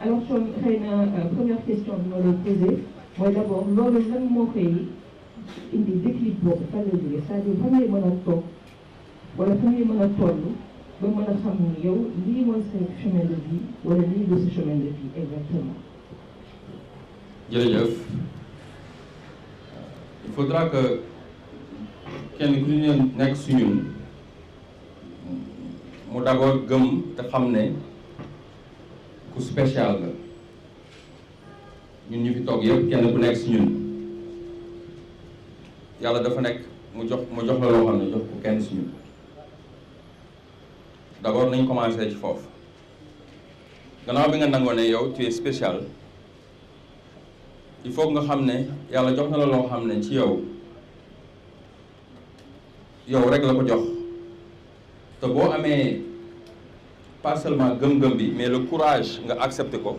alors son xëy na première question bi ma doon posé mooy d'abord loolu lan moo koy indi déclic boobu fan la jógee c'est-à-dire fan lay mën a toog wala fan lay mën a toll ba mën a xam ni yow lii mooy sa chemin de vie wala lii de sa chemin de vie exactement. jërëjëf il faudra que kenn ku ñu nekk si ñun mu d'abord gëm te xam ne ku spécial la ñun ñu fi toog yëpp kenn ku nekk si ñun yàlla dafa nekk mu jox la loo xam ne jox ko kenn si ñun d'abord nañ commencé ci foofu gannaaw bi nga nangoo ne yow tu es spécial il faut nga xam ne yàlla jox na la loo xam ne ci yow rek la ko jox te boo amee pas seulement gëm-gëm bi mais le courage nga accepter ko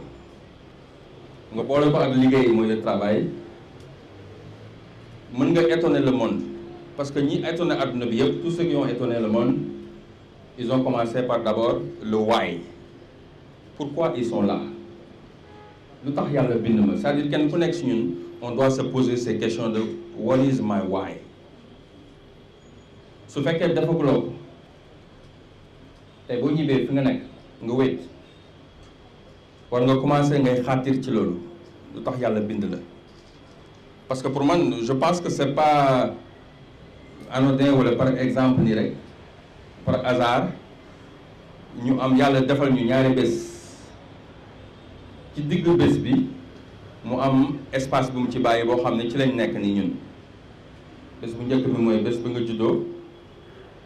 nga boole ko ak liggéey mooy le travail mën nga étonner le monde parce que ñi étonner adduna bi yëpp tous ceux qui ont étonné le monde ils ont commencé par d'abord le why pourquoi ils sont là lu tax yàlla bind ma c'est-à-dire kenn ku nekk si ñun on doit se poser ces questions de what is my why su fekkee defaguloo ko tey boo ñibbee fi nga nekk nga wéet war nga commencer ngay xaatir ci loolu lu tax yàlla bind la parce que pour man je pense que c'est pas anodin wala par exemple nii rek par hasard ñu am yàlla defal ñu ñaari bés ci digg bés bi mu am espace bu mu ci bàyyi boo xam ne ci lañ nekk nii ñun bés bu njëkk bi mooy bés bi nga juddoo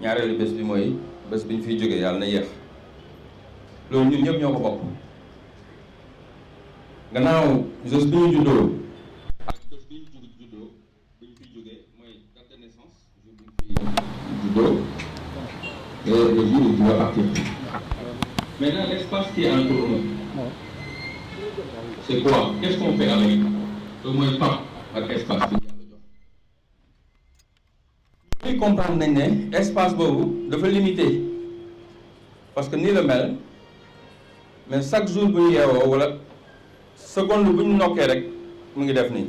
ñaareelu bés bi mooy bés bi ñu fiy jógee yàlla na yéex loolu ñun ñëpp ñoo ko bokk gannaaw bés bi ñu juddoo ak bés bi ñu juddoo bi ñu fiy jógee mooy date de naissance jour bi ñu fiy juddoo et le jour où tu vas partir maintenant l'espace qui est entre nous c'est quoi qu'est-ce qu'on fait avec loolu mooy temps ak espace bi yàlla jox ñuy comprendre nañ ne espace boobu dafa limité parce que nii la mel mais chaque jour bu ñu yeewoo wala seconde bu ñu nokkee rek mu ngi def nii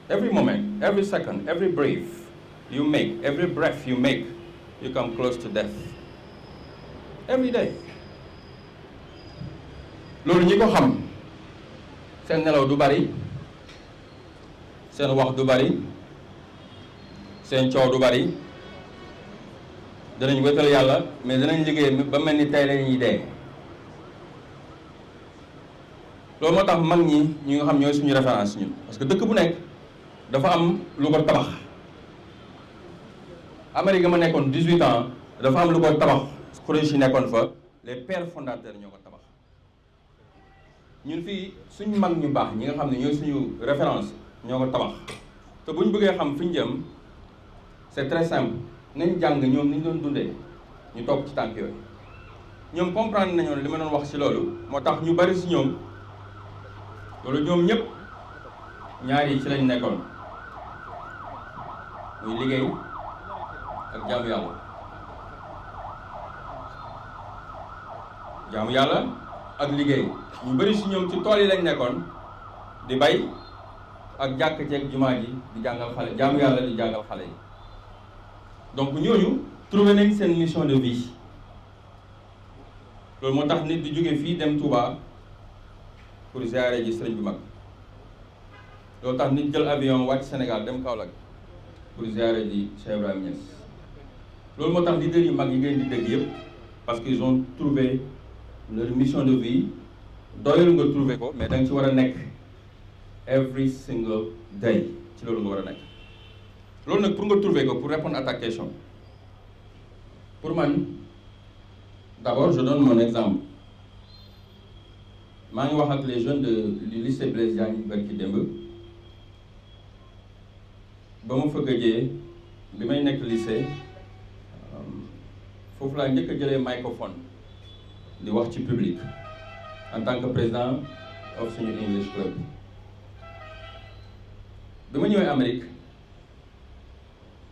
every moment every second every breath you make every breath you make you come close to death every day loolu ñi ko xam seen nelaw du bari seen wax du bari seen coow du bari danañ wétal yàlla mais danañ liggéey ba mel ni tey lañuy dee loolu moo tax mag ñi nga xam ñooy suñu référence ñun parce que dëkk bu nekk dafa am lu ko tabax Amérique ma nekkoon 18 ans dafa am lu ko tabax Quraysh nekkoon fa les pères fondateurs ñoo ko tabax ñun fii suñu mag ñu baax ñi nga xam ne ñooy suñu référence ñoo ko tabax te bu ñu bëggee xam fi ñu jëm c'est très simple nañ jàng ñoom ni ñu doon dundee ñu topp ci tànk yooyu ñoom comprendre nañu li ma doon wax ci loolu moo tax ñu bari ci ñoom loolu ñoom ñëpp ñaar yi ci lañ nekkoon muy liggéey ak jaamu yàlla ak liggéey ñu bari ci ñoom ci tool yi lañ nekkoon di bay ak jàkk ceeg jumaa ji di jàngal xale jaamu yàlla di jàngal xale yi donc ñooñu trouvé nañ seen mission de vie loolu moo tax nit di jóge fii dem Touba pour ziare ji sëriñ bu mag loolu tax nit jël avion wàcc Sénégal dem Kaolack pour ziare ji Cheikh Ibrahima Niass loolu moo tax leader yu mag yi ngeen di dégg yëpp parce qu'ils ont trouvé leur mission de vie doyul nga trouvé ko mais da nga ci war a nekk every single day ci loolu nga war a nekk loolu nag pour nga trouver ko pour répondre à ta question pour man d'abord je donne mon exemple maa ngi wax ak les jeunes du lycée Blaise Diagne barki démb ba ma fa gëjee bi may nekk lycée foofu laa njëkk a jëlee microphone di wax ci public en tant que président of suñu English club bi ma ñëwee Amérique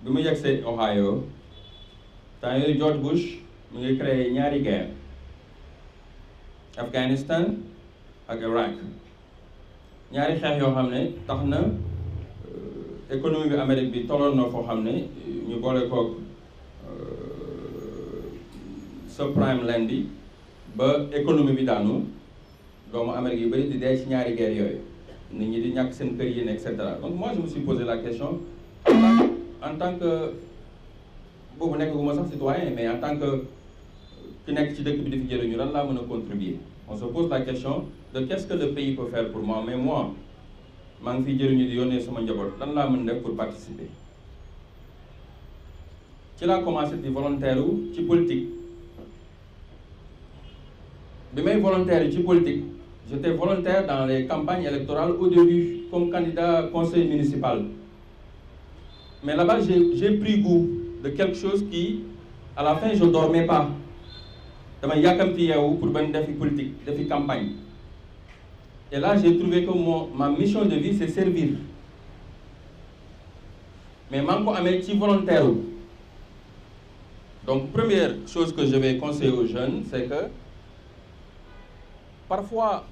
bi ma yegsee Ohio temps yooyu George Bush mu ngi créé ñaari guerre Afghanistan ak Irak ñaari xeex yoo xam ne tax na économie bi Amérique bi tolloon na foo xam ne ñu boole koog subprime leen bi ba économie bi daanu doomu Amérique yu bëri di dee ci ñaari guerre yooyu nit ñi di ñàkk seen kër yi et cetera donc moi je me suis posé la question en tant que boobu nekk gu ma sax citoyen mais en tant que ki nekk ci dëkk bi di fi jëriñu lan laa mën a contribuer on se pose la question de qu'est-ce que le pays peut faire pour moi mais moi maa ngi fiy jëriñu di yónnee sama njaboot lan laa mën def pour participer ci laa commencé di volontaire ci politique bi may volontaire ci politique j'étais volontaire dans les campagnes électorales au début comme candidat conseil municipal mais là-bas j'ai pris goût de quelque chose qui à la fin je dormais pas damay yàkkamti yeewu pour benn defi politique defi campagne et là j'ai trouvé que ma mission de vie c'est servir mais maa ngi ko amee ci volontaire wu donc première chose que je vais conseiller aux jeunes c'est que parfois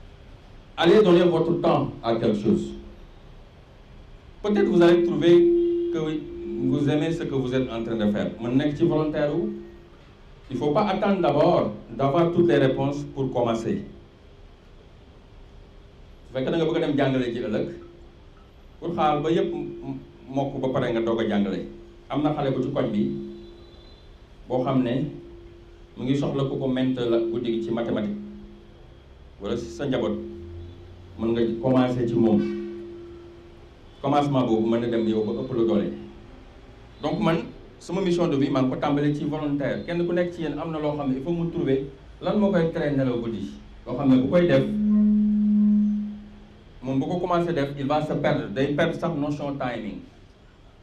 allez donner votre temps à quelque chose peut-être vous allez trouver que vous aimez ce que vous êtes en train de faire mën nekk ci volontaire wu il faut pas attendre d'abord d'avoir toutes les réponses pour commencer su fekkee da nga bëgg a dem jàngale ci ëllëg pour xaar ba yëpp mokk ba pare nga doog a jàngale am na xale bu ci koñ bi boo xam ne mu ngi soxla ku ko ment la guddi gi ci mathématique wala si sa njaboot mën nga commencer ci moom commencement boobu mën na dem yow ba ëpp la doole donc man sama mission de vie maa ngi ko tàmbalee ci volontaire kenn ku nekk ci yéen am na loo xam ne il faut mu trouver lan moo koy tere nelaw guddi loo xam ne bu koy def moom bu ko commencé def il va se perdre day perdre sax notion timing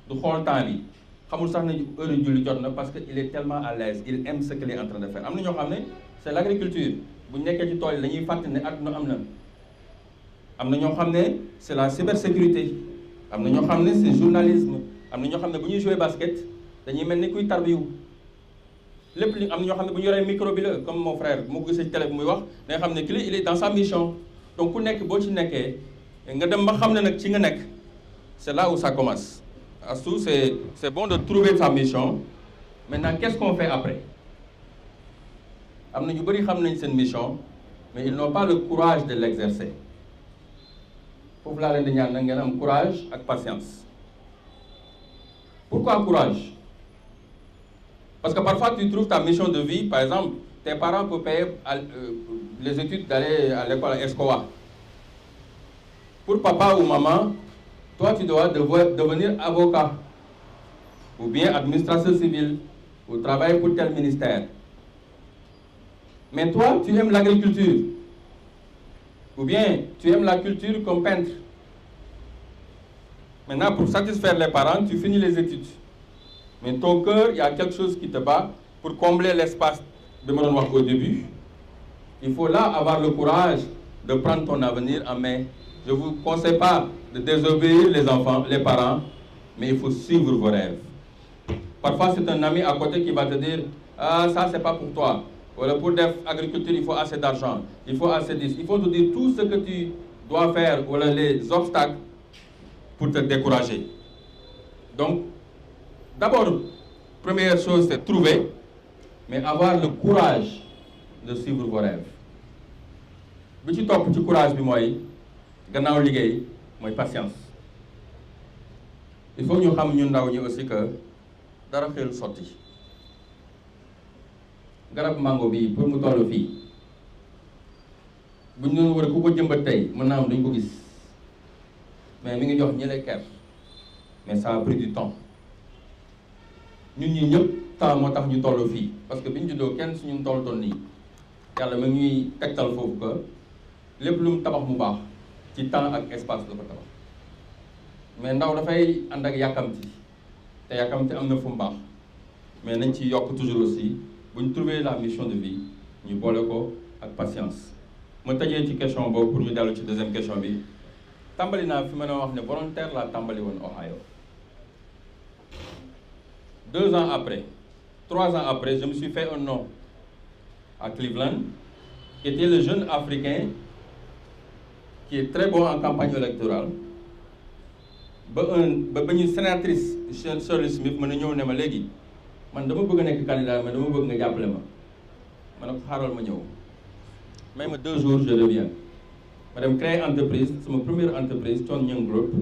du xool temps bi xamul sax ne heure julli jot na parce que il est tellement à l'aise il aime ce qu'il est en train de faire am na ñoo xam ne c'est l'agriculture bu ñu nekkee ci tool yi dañuy fàtte ne àdduna am na ñoo xam ne c'est la cybersécurité am na ñoo xam ne c'est journalisme am na ñoo xam ne bu ñuy jouer basket dañuy mel ni kuy tarbiyu lépp li am na ñoo xam ne bu ñu yoree micro bi la comme mon frère mu ko gisee ci télé bi muy wax da nga xam ne kii il est dans sa mission donc ku nekk boo ci nekkee nga dem ba xam ne nag ci nga nekk c'est là où ça commence Astou c'est bon de trouver sa mission maintenant qu'est-ce qu'on fait après am na ñu bëri xam nañ seen mission mais ils n'ont pas le courage de l'exercer foofu laa leen di ñaan nag ngeen am courage ak patience pourquoi courage parce que parfois tu trouves ta mission de vie par exemple tes parents peuvent payer les études d'aller à l'école à Escowa pour papa ou maman toi tu dois devenir avocat ou bien administrateur civil ou travailler pour tel ministère mais toi tu aimes l'agriculture ou bien tu aimes la culture comme peintre maintenant pour satisfaire les parents tu finis les études mais ton cœur il y a quelque chose qui te bat pour combler l'espace bi ma doon wax au début il faut là avoir le courage de prendre ton avenir en main je vous conseille pas de désobéir les enfants les parents mais il faut suivre vos rêves parfois c'est un ami à côté qui va te dire ah ça c'est pas pour toi wala pour def agriculture il faut assez d'argent il faut assez d'is il faut te dire tout ce que tu dois faire wala les obstacles pour te décourager donc d'abord première chose c'est trouver mais avoir le courage de suivre vos rêves bi ci topp ci courage bi mooy gannaaw liggéey mooy patience il faut ñu xam ñu ndaw ñi aussi que dara xel sotti garab mango bi pour mu toll fii bu ñu doon war ku ko jëmbat tey mën naa am duñ ko gis mais mi ngi jox ñële ker mais ça a pris du temps ñun ñi ñëpp temps moo tax ñu toll fii parce que bi ñu juddoo kenn suñu toll toll nii yàlla ma ñuy tegtal foofu que lépp lu mu tabax mu baax ci temps ak espace la ko tabax mais ndaw dafay ànd ak yàkkamti te yàkkamti am na fu mu baax mais nañ ci yokk toujours aussi bu ñu trouver la mission de vie ñu boole ko ak patience ma tëjee ci question boobu pour ñu dellu ci deuxième question bi tàmbali naa fi ma ne wax ne volontaire laa tàmbali woon Ohio 2 ans après 3 ans après, je me suis fait un nom à Cleveland, qui était le jeune Africain qui est très bon en campagne électorale. Ba ñu sénatrice Shirley Smith mën na ñëw ne ma léegi man dama bëgg a nekk candidat mais dama bëgg nga jàppale ma ma ne ko xaaral ma ñëw may ma 2 jours je reviens ma dem créer entreprise sama première entreprise Thione Niang Group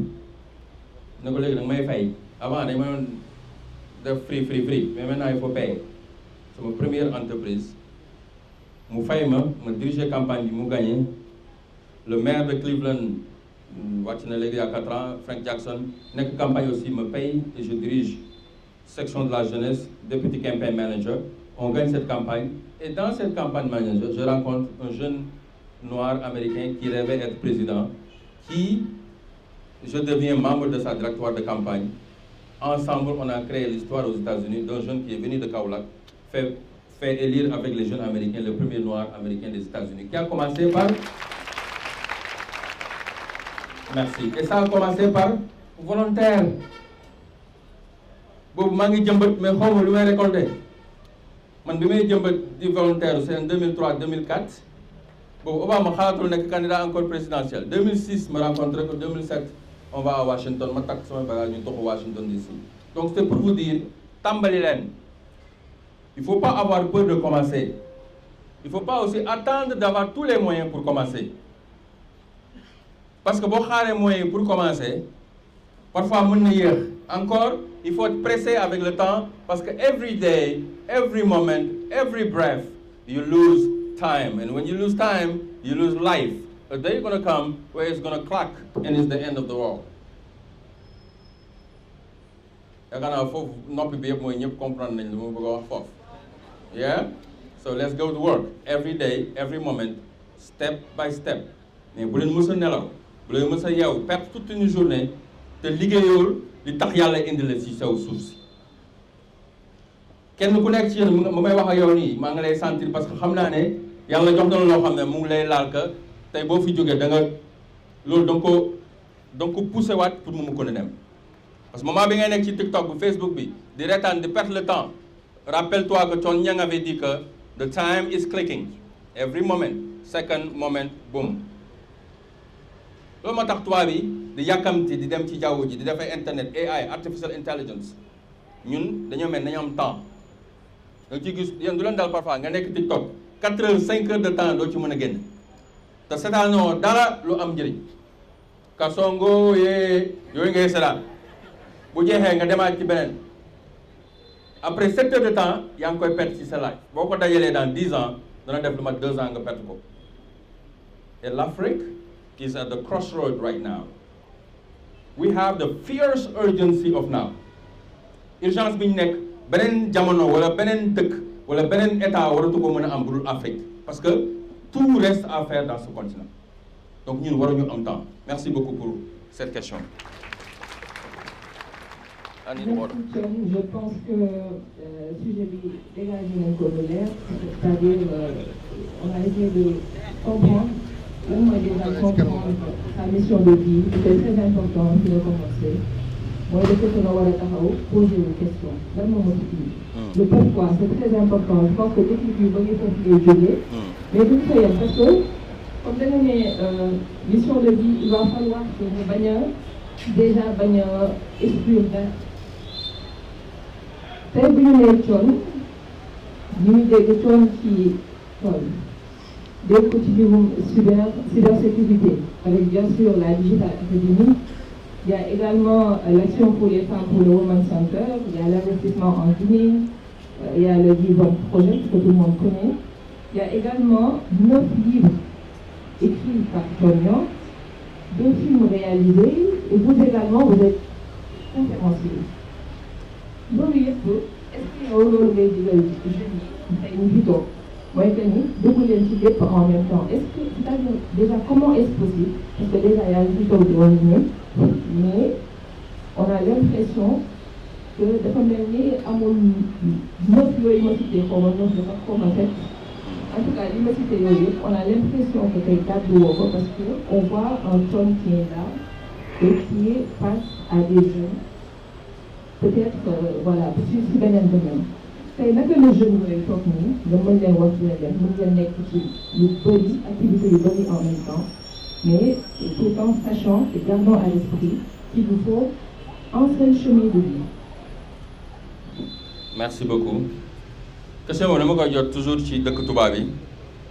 ne ko léegi nag may fay avant dañ ma doon def free mais maintenant il faut payer sama première entreprise mu fay ma diriger campagne bi mu gagné le maire de Cleveland wàcc na léegi il y a 4 ans Frank Jackson nekk campagne aussi me paye et je dirige section de la jeunesse deputy campaign manager. On gagne cette campagne et dans cette campagne manager je rencontre un jeune noir américain qui rêvait être président, qui je deviens membre de sa directoire de campagne. Ensemble on a créé l'histoire aux États-Unis d'un jeune qui est venu de Kaolack, fait élire avec les jeunes américains le premier noir américain des États-Unis, qui a commencé par merci. Et ça a commencé par volontaire. boobu maa ngi jëmbat mais xaw ma lu may récolté man bi may jëmbat di volontaire c'est en 2003 2004 boobu Obama xalaatul nekk candidat encore présidentiel 2006 ma rencontré ko 2007 on va à Washington ma takk sama bagage ñu toxu Washington DC. Donc c'est pour vous dire tàmbali leen. Il faut pas avoir peur de commencer. Il faut pas aussi attendre d'avoir tous les moyens pour commencer. Parce que boo xaaree moyens pour commencer parfois mën na yéex. Encore, il faut être pressé avec le temps parce que every day, every moment, every breath, you lose time. And when you lose time, you lose life. A day is going to come where it's going to crack and it's the end of the world. yaakaar naa foofu noppi bi yëpp mooy ñëpp comprendre nañ li ma bëgg a wax foofu. Yeah? So let's go to work every day, every moment, step by step. Mais bu leen mës a nelaw, bu leen mës a yeewu, perdre toute une journée te liggéeyul li tax yàlla indi la ci saw suuf si. Kenn ku nekk ci yéen mu may wax ak yow nii maa ngi lay sentir parce que xam naa ne yàlla jox na loo xam ne mu ngi lay laal ka tey boo fi jógee da nga loolu da nga ko poussé waat pour mu ko dem. Parce que moment bi ngay nekk ci TikTok bi Facebook bi di retaan di perdre le temps. Rappelle-toi que Thione Niang avait dit que the time is clicking every moment, second moment, boom. loolu moo tax tubaab yi di yàkkamti di dem ci jaww ji di def ay internet AI artificial intelligence ñun dañoo mel nañu am temps da nga ciy gis yéen du leen dal parfois nga nekk TikTok 4 heures 5 heures de temps doo ci mën a génn te seetaanoo dara lu am njëriñ kasongo yee yooyu ngay seetaan bu jeexee nga demaat ci beneen après 7 heures de temps yaa ngi koy perte ci sa life boo ko dajalee dans 10 ans dana def lu mat 2 ans nga perte ko et l'Afrique is at the crossroad right now. We have the fierce urgency of now. Urgence bi ñu nekk beneen jamono wala beneen dëkk wala beneen état waratu ko mën a am budul Afrique parce que tout reste à faire dans ce continent. Donc ñun waruñu am temps. Merci beaucoup pour cette question. Merci Thione, je pense que sujet bi dégagé nañ ko lu leer, c'est-à-dire on a essayé de comprendre. Lan mooy déjà comprendre sa mission de vie, c'est très important fi nga commencé mooy le fait que nga war a taxaw poser une question lan moo ma ci le pourquoi c'est très important. Je pense que déclic yu bëri foofu lay jógee mais duñ ko yem parce que comme da nga ne mission de vie il va falloir que ñu bañ a exclure dara tey bu ñu nee Thione ñu ngi dégg Thione ci tool dégg ko ci biirum cybersécurité avec bien sûr la Digital Academy. Il y a également l'action pour les femmes pour le Women Center, il y a l'investissement en Guinée, il y a le Givon Project que tout le monde connaît. Il y a également 9 livres écrits par Thione Niang, 2 films réalisés et vous également vous êtes conférencier. loolu yëpp est-ce que yow loolu ngay digal jeunes yi tey ñu fi toog mooy que ni dugg leen ci lépp en même temps est-ce que c'est-à-dire déjà comment est-ce possible parce que déjà yaa ngi fi toog di woon ñun mais on a l'impression que dafa mel ni amul neuf yooyu ma cité xaw ma neuf dafa xaw ma sept en tout cas li ma cité yooyu yëpp on a l'impression que tey gàddu woo ko parce que on voit un Thione qui est là et qui est face à des jeunes peut-être voilà ci beneen domaine tey naka la jeune yooyu toog nii nga mën leen wax ne leen mën ngeen nekk ci yu bëri activités yu bëri en même temps mais tout en sachant et gardant à l'esprit qu'il vous faut un seul chemin de vie. merci beaucoup question boobu dama koy jot toujours ci dëkk tubaab yi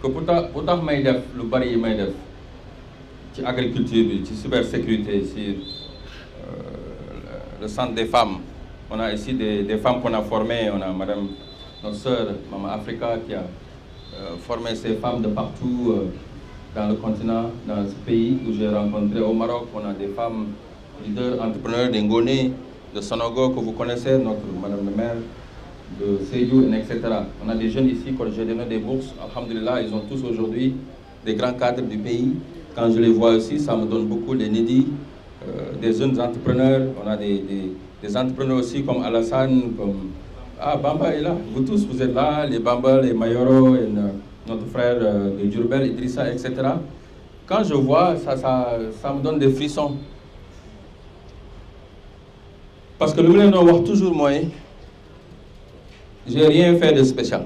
que bu tax may def lu bari yi may def ci agriculture bi ci cybersécurité sur le centre des femmes. On a ici des femmes qu'on a formées. On a madame, notre sœur, Maman Africa, qui a formé ces femmes de partout dans le continent, dans ce pays où j'ai rencontré au Maroc. On a des femmes leaders, entrepreneurs d'Ingoné, de Sonogo, que vous connaissez, notre madame le maire de Sédhiou, etc. On a des jeunes ici que j'ai donné des bourses. Alhamdulillah, ils ont tous aujourd'hui des grands cadres du pays. Quand je les vois aussi, ça me donne beaucoup d'énédits, des jeunes entrepreneurs. On a des entrepreneurs aussi comme Alassane, comme Bamba est là. Vous tous, vous êtes là, les Bamba, les Mayoro, et notre frère de Diourbel, Idrissa, etc. Quand je vois, ça me donne des frissons. Parce que le milieu doit voir toujours moi, j'ai rien fait de spécial.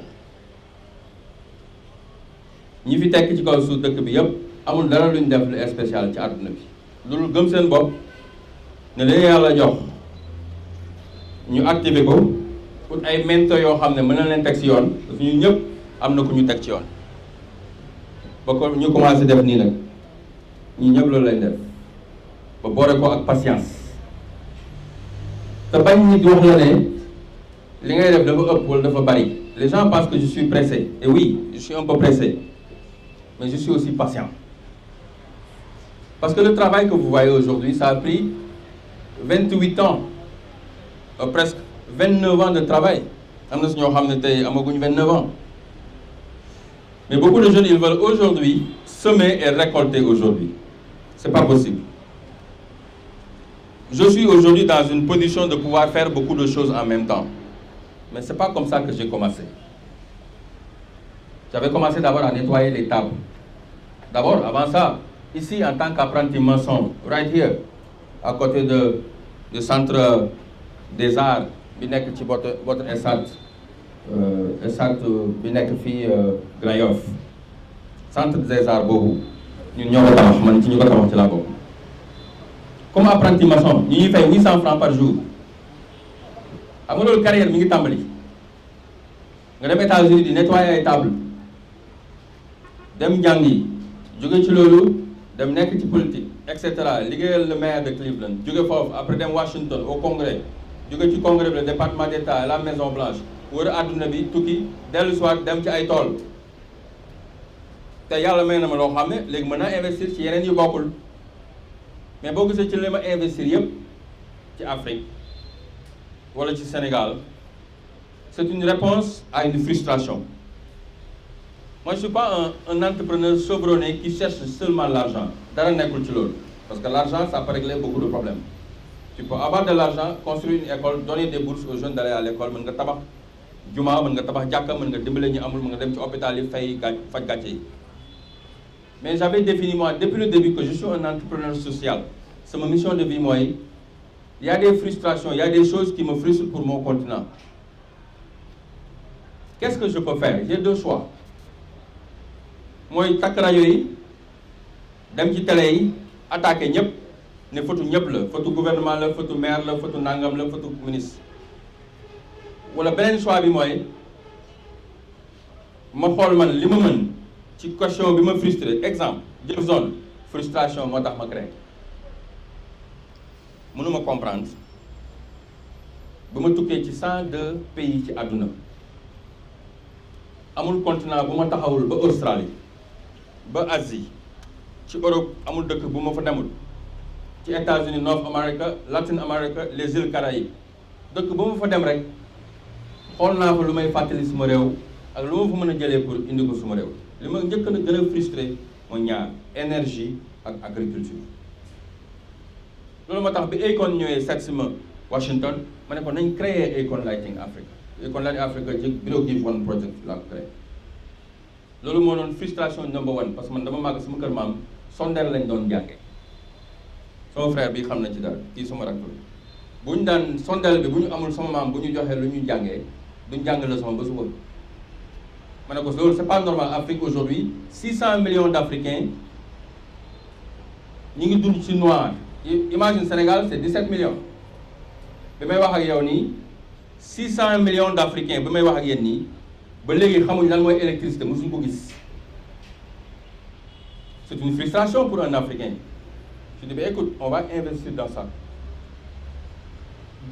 ñi fi tekk ci kaw suuf dëkk bi yëpp amul dara luñ def lu spécial ci àdduna bi loolu gëm seen bopp ne leen yàlla jox ñu activé ko pour ay mentors yoo xam ne mën na leen teg ci yoon daf ñu ñëpp am na ku ñu teg ci yoon ba ko ñu commencé def nii nag ñi ñëpp loolu lañ def ba boole ko ak patience te bañ nit wax la ne li ngay def dafa ëpp wala dafa bari. Les gens pensent que je suis pressé et oui, je suis un peu pressé mais je suis aussi patient parce que le travail que vous voyez aujourd'hui, ça a pris 28 ans presque 29 ans de travail. Am na si ñoo xam ne tey amaguñ 29 ans mais beaucoup de jeunes ils veulent aujourd'hui semer et récolter aujourd'hui. C'est pas possible. Je suis aujourd'hui dans une position de pouvoir faire beaucoup de choses en même temps. Mais c'est pas comme ça que j'ai commencé. J'avais commencé d'abord à nettoyer les tables. D'abord, avant ça, ici en tant qu'apprenti maçon, right here, à côté du centre des arts, bi nekk ci votre ESAT bi nekk fii Grand Yoff, centre des arts boobu ñun ñoo ko tabax man ci ñu ko tabax ci laa bokk. Comme apprenti maçon ñu ñuy fay 800 francs par jour. Xam nga loolu carrière mi ngi tàmbali nga dem États-Unis di nettoyer ay table dem jàngi jóge ci loolu dem nekk ci politique et cetera liggéeyal le maire de Cleveland jóge foofu après dem Washington au congrès jóge ci congrès bi le département d'État à la Maison Blanche wër àdduna bi tukki dellu soit dem ci ay tool te yàlla may na ma loo xam ne léegi mën naa investir ci yeneen yu bokkul mais boo gisee ci li ma investir yëpp ci Afrique wala ci Sénégal c'est une réponse à une frustration. Moi je suis pas un entrepreneur chevronné qui cherche seulement l'argent dara nekkul ci loolu parce que l'argent ça peut régler beaucoup de problèmes. Tu peux avoir de l'argent, construire une école, donner des bourses aux jeunes d'aller à l'école, mën nga tabax juma, mën nga tabax jàkka, mën nga dimbale ñu amul, mën nga dem ci hôpital yi fay faj gàcce yi. Mais j'avais défini moi depuis le début que je suis un entrepreneur social. C'est ma mission de vie mooy il y a des frustrations, il y a des choses qui me frustrent pour mon continent. Qu'est-ce que je peux faire? J'ai deux choix. Mooy takk rajo yi dem ci télé yi attaquer ñëpp ne photo ñëpp la photo gouvernement la photo maire la photo nangam la photo ministre wala beneen choix bi mooy ma xool man li ma mën ci question bi ma frustré exemple jël zone frustration moo tax ma créé mënuma comprendre ba ma tukkee ci 102 pays ci àdduna amul continent bu ma taxawul ba Australie ba Asie ci Europe amul dëkk bu ma fa demul ci États-Unis North America Latin America les îles Caraïbes dëkk bu ma fa dem rek xool naa fa lu may fàttali suma réew ak lu ma fa mën a jëlee pour indi ko suma réew li ma njëkk na gën a frustré mooy ñaar énergie ak agriculture. loolu moo tax bi Akon ñëwee seet si ma Washington ma ne ko nañ créer Akon Lighting Africa Akon Lighting Africa ci bureau Give One project laa ko créé loolu moo doon frustration number one parce que man dama màgg sama kër maam sondeel lañ doon jànge sama frère bi xam na ci dara kii sama rakk la bu ñu daan sondeel bi bu ñu amul sama maam bu ñu joxee lu ñu jàngee duñ jàng leçon ba suba ma ne ko loolu c'est pas normal. Afrique aujourd'hui 600 millions d'Africains ñi ngi dund ci noir. Imagine Sénégal c'est 17 millions bi may wax ak yow nii 600 millions d'Africains bi may wax ak yéen nii ba léegi xamuñ lan mooy électricité mosuñ ko gis. C'est une frustration pour un Africain. Je dis ben écoute, on va investir dans ça.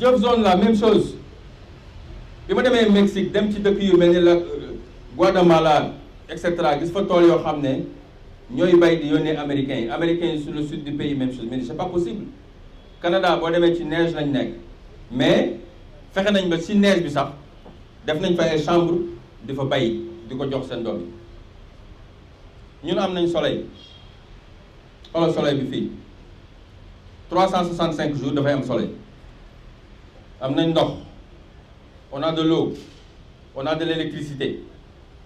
Jobzone la même chose bi ma demee Mexique dem ci dëkk yu mel ni la Guatemala et cetera gis fa tool yoo xam ne ñooy bay di yónnee américains yi sur le sud du pays même chose mais c'est pas possible. Canada boo demee ci neige lañ nekk mais fexe nañ ba ci neige bi sax def nañ fa ay chambre di fa bay di ko jox seen doom yi. ñun am nañ soleil xoolal soleil bi fii 365 jours dafay am soleil am nañ ndox on a de l'eau on a de l'électricité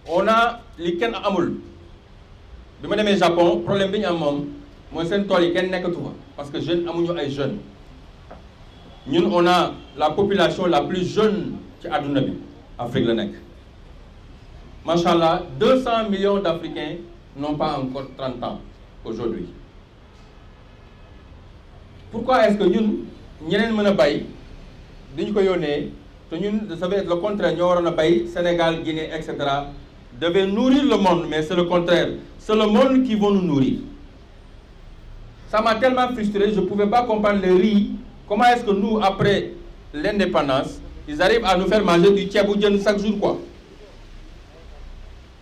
on a li kenn amul. bi ma demee Japon problème bi ñu am moom mooy seen tool yi kenn nekkatu fa parce que jeunes amuñu ay jeunes ñun on a la population la plus jeune ci àdduna bi Afrique la nekk macha allah 200 millions d'Africains n'ont pas encore 30 ans aujourd'hui. Pourquoi est-ce que ñun ñeneen mën a bay duñu ko yónnee te ñun ça va être le contraire ñoo waroon a bay Sénégal Guinée et cetera devait nourrir le monde mais c'est le contraire c'est le monde qui va nous nourrir. Ça m'a tellement frustré je pouvais pas comprendre le riz comment est-ce que nous après l'indépendance ils arrivent à nous faire manger du ceebu jën chaque jour quoi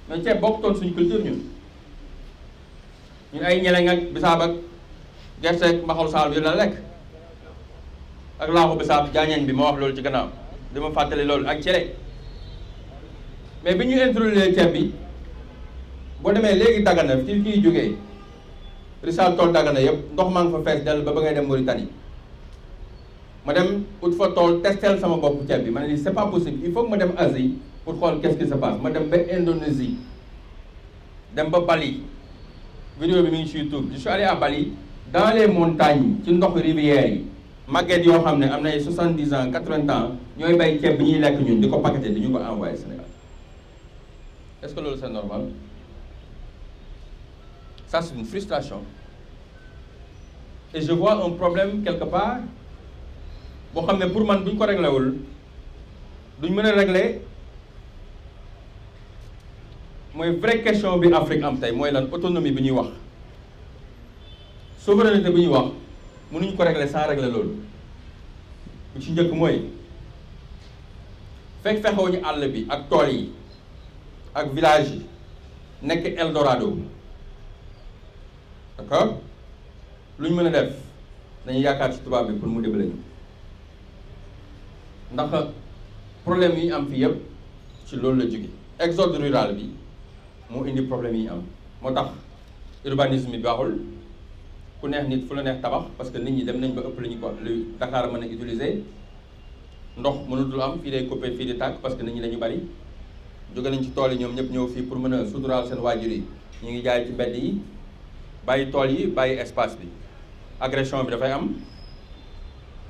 mais ceeb bokkutoon suñu culture ñun ay ñeleng ak bisaab ak gerte ak mbaxalu saal bi la lekk ak laaxu bisaab jaañeen bi ma wax loolu ci gannaaw dama fàttali loolu ak cere mais bi ñu introduire ceeb bi boo demee léegi Dagana ci kii jógee Richard Toll Dagana yëpp ndox maa ngi fa fees dell ba ngay dem Mauritanie ma dem ut fa tool testel sama bopp ceeb bi ma ne lii c'est pas possible il faut que ma dem Asie pour xool qu'est-ce qui se passe ma dem ba Indonésie dem ba Bali vidéo bi mi ngi ci YouTube je suis allé à Bali dans les montagnes ci ndox rivières yi màgget yoo xam ne am na ay 70 ans 80 ans ñooy bay ceeb bi ñuy lekk ñun di ko paqueté di ñu ko envoyé Sénégal est-ce que loolu c'est normal? Ça c'est une frustration et je vois un problème quelque part boo xam ne pour man bu ñu ko réglé wul duñ mën a régler mooy vraie question bi Afrique am tey mooy lan autonomie bi ñuy wax souveraineté bi ñuy wax mënuñu ko régler sans régler loolu bu ci njëkk mooy fekk fexewu ñu àll bi ak tool yi ak village yi nekk Eldorado d'accord lu ñu mën a def dañuy yaakaar ci tubaab bi pour mu dimbale ñu ndax problème yi am fii yëpp ci loolu la jóge exode rural bi moo indi problème yi am moo tax urbanisme bi baaxul ku neex nit fu la neex tabax parce que nit ñi dem nañ ba ëpp lu ñu ko lu Dakar mën a utiliser ndox mënutul am fii day coupé fii di tàkk parce que nit ñi dañu bari jóge nañ ci tool yi ñoom ñëpp ñëw fii pour mën a suturaal seen waajur yi ñu ngi jaay ci mbedd yi bàyyi tool yi bàyyi espace bi agression bi dafay am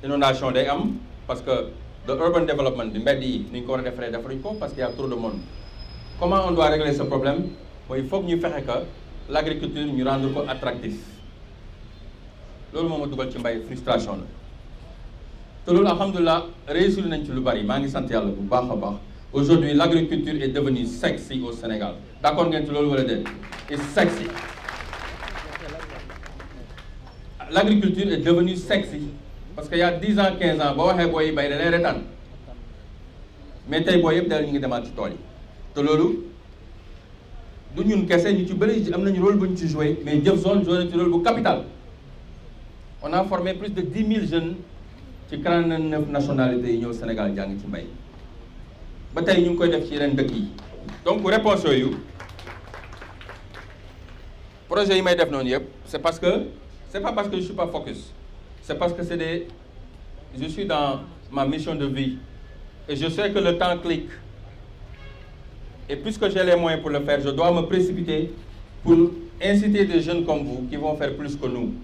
inondation day am parce que the urban development bi mbedd yi ni ñu ko war a defaree defaruñ ko parce qu'il y a trop de monde. Comment on doit régler ce problème? Mooy il faut que ñu fexe que l'agriculture ñu rendre ko attractif loolu moo ma dugal ci mbay frustration la te loolu alhamdulilah réussir nañ ci lu bari maa ngi sant yàlla bu baax a baax. Aujourd'hui l'agriculture est devenue sexy au Sénégal d'accord ngeen ci loolu wala déet? It's sexy. L'agriculture est devenue sexy parce que y a 10 ans 15 ans boo waxee booy yi bay da lay retaan mais tey booy yëpp daal ñu ngi demaat ci tool yi. te loolu du ñun kese ñu ci bëri am nañu rôle bu ñu ci joué mais Jobzone joué na ci rôle bu capital on a formé plus de 10 000 jeunes ci 49 nationalités yi ñëw Sénégal jàng ci mbay ba tey ñu ngi koy def ci yeneen dëkk yi. donc réponse yooyu projet yi may def noonu yëpp c'est parce que c'est pas parce que je suis pas focus c'est parce que je suis dans ma mission de vie et je sais que le temps clique. Et puisque j'ai les moyens pour le faire, je dois me précipiter pour inciter des jeunes comme vous qui vont faire plus que nous.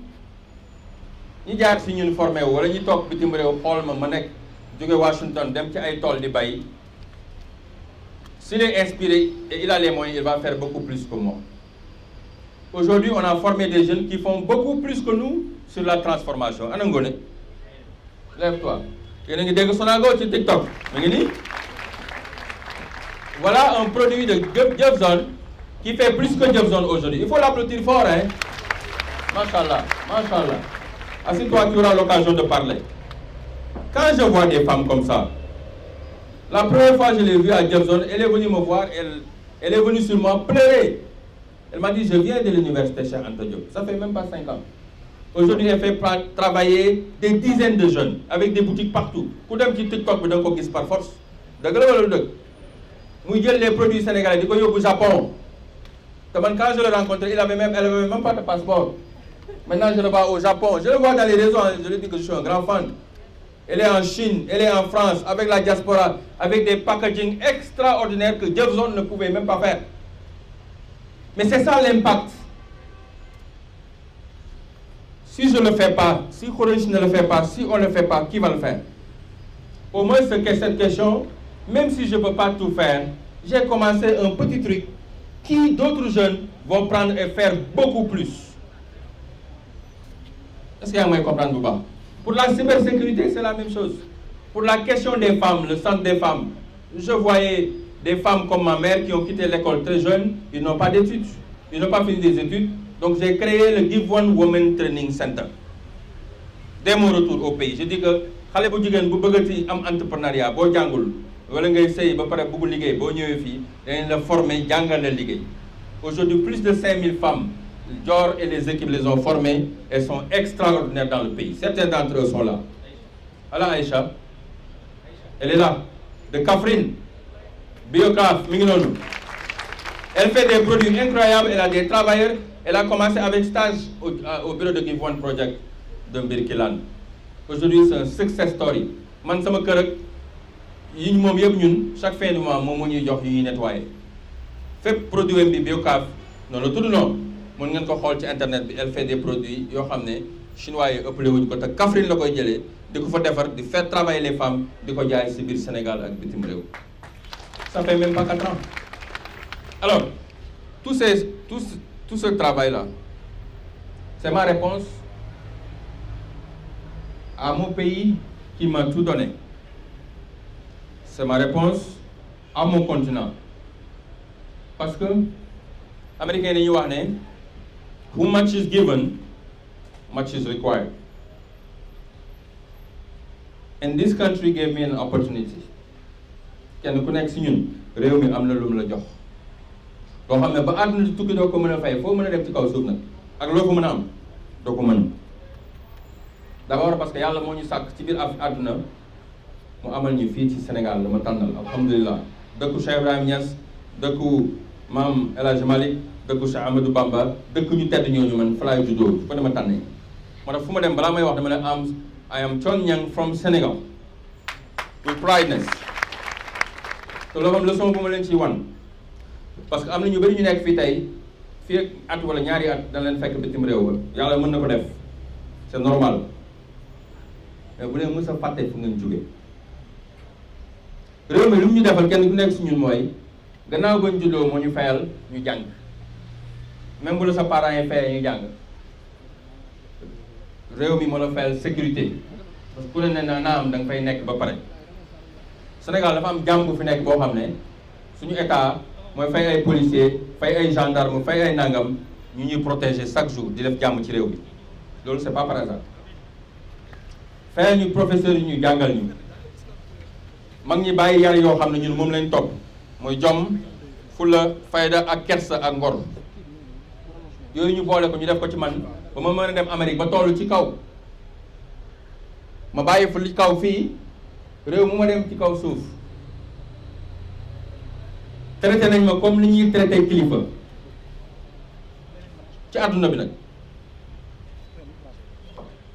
ñi jaar si ñun formé wu wala ñu toog bitim réew xool ma nekk jóge Washington dem ci ay tool di bay S'il est inspiré et il a les moyens, il va faire beaucoup plus que moi. Aujourd'hui, on a formé des jeunes qui font beaucoup plus que nous sur la transformation. Anangone, lève-toi. TikTok. Voilà un produit de Jobzone qui fait plus que Jobzone aujourd'hui. Il faut l'applaudir fort, hein. Machallah, machallah. Assieds-toi, tu auras l'occasion de parler. Quand je vois des femmes comme ça, la première fois que je l'ai vue à Jobzone, elle est venue me voir, elle est venue sur moi pleurer. Elle m'a dit, je viens de l'université Cheikh Anta Diop. Ça fait même pas 5 ans. Aujourd'hui, elle fait travailler des dizaines de jeunes avec des boutiques partout. Quand on dit TikTok, on dit par force. Moi, j'ai les produits sénégalais, je au Japon. Quand je l'ai rencontré, elle avait même pas de passeport. Maintenant, je le vois au Japon. Je le vois dans les réseaux, je lui dis que je suis un grand fan. Elle est en Chine, elle est en France, avec la diaspora, avec des packaging extraordinaires que Jobzone ne pouvait même pas faire. Mais c'est ça l'impact. Si je ne le fais pas, si Khoureychi ne le fait pas, si on ne le fait pas, qui va le faire? Au moins, c'est que cette question, même si je ne peux pas tout faire, j'ai commencé un petit truc qui d'autres jeunes vont prendre et faire beaucoup plus. Est-ce qu'il y a moyen de comprendre ou pas? Pour la cybersécurité, c'est la même chose. Pour la question des femmes, le centre des femmes, je voyais des femmes comme ma mère qui ont quitté l'école très jeunes, ils n'ont pas d'études, ils n'ont pas fini des études. Donc j'ai créé le Give One Women Training Center. Dès mon retour au pays, je dis que xalé bu jigen bu bëggati am entrepreneuriat bo jangul wala ngay sey ba paré bëgg liggéey bo ñëwé fi dañ la former jangal la liggéey. Aujourd'hui, plus de 5000 femmes, Dior et les équipes les ont formées, elles sont extraordinaires dans le pays. Certains d'entre eux sont là. Alors Aïcha, elle est là, de Kaffrine, Biocraft, Mignon. Elle fait des produits incroyables, elle a des travailleurs. Elle a commencé avec stage au bureau de Give One Project de Mbirkilan. Aujourd'hui, c'est un success story. Man sama kër ak yi moom yëpp ñun chaque fin du mois moom moo ñuy jox yu ñuy nettoyer. Fépp produit bi Biocaf noonu la tudd noonu mën ngeen ko xool ci internet bi. Elle fait des produits yoo xam ne chinois yi ëppale wuñ ko te Kaffrine la koy jëlee di ko fa defar di faire travailler les femmes di ko jaay si biir Sénégal ak bitim réew. Ça fait même pas 4 ans. Alors tout ce travail-là, c'est ma réponse à mon pays qui m'a tout donné. C'est ma réponse à mon continent. Parce que, les Américains disent que who much is given, much is required. And this country gave me an opportunity. Kenn ku nekk si ñun réew mi am na lu mu la jox. loo xam ne ba àdduna di tukki doo ko mën a fay foo mën a dem ci kaw suuf nag ak loo ko mën a am doo ko mën. D'abord parce que yàlla moo ñu sàkk ci biir àdduna mu amal ñu fii ci Sénégal la ma tànnal alhamdulilah dëkku Cheikh Ibrahima Niass dëkku maam El Hadj Malick dëkku Cheikh Amadou Bamba dëkku ñu tedd ñooñu man fa laay juddoo fa dama tànnee. moo tax fu ma dem balaa may wax dama ne I am Thione Niang from Senegal with prideness. te loolu am leçon bu ma leen ciy wan. parce que am na ñu bëri ñu nekk fii tey fii ak at wala ñaari at dana leen fekk bitim réew ba yàlla mën na ko def c'est normal mais bu leen mës a fàtte fu ngeen jóge réew mi lu mu ñu defal kenn ku nekk si ñun mooy gannaaw bañ juddoo moo ñu fayal ñu jàng même bu la sa parents yi fayal ñu jàng réew mi moo la fayal sécurité parce que ku ne na am da nga fay nekk ba pare Sénégal dafa am jàmm bu fi nekk boo xam ne suñu état mooy fay ay policiers fay ay gendarmes fay ay nangam ñu ñuy protéger chaque jour di def jàmm ci réew bi loolu c'est pas par hasard fayal ñu professeurs yi ñu jàngal ñu mag ñi bàyyi yar yoo xam ne ñun moom lañ topp mooy jom fulla fayda ak kersa ak ngor yooyu ñu boole ko ñu def ko ci man ba ma mën a dem Amérique ba toll ci kaw ma bàyyi fu li kaw fii réew mu ma dem ci kaw suuf traité nañ ma comme ni ñuy traité kilifa ci àdduna bi nag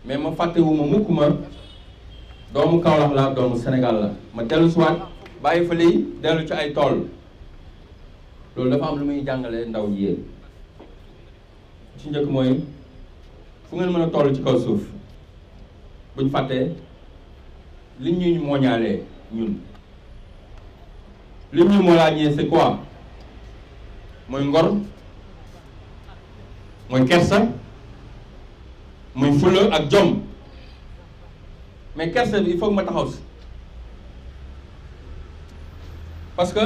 mais ma fàttewuma mukk ma doomu Kaolack la doomu Sénégal la ma dellu siwaat bàyyi fa lii dellu ci ay tool loolu dafa am lu muy jàngale ndaw ji yéen ci njëkk mooy fu ngeen mën a toll ci kaw suuf buñ fàttee li ñuy mooñaalee ñun li ñu moo laajee c'est quoi mooy ngor mooy kersa mooy fulla ak jom mais kersa bi il faut que ma taxaw si parce que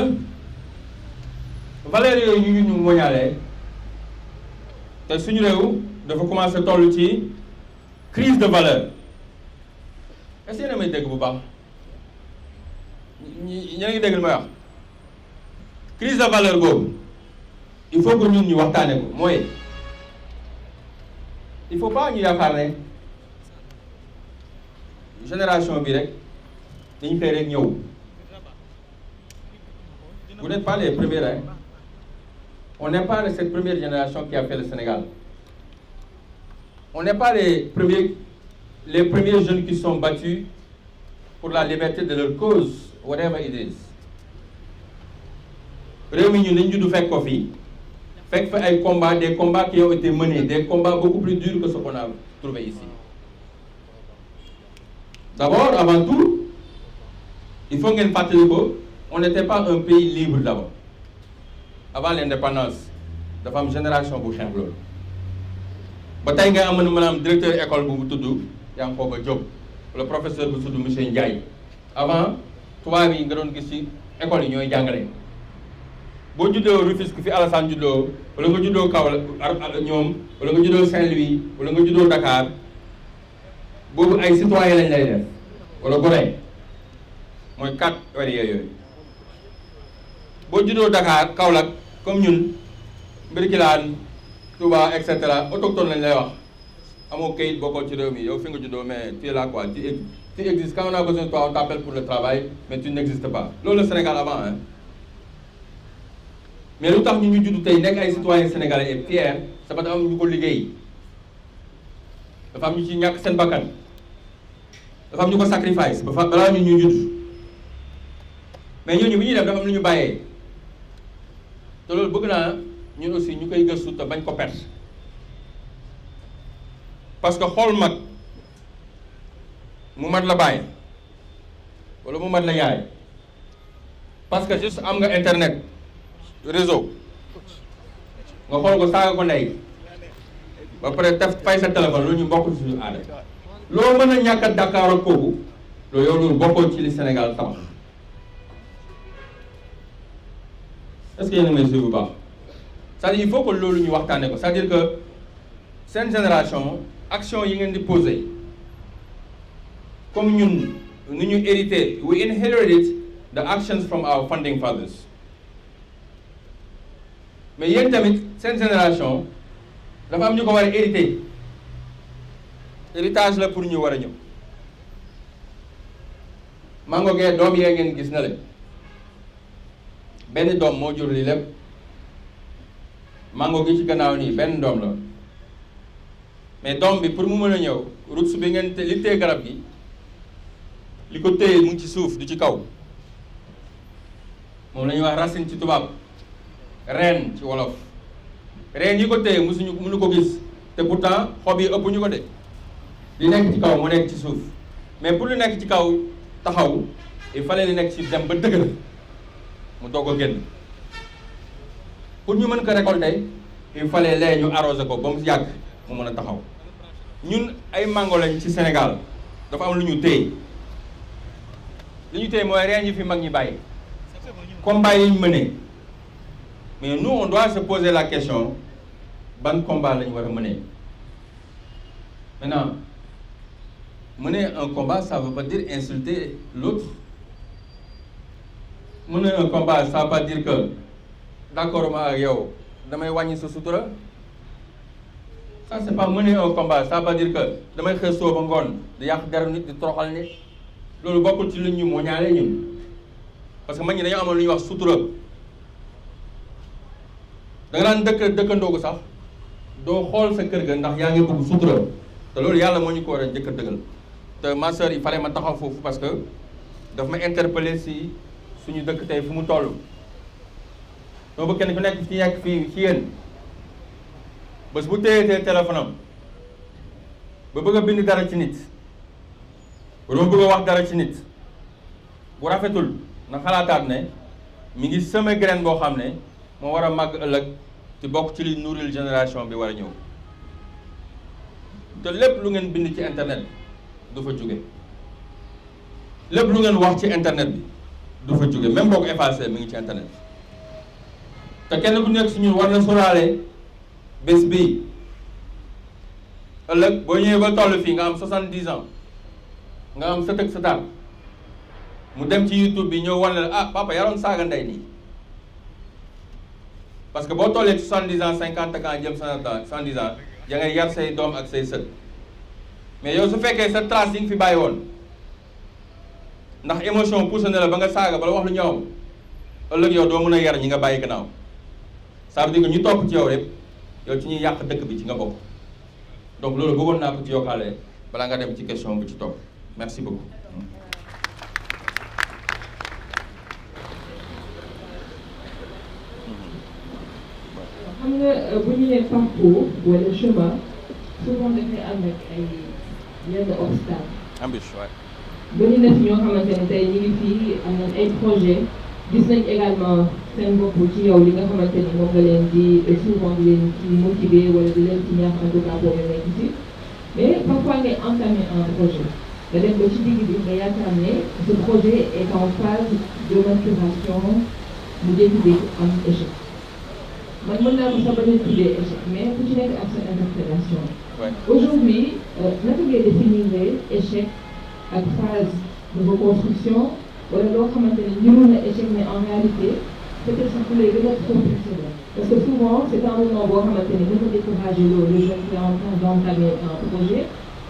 valeurs yooyu ñu moñaale te suñu réew dafa commencé toll ci crise de valeur est-ce que yéen a may dégg bu baax ña ngi dégg li may wax crise de valeur boobu il faut que ñun ñu waxtaane ko mooy il faut pas ñu yaakaar ne génération bi rek dañu xëy rek ñëw vous n'êtes pas les premiers hein on n'est pas de cette première génération qui a fait le Sénégal on n'est pas les premiers jeunes qui sont battus pour la liberté de leur cause whatever it is réew mi ñun dañu juddu fekk ko fii fekk fa ay combats des combats qui ont été menés des combats beaucoup plus durs que ce qu'on a trouvé ici d'abord avant tout il faut ngeen fàttali ko on n'était pas un pays libre d'abord avant l'indépendance dafa am génération bu xeex loolu ba tey nga amoon maanaam directeur école bu tudd Yankhoba Diop le professeur bu tudd monsieur Ndiaye avant tubaab yi nga doon gis ci école yi ñooy jàngale boo juddoo Rufisque fi Alassane juddoo wala nga juddoo Kaolack ñoom wala nga juddoo Saint-Louis wala nga juddoo Dakar boobu ay citoyen lañ lay def wala Gorée mooy 4 variétés yooyu boo juddoo Dakar Kaolack comme ñun Mbirkilaan Touba et cetera autochtone lañ lay wax amoo kayit bokkoo ci réew mi yow fi nga juddoo mais tu es là quoi tu existes quand on a besoin de toi on t'appelle pour le travail mais tu n'existes pas loolu le Sénégal avant hein mais lu tax ñu juddu tey nekk ay citoyens sénégalais et fiers c'est parce que am ñu ko liggéey dafa am ñu ci ñàkk seen bakkan dafa am ñu ko sacrifice ba fa balaa ñu judd mais ñooñu bu ñuy def dafa am lu ñu bàyyee te loolu bëgg naa ñun aussi ñu koy gëstu te bañ ko perte parce que xool mag mu mat la bàyyi wala mu mat la yaay parce que juste am nga internet réseau nga xool ko saaga ko ndey ba pare def fay sa téléphone loolu ñu bokkul suñu aada loo mën a ñàkk a Dakar ak kooku loolu yow loolu bokkoo ci li Sénégal tabax est-ce que yéen a may suivre bu baax c'est-à-dire il faut que loolu ñu waxtaane ko c'est-à-dire que seen génération action yi ngeen di poser comme ñun nu ñu hérité we inherited the actions from our founding fathers mais yéen tamit seen génération dafa am ñu ko war a hérité héritage la pour ñu war a ñëw mango gee doom yee ngeen gis na le benn doom moo jur li lépp mango gi ci gannaaw nii benn doom la mais doom bi pour mu mën a ñëw roots bi ngeen li téye garab gi li ko téye mu ngi ci suuf du ci kaw moom la ñuy wax racine ci tubaab reen ci wolof reen yi ko téye mënu ko gis te pourtant xob yi ëpp ñu ko de li nekk ci kaw mu nekk ci suuf mais pour lu nekk ci kaw taxaw il fallait li nekk ci dem ba dëgër mu doog a génn pour ñu mën ko récolter il fallait lee ñu arroser ko ba mu yàgg mu mën a taxaw ñun ay mango lañ ci Sénégal dafa am lu ñu téye li ñu téye mooy reen yi fi mag ñi bàyyi combat yi ñu mënee mais nous on doit se poser la question ban combat la ñu war a mënee maintenant mener un combat ça veut pas dire insulter l'autre mener un combat ça veut pas dire que d'accord ma ak yow damay wàññi sa sutura ça c'est pas mener un combat ça veut pas dire que damay xëy soo ba ngoon di yàq deru nit di toroxal nit loolu bokkul ci lu ñu moo ñaale ñun parce que mag ñi dañoo amoon lu ñuy wax sutura da nga daan dëkkandoo ko sax doo xool sa kër ga ndax yaa ngi bëgg sutura te loolu yàlla moo ñu ko war a njëkk a dëggal te ma sœur il fallait ma taxaw foofu parce que daf ma interpeller si suñu dëkk tey fu mu toll doo ba kenn ku nekk ci nekk fii ci yéen bés bu téyetee téléphone am ba bëgg a bind dara ci nit wala bëgg a wax dara ci nit bu rafetul na xalaataat ne mi ngi semé graine boo xam ne moo war a màgg ëllëg te bokk ci li nourrir génération bi war a ñëw te lépp lu ngeen bind ci internet bi du fa jóge lépp lu ngeen wax ci internet bi du fa jóge même boo ko effacé mi ngi ci internet te kenn ku nekk suñu war na sóoraale bés bii ëllëg boo ñëwee ba toll fii nga am 70 ans nga am sët ak sëtaat mu dem ci YouTube bi ñëw wan la ah papa yaroon saaga ndey nii parce que boo tollee ci 70 ans 50 ans jëm 70 ans ya ngay yar say doom ak say sët mais yow su fekkee sa trace yi nga fi bàyyi woon ndax émotion poussé na la ba nga saaga bala wax lu ñaaw ëllëg yow doo mën a yar ñi nga bàyyi gannaaw ça veut dire que ñu topp ci yow rek yow ci ñuy yàq dëkk bi ci nga bokk donc loolu bëggoon naa ko ci yokkaale balaa nga dem ci question bu ci topp merci beaucoup. xam nga bu ñu nee parcours wala chemin souvent dafay am ak ay yenn obstacle. embûche waay. bëri na fi ñoo xamante ne tey ñu ngi fii am nañ ay projet gis nañ également seen bopp ci yow li nga xamante ni moom nga leen di souvent di leen ci motiver wala di leen ci ñaax en tout cas boobu nekk ci mais parfois ngay entamer un projet nga dem ba ci digg bi nga yaakaar ne ce projet est en phase de maturation mu jékki-jékki am échec. man mën naa ko sax bañ a tuddee échec mais ku ci nekk ak sa interprétation. Aujourd'hui naka ngay définir échec ak phase de reconstruction wala loo xamante ne niru na échec mais en réalité peut-être sax lay gën a complexé la parce que souvent c'est un moment boo xamante ne mën na décourager le jeune qui est en train d'entamer un projet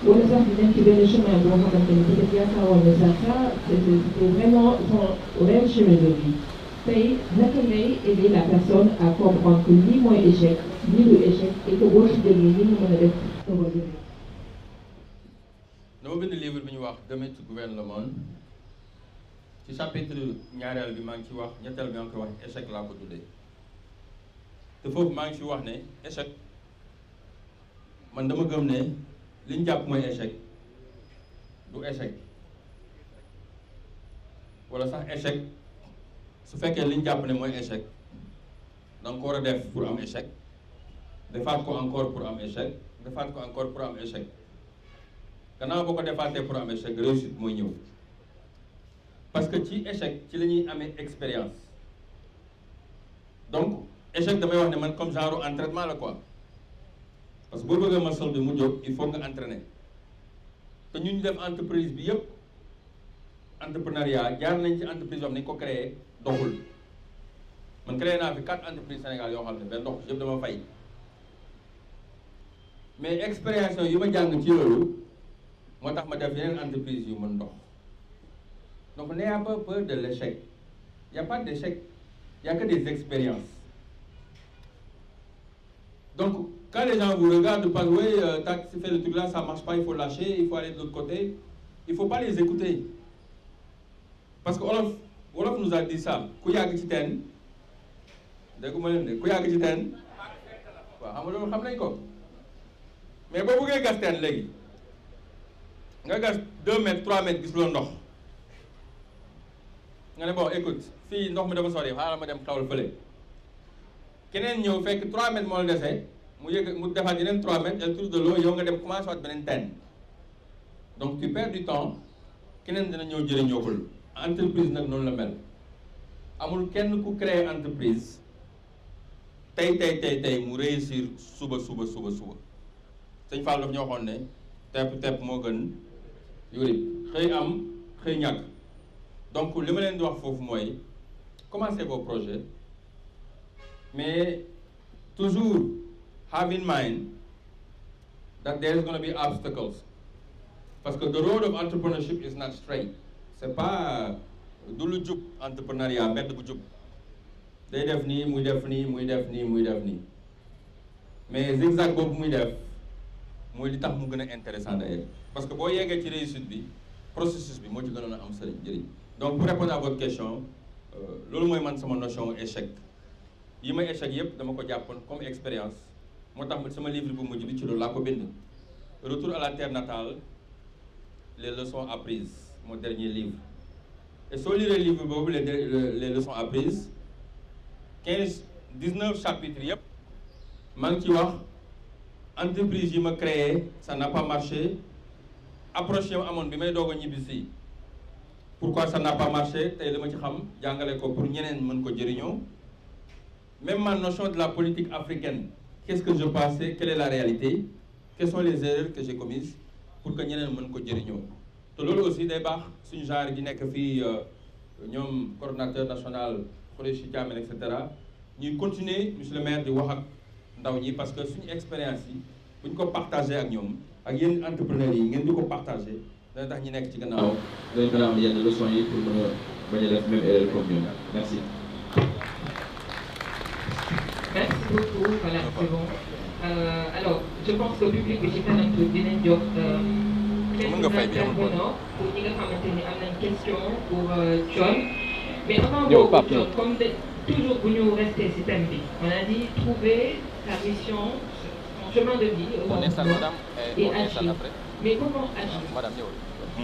wala sax di nekk ci benn chemin boo xamante ne peut-être yaakaaroon ne ça c'est vraiment son réel chemin de vie. tey naka ngay aider la personne à comprendre que lii mooy échec lii du échec et que boo ci jógee lii ñu mën a def heureusement. dama bind livre bi ñu wax Demain tu gouvernes le monde ci chapitre ñaareel bi maa ngi ci wax ñetteel bi maa ngi koy wax échec laa ko tuddee te foofu maa ngi ci wax ne échec man dama gëm ne li ñu jàpp mooy échec du échec wala sax échec. su fekkee li ñu jàpp ne mooy échec da nga ko war a def pour am échec defaat ko encore pour am échec defaat ko encore pour am échec gannaaw boo ko defaatee pour am échec réussite mooy ñëw parce que ci échec ci la ñuy amee expérience donc échec damay wax ne man comme genre entraînement la quoi parce que boo bëggee muscle bi mu jóg il faut nga entraîner te ñu def entreprise bi yëpp entrepreneuriat jaar nañ ci entreprise yoo xam ne ko créé doxul man créé naa fi 4 entreprises Sénégal yoo xam ne benn dox yëpp dama fay mais expérience yu ma jàng ci loolu moo tax ma def yeneen entreprise yu mën dox donc n'ayez pas peur de l'échec il y a pas d'échec il y a que des expériences donc quand les gens vous regardent parce que oui t'as fait le truc là ça marche pas il faut lâcher il faut aller de l'autre côté il faut pas les écouter parce que Wolof nous a dit ça ku yàgg ci teen dégg ma leen de ku yàgg ci teen waaw xam nga loolu xam nañ ko mais boo bëggee gas teen léegi nga gas 2 mètres 3 mètres gis loo ndox nga ne bon écoute fii ndox mi dafa sori xaaral ma dem xawal fële keneen ñëw fekk 3 mètres moo la dese mu defaat yeneen 3 mètres elle touche de l'eau yow nga dem commencé waat beneen teen donc tu perds du temps keneen dina ñëw jëriñoo ko entreprise nag noonu la mel amul kenn ku créer entreprise tey mu réussir suba sëñ Fall daf ñoo waxoon ne tepp moo gën yurib xëy am xëy ñàkk donc li ma leen di wax foofu mooy commencez vos projets mais toujours have in mind that there is going to be obstacles parce que the road of entrepreneurship is not straight. C'est pas du lu jub entrepreneuriat mbedd bu jub day def nii muy def nii muy def nii muy def nii mais zigzag boobu muy def mooy li tax mu gën a intéressant d'ailleurs parce que boo yeggee ci réussite bi processus bi moo ci gënoon a am njëriñ donc pour répondre à votre question loolu mooy man sama notion échec yi may échec yëpp dama ko jàppoon comme expérience moo tax sama livre bu mujj bi ci loolu laa ko bind retour à la terre natale les leçons apprises mon dernier livre et soo lire livre boobu les leçons apprises 19 chapitres yëpp maa ngi ci wax entreprise yi ma créé ça n'a pas marché approche yi ma amoon bi may doog a ñibbisi pourquoi ça n'a pas marché tey li ma ci xam jàngale ko pour ñeneen mën ko jëriñoo même ma notion de la politique africaine qu'est-ce que je pensais quelle est la réalité quelles sont les erreurs que j'ai commises pour que ñeneen mën ko jëriñoo te loolu aussi day baax suñu genre gi nekk fii ñoom coordonnateur national Khoureyssi Thiamène et cetera ñuy continuer monsieur le maire di wax ak ndaw ñi parce que suñu expérience yi bu ñu ko partagé ak ñoom ak yenn entrepreneurs yi ngeen di ko partagé dana tax ñi nekk ci gannaaw dañ mën a am yenn leçons yi pour mën a bañ a def même erreur comme ñoom merci. Merci beaucoup, voilà, c'est bon. Alors, je pense que le public bi ci kanam tuuti dinañ jox quelques intervenants pour ñi nga xamante ni am nañ question pour Thione. Mais avant boobu Thione, comme toujours bu ñu rester ci thème bi, on a dit trouver sa mission, son chemin de vie et agir. Mais comment agir?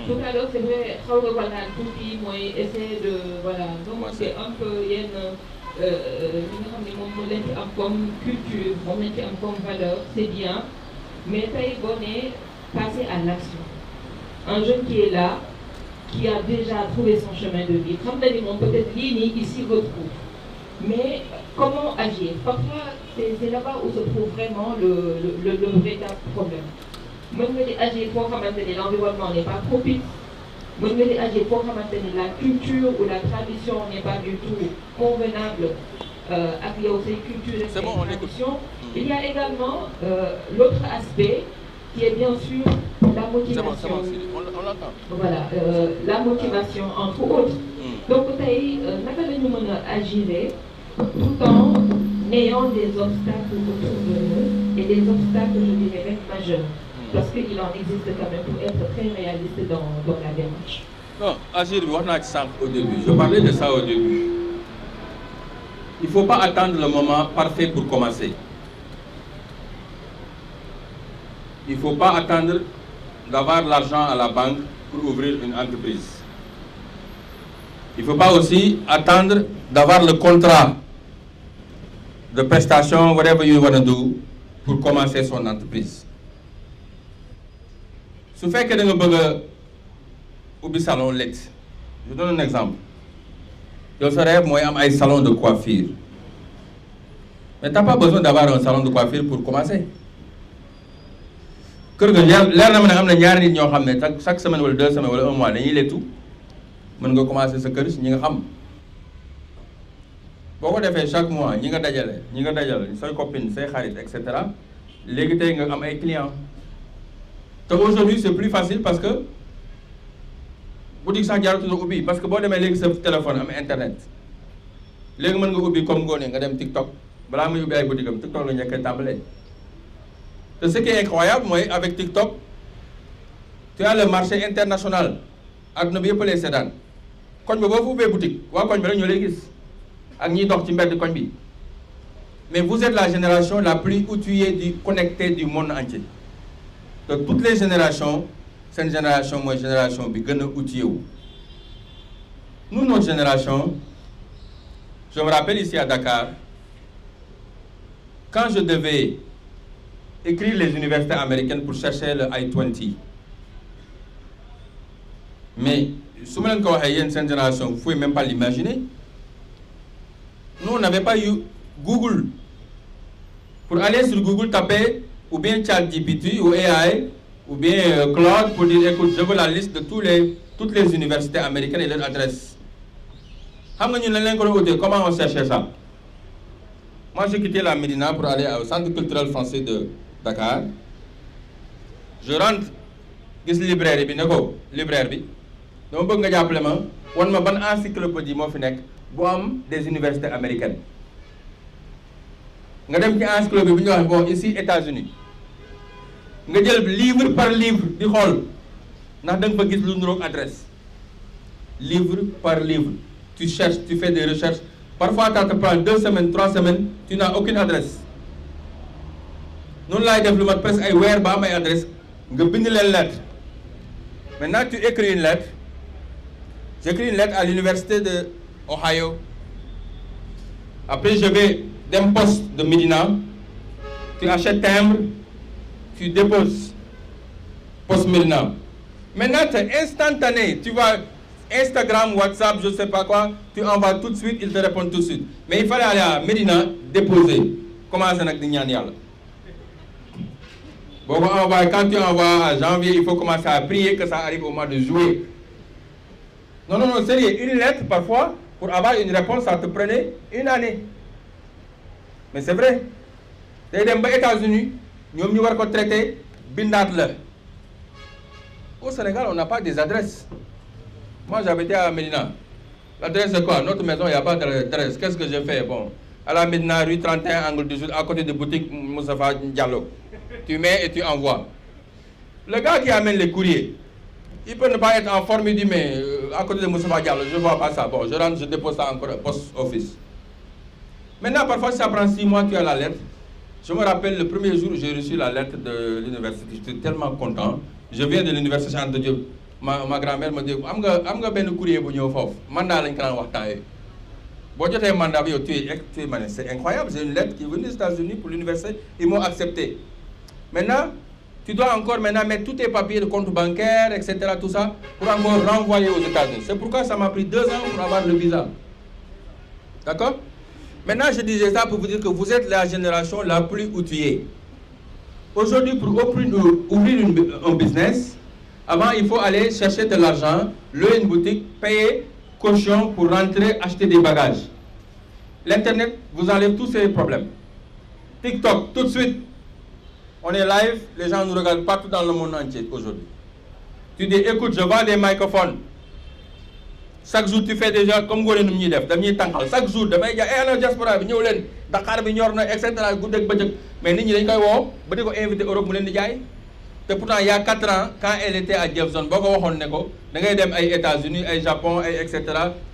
Tout à l'heure, c'est vrai, xaw nga ko naan tuuti mooy essayer de voilà remonter un peu yenn li nga xam ne moom lañ ci am comme culture moom lañ ci am comme valeur c'est bien mais tey boo nee passer à l'action un jeune qui est là qui a déjà trouvé son chemin de vie xam na ni moom peut-être lii nii il s'y retrouve mais comment agir parfois c'est là-bas où se trouve vraiment le véritable problème mën nga di agir foo xamante ni l'environnement n'est pas propice mën nga di agir foo xamante ni la culture ou la tradition n'est pas du tout convenable ak yow say culture et say traditions. Il y a également l'autre aspect qui est bien sûr la motivation. On l'entend. Voilà, la motivation entre autres. Donc tey naka la ñu mën a agir tout en ayant des obstacles autour de nous et des obstacles je dirais même majeurs. Parce qu'il en existe quand même pour être très réaliste dans la démarche. Non, agir bi wax naa ci sànq au début je parlais de ça au début il faut pas attendre le moment parfait pour commencer il faut pas attendre d'avoir l'argent à la banque pour ouvrir une entreprise il faut pas aussi attendre d'avoir le contrat de prestation whatever you want to do pour commencer son entreprise su fekkee da nga bëgg a ubbi salon laite je donne un exemple yow sa rêve mooy am ay salon de coiffure mais t'as pas besoin d'avoir un salon de coiffure pour commencer kër ga leer na ma ne am na ñaari nit ñoo xam ne chaque semaine wala 2 semaines wala 1 mois dañuy lettu mën nga commencer sa kër si ñi nga xam boo ko defee chaque mois ñi nga dajale say copine say xarit et cetera léegi tey nga am ay clients te aujourd'hui c'est plus facile parce que boutique sax jaaratul ubbi parce que boo demee léegi sa téléphone am internet léegi mën nga ubbi comme ngoone nga dem TikTok balaa muy ubbi ay boutique am TikTok la njëkkee tàmbalee te ce qui est incroyable mooy avec TikTok tu as le marché international adduna bi yëpp lay seetaan koñ ba boo fa ubbee boutique waa koñ bi rek ñoo lay gis ak ñiy dox ci mbedd koñ bi mais vous êtes la génération la plus outillée du connectée du monde entier de toutes les générations cette génération mooy génération bi gën a outillé wu nous notre génération je me rappelle ici à Dakar quand je devais écrire les universités américaines pour chercher le I-20 mais su ma leen ko waxee yéen seen génération vous pouvez même pas l'imaginer nous on n'avait pas eu Google pour aller sur Google taper ou bien ChatGPT ou AI ou bien Claude pour dire écoute je veux la liste de toutes les universités américaines et leur adresse xam nga ñun lañ leen ko doon utee comment on cherchait ça moi j'ai quitté la Médina pour aller au centre culturel français de Dakar je rentre gis libraire bi ne ko libraire bi dama bëgg nga jàppale ma wan ma ban encyclopédie moo fi nekk bu am des universités américaines nga dem ci encyclopédie bi ñu wax bon ici États-Unis nga jël livre par livre di xool ndax da nga fa gis lu niroog adresse livre par livre tu cherches tu fais des recherches parfois ça te prend 2 semaines 3 semaines tu n'as aucune adresse noonu laay def lu mat presque ay weer ba am ay adresse nga bind leen lettre maintenant tu écris une lettre J'écris une lettre à l'université de Ohio. Après, je vais d'un poste de Médina. Tu achètes timbre, tu déposes. Poste Médina. Maintenant, c'est instantané. Tu vas Instagram, WhatsApp, je ne sais pas quoi. Tu envoies tout de suite, ils te répondent tout de suite. Mais il fallait aller à Médina, déposer. Comment ça n'a pas de bon, quand tu envoies à janvier, il faut commencer à prier que ça arrive au mois de juillet. Non, non, non, sérieux. Une lettre, parfois, pour avoir une réponse, ça te prenait une année. Mais c'est vrai. Dans les États-Unis, nous avons traité Bindat. Au Sénégal, on n'a pas des adresses. Moi, j'habitais à Médina. L'adresse, c'est quoi? Notre maison, il n'y a pas d'adresse. Qu'est-ce que j'ai fait? Bon, à la Médina, rue 31, angle 18, à côté de boutique Moussafa Diallo. Tu mets et tu envoies. Le gars qui amène les courriers, il peut ne pas être en forme, il dit, mais à côté de Moussafa Diallo, je ne vois pas ça. Bon, je rentre, je dépose ça encore au post-office. Maintenant, parfois, ça prend 6 mois, tu as la lettre. Je me rappelle, le premier jour où j'ai reçu la lettre de l'université, j'étais tellement content. Je viens de l'université Cheikh Anta Diop. Ma grand-mère me dit, am nga ben courrier bu ñëw fofu. Mandat lañ ko daan wax temps yooyu. Boo jotee mandat bi yow tu es c'est incroyable, c'est une lettre qui est venue des États-Unis pour l'université, ils m'ont accepté. Maintenant, tu dois encore maintenant mettre tous tes papiers de compte bancaire, etc., tout ça, pour encore renvoyer aux États-Unis. C'est pourquoi ça m'a pris 2 ans pour avoir le visa. D'accord? Maintenant, je disais ça pour vous dire que vous êtes la génération la plus outillée. Aujourd'hui, pour ouvrir un business, avant, il faut aller chercher de l'argent, louer une boutique, payer caution pour rentrer, acheter des bagages. L'Internet vous enlève tous ces problèmes. TikTok, tout de suite, on est live, les gens nous regardent partout dans le monde entier aujourd'hui. Tu dis, écoute, je vends des microphones. Chaque jour, tu fais déjà comme vous voulez. Chaque jour, tu fais la diaspora, Dakar, etc. Mais nous avons invité l'Europe. Et pourtant, il y a 4 ans, quand elle était à Jefferson, elle a dit aux États-Unis, au Japon, etc.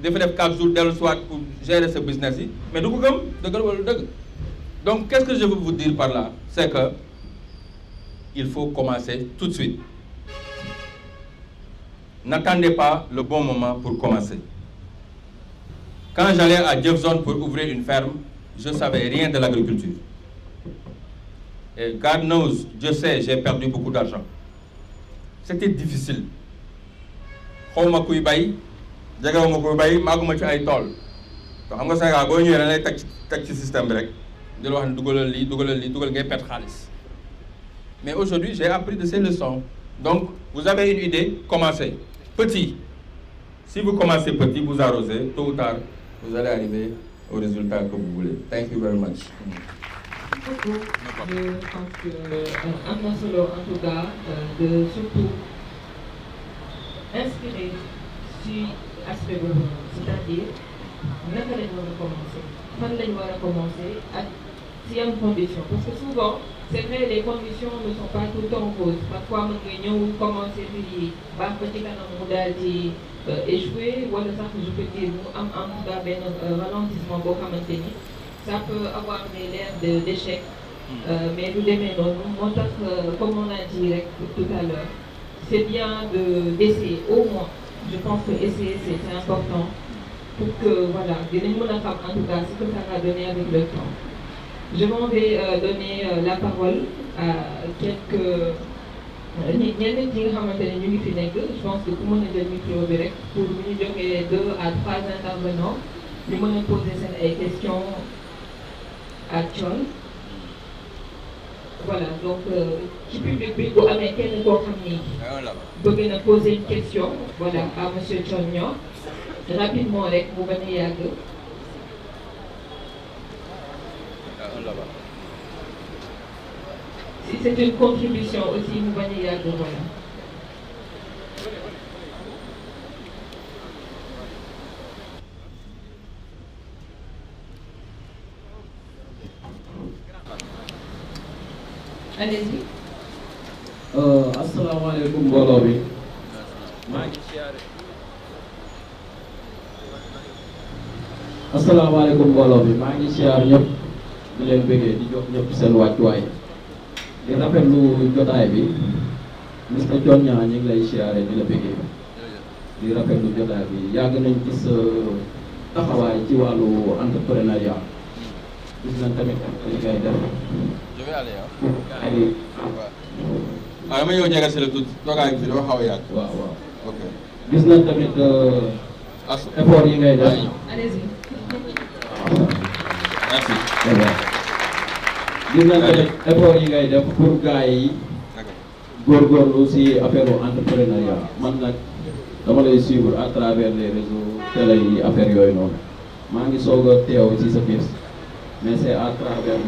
Elle a fait 4 jours dès le soir pour gérer ce business. Mais donc, qu'est-ce que je veux vous dire par là? C'est que il faut commencer tout de suite. N'attendez pas le bon moment pour commencer. Quand j'allais à Jefferson pour ouvrir une ferme, je ne savais rien de l'agriculture. Et God knows, je sais, j'ai perdu beaucoup d'argent. C'était difficile. Je ne sais pas si je suis je ne sais pas si système. Mais aujourd'hui, j'ai appris de ces leçons. Donc, vous avez une idée, commencez. Petit. Si vous commencez petit, vous arrosez, tôt ou tard, vous allez arriver au résultat que vous voulez. Thank you very much. Je pense que solo en tout cas de surtout inspirer sur aspect boobu, c'est-à-dire naka lañ war a commencer fan lañ war a commencer ak si yan conditions, parce que souvent c'est vrai les conditions ne sont pas tout le temps roses. Parfois mën nga ñëw commencer di baax ba ci kanam mu daal di échouer wala sax je peux dire mu am en tout cas benn ralentissement boo xamante ni ça peut avoir des airs d'échec, mais nous démenons. Comme on a dit tout à l'heure, c'est bien d'essayer au moins. Je pense que essayer c'est important pour que voilà, en tout cas ce que ça va donner avec le temps. Je m'en vais donner la parole à quelques ñenn ñi nga xamante ne ñu ngi fi nekk. Je pense que ku mën a jël micro bi rek pour bu ñu joxee 2 à 3 intervenants ñu mën a poser seen ay questions à Thione. Voilà, donc ci public bi bu amee kenn koo xam ni bëgg na poser une question, voilà, à monsieur Thione Niang rapidement rek mu bañ a yàgg. Si c'est une contribution aussi mu bañ a yàgg, voilà. Allez-y. Asalaamaaleykum mbooloo bi. maa ngi siyaare. Asalaamaaleykum mbooloo bi maa ngi siyaare ñëpp di leen bëggee di jox ñëpp seen wàccuwaay di rafetlu jotaay bi Mr. Thione Niang ñu ngi lay siyaare di la bëggee di rafetlu jotaay bi yàgg nañ gis taxawaay ci wàllu entrepreneuriat gis nañ tamit li ngay def. je vais aller ay dama ñëw jegal si la tuuti toogaay bi dafa xaw a yàgg. waaw waaw. ok gis nañ tamit effort yi ngay def. Allez-y. merci. gis nañ tamit effort yi ngay def pour gars yi góorgóorlu si affaire entrepreneuriat man nag dama lay suivre à travers les réseaux télé yi affaire yooyu noonu maa ngi soog a teew ci sa bis mais c'est à travers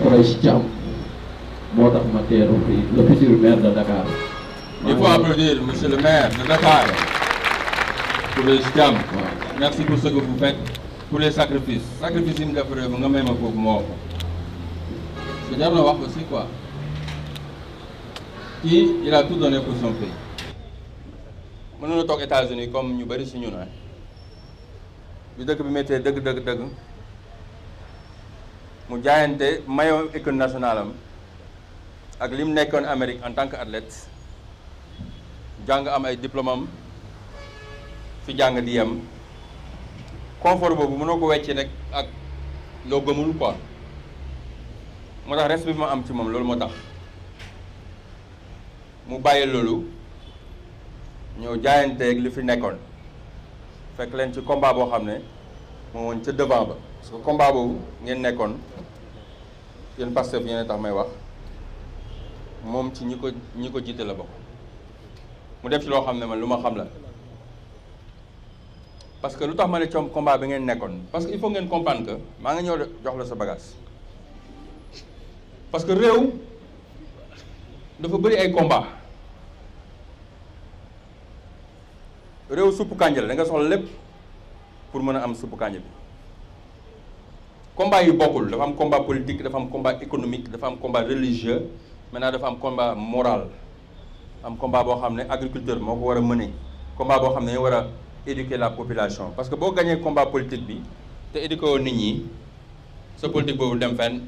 Khoureychi Thiam moo tax ma teeru fii le futur maire de Dakar. Il faut applaudir monsieur le maire de Dakar Khoureychi Thiam. Merci pour ce que vous faites, pour les sacrifices yi mu def réew nga may ma foofu moo ko parce que jar na wax aussi quoi. Il a tout donné pour son pays. mënoon na toog États-Unis comme ñu bëri si ñun bi dëkk bi méttee dëgg mu jaayante maillot équipe nationale am ak li mu nekkoon Amérique en tant que athlète jàng am ay diplôme am fi jàng di yem confort boobu mënoo ko wecci rek ak loo gëmul quoi moo tax respect bi ma am ci moom loolu moo tax mu bàyyi loolu ñëw jaayanteeg li fi nekkoon fekk leen ci combat boo xam ne moo woon ca devant ba parce que combat boobu ngeen nekkoon yéen Pastef yéen tax may wax moom ci ñi ko jiite la bokk mu def ci loo xam ne man lu ma xam la parce que lu tax ma ne coom combat bi ngeen nekkoon parce que il faut ngeen comprendre que maa nga ñëw jox la sa bagage parce que réew dafa bëri ay combat réew suppu kànja la da nga soxla lépp pour mën a am suppu kànja bi combat yi bokkul dafa am combat politique dafa am combat économique dafa am combat religieux maintenant dafa am combat moral am combat boo xam ne agriculteur moo ko war a mëne combat boo xam ne war a éduquer la population parce que boo gañee combat politique bi te éduquer woon nit ñi sa politique boobu dem fenn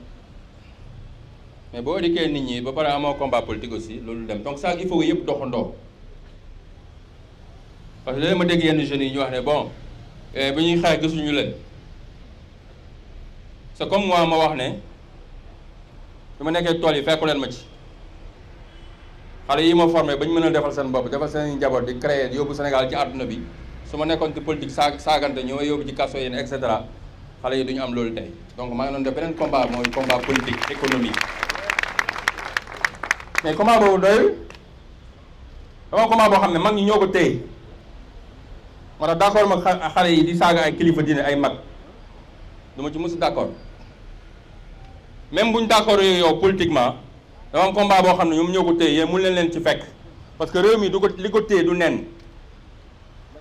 mais boo éduquer nit ñi ba pare amoo combat politique aussi loolu dem donc ça il faut que yëpp doxandoo parce que léegi ma dégg yenn jeunes yi ñu wax ne bon bi ñuy xeex gisuñu leen c'est comme moi ma wax ne bi ma nekkee tool yi fekku leen ma ci xale yi ma formé ba ñu mën a defal seen bopp defal seen njaboot di créer yóbbu Sénégal ci àdduna bi su ma nekkoon ci politique saagante ñoo yóbbu ci kaso yi et cetera xale yi duñu am loolu tey donc maa ngi doon def beneen combat mooy combat politique économique mais combat boobu doyul dama combat boo xam ne mag ñi ñoo ko téye moo tax d'accord ma xale yi di saaga ay kilifa diine ay mag du ma ci mës d'accord même buñ d'accord yooyu yow politiquement dafa am combat boo xam ne ñoom ñoo ko téye yéen mun leen ci fekk parce que réew mi du ko li ko téye du nen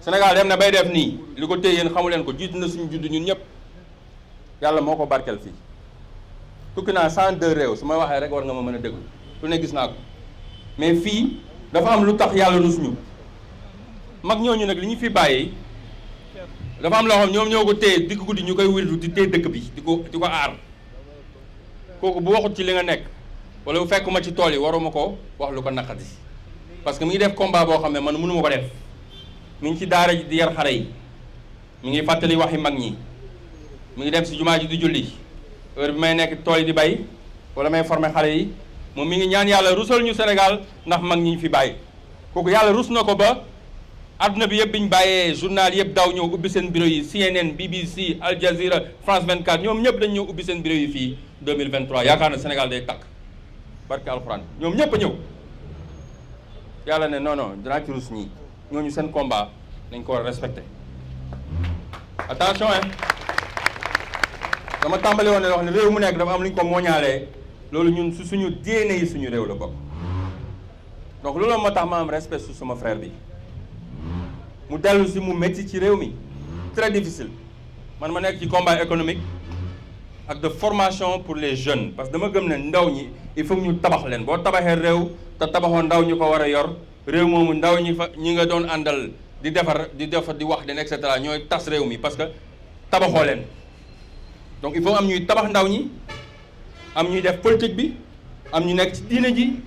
Sénégal dem na bay def nii li ko téye yéen xamu leen ko jiitu na suñu judd ñun ñëpp yàlla moo ko barkeel fii tukki naa 102 réew su ma waxee rek war nga ma mën a déglu lu ne gis naa ko mais fii dafa am lu tax yàlla rus ñu mag ñooñu nag li ñu fi bàyyi dafa am loo xam ñoom ñoo ko téye digg guddi ñu koy wirdu di téye dëkk bi di ko aar kooku bu waxut ci li nga nekk wala bu fekkuma ci tool yi waruma ko wax lu ko naqati parce que mi ngi def combat boo xam ne man mënu ma ko def mi ngi ci daara ji di yar xale yi mi ngi fàttali waxi mag ñi mi ngi dem si jumaa ji di julli heure bi may nekk tool yi di bay wala may former xale yi moom mi ngi ñaan yàlla rusal ñu Sénégal ndax mag ñi fi bàyyi kooku yàlla rus na ko ba adduna bi yëpp bi ñu bàyyee journal yëpp daw ñëw ubbi seen bureau yi CNN BBC Al Jazeera France 24 ñoom ñëpp dañ ñëw ubbi seen bureau yi fii 2023 yaakaar na Sénégal day takk barke alxuraan ñoom ñëpp a ñëw yàlla ne non non dinaa ci rus ñii ñooñu seen combat nañ ko war a respecté attention dama tàmbali woon ne wax ne réew mu nekk dafa am lu ñu ko mooñaalee loolu ñun su suñu diine yi suñu réew la bokk donc loolu moo tax ma am respect su suma frère bi mu dellu si mu métti ci réew mi très difficile man ma nekk ci combat économique ak de formation pour les jeunes parce que dama gëm ne ndaw ñi il faut ñu tabax leen boo tabaxee réew te tabaxoo ndaw ñu ko war a yor réew moomu ndaw ñi nga doon àndal di defar di wax den et cetera ñooy tas réew mi parce que tabaxoo leen donc il faut am ñuy tabax ndaw ñi am ñuy def politique bi am ñu nekk ci diine ji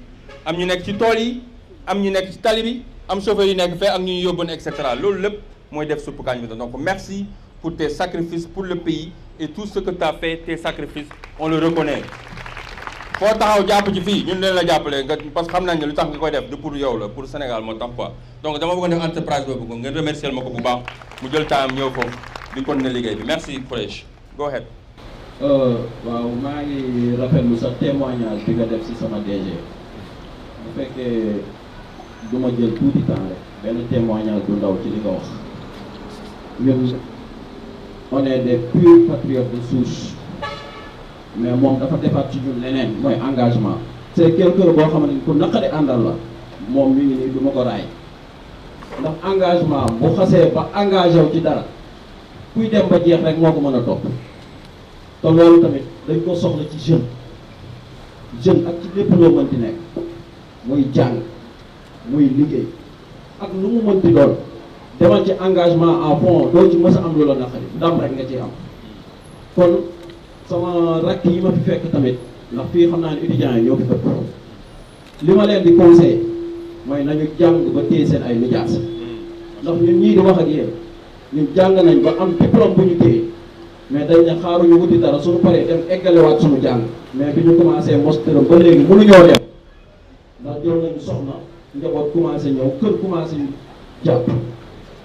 am ñu nekk ci tool yi am ñu nekk ci tali bi am chauffeur yi nekk fee ak ñu yóbboon et cetera loolu lépp mooy def suppu kànja bi donc merci pour tes sacrifices pour le pays et tout ce que tu as fait tes sacrifices on le reconnaît. foo taxaw jàpp ci fii ñun leen la jàppale nga parce que xam nañ ne lu tax nga koy def du pour yow la pour Sénégal moo tax quoi donc dama bëgg a def entreprise boobu ngeen remercier ma ko bu baax mu jël temps am ñëw foofu di continuer liggéey bi merci Khoureyssi go ahead. waaw maa ngi rafetlu sa témoignage bi nga def ci sama DG bu fekkee du ma jël tuuti temps rek benn témoignage bu ndaw ci li nga wax ñun on est des purs patriotes de souche mais moom dafa defaat ci ñun leneen mooy engagement. c'est quelqu'un boo xamante ni ku naqari àndal la moom mi ngi nii du ma ko raay ndax engagement bu xasee ba engagé wu ci dara kuy dem ba jeex rek moo ko mën a topp. te loolu tamit dañ ko soxla ci jeune ak ci lépp loo mënti nekk muy jàng muy liggéey ak lu mu mënti doon demal ci engagement à fond doo ci mës a am loola naqari ndam rek nga ciy am. kon sama rakk yi ma fi fekk tamit ndax fii xam naa ne étudiants yi ñoo fi fekk li ma leen di conseillé mooy nañu jàng ba téye seen ay lijaas ndax ñun ñii di wax ak yéen ñun jàng nañ ba am diplôme bu ñu téye. mais dañ ne xaaruñu wuti dara suñu paree dem eggalewaat suñu jàng mais bi ñu commencé mos tërëm ba léegi mënuñoo dem ndax jël nañu soxna njaboot commencé ñëw kër commencé jàpp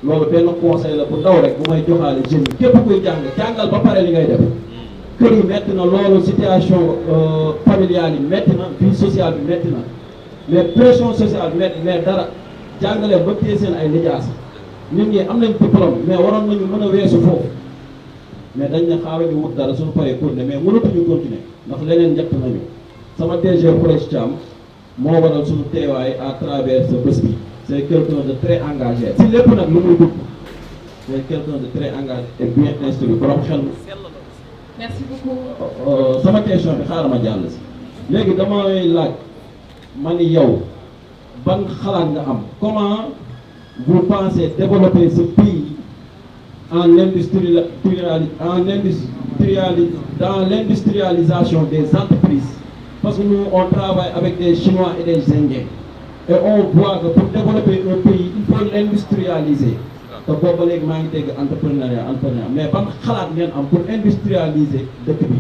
loolu benn conseil la bu ndaw rek bu may joxaale jeunes yi képp kuy jàngal ba pare li ngay def kër yi metti na loolu situation familiale yi metti na vie sociale bi metti na mais pression sociale bi metti mais dara jàngalee ba téye seen ay lijaas nit ñi am nañ diplôme mais waroon nañu mën a weesu foofu mais dañ ne xaaral ñu wut dara suñu paree continuer mais mënatuñu continuer ndax leneen njëkk nañu sama DG Khoureyssi Thiam moo waral suñu teewaay à travers ce bés bi c'est quelqu'un de très engagé si lépp nag lu muy dugg c'est quelqu'un de très engagé et bien instruit borom xel. merci beaucoup. sama question bi xaaral ma jàll si léegi damay laaj ma ni yow ban xalaat nga am comment vous pensez développer ce pays dans l'industrialisation des entreprises parce que nous on travaille avec des Chinois et des Indiens et on voit que pour développer un pays il faut l'industrialiser te boobu ba léegi maa ngi dégg entrepreneuriat mais ban xalaat ngeen am pour industrialiser dëkk bi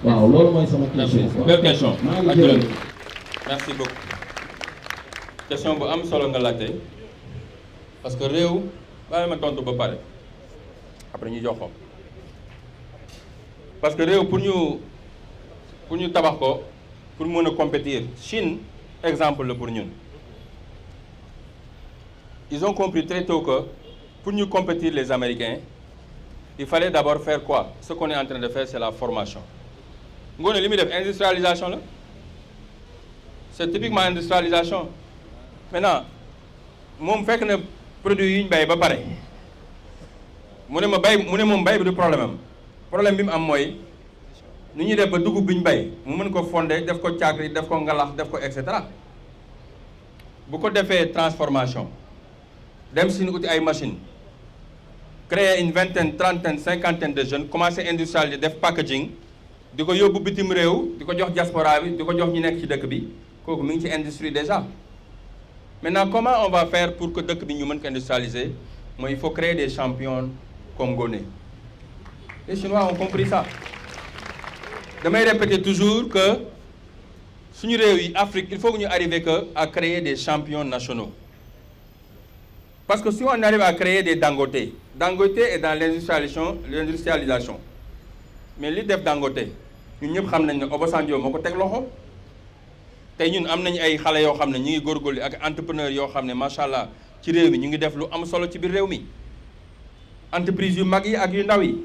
waaw loolu mooy sama question. belle question maa ngi jël merci beaucoup question bu am solo nga laajte parce que réew bàyyi ma tontu ba pare après ñu jox ko parce que réew pour ñu tabax ko pour mën a compétir Chine exemple la pour ñun ils ont compris très tôt que pour ñu compétir les Américains il fallait d'abord faire quoi ce qu'on est en train de faire c'est la formation ngoone li muy def industrialisation la c'est typiquement industrialisation maintenant moom fekk na produit yi ñu bay ba pare mu ne moom bay bi du problème bi mu am mooy nu ñuy def ba dugub bi ñu bay mu mën ko fondé def ko caakri def ko ngalax def ko et cetera bu ko defee transformation dem si uti ay machine créer une vingtaine trentaine cinquantaine de jeunes commencer industrialiser def packaging di ko yóbbu bitim réew di ko jox diaspora bi di ko jox ñi nekk ci dëkk bi kooku mi ngi ci industrie déjà maintenant comment on va faire pour que dëkk bi ñu mën ko industrialiser mooy il faut créer des champions comme Ngoné les Chinois ont compris ça damay répéter toujours que suñu réew yi Afrique il faut que ñu arriver que à créer des champions nationaux parce que si on arrive à créer des Dangote est dans l'industrialisation mais li def Dangote ñun ñëpp xam nañ ne Obasanjo moo ko teg loxo tey ñun am nañu ay xale yoo xam ne ñu ngi góorgóorlu ak entrepreneur yoo xam ne macha allah ci réew mi ñu ngi def lu am solo ci biir réew mi entreprise yu mag yi ak yu ndaw yi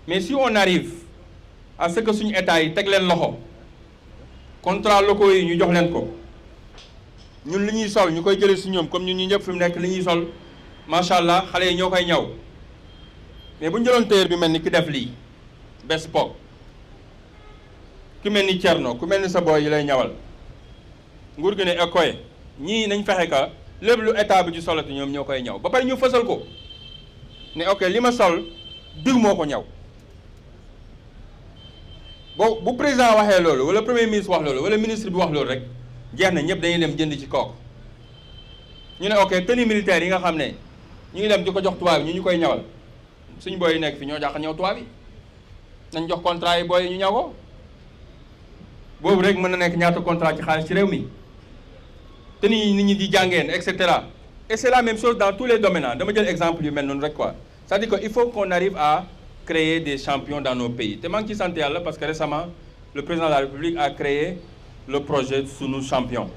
mais si on arrive à ce que suñu état yi teg leen loxo contrat locaux yi ñu jox leen ko ñun li ñuy sol ñu koy jëlee si ñoom comme ñun ñu ñëpp fi mu nekk li ñuy sol macha allah xale yi ñoo koy ñaw mais bu ñu jëloon tailleur bi mel ni ki def lii Bespoke ku mel ni Thierno ku mel ni sa boy yi lay ñawal nguur gi ne Ecoye ñii nañ fexe ka lépp lu état bi ci solati ñoom ñoo koy ñaw ba pare ñu fësal ko ne ok li ma sol diw moo ko ñaw bu président waxee loolu wala premier ministre wax loolu wala ministre bi wax loolu rek jeex na ñëpp dañuy dem jënd ci kooku ñu ne ok tenue militaire yi nga xam ne ñu ngi dem di ko jox tubaab yi ñu koy ñawal suñu booy yi nekk fi ñoo jàq ñëw tubaab yi nañ jox contrat yi booy yi ñu ñaw ko boobu rek mën na nekk ñaata contrat ci xaalis ci réew mi tenue yi nit ñi di jàngeen et cetera. Et c'est la même chose dans tous les domaines. Dama jël exemple yu mel noonu rek quoi c'est-à-dire que il faut qu'on arrive à créer des champions dans nos pays te maa ngi ci sant yàlla parce que récemment le président de la République a créé le projet Sunu Champion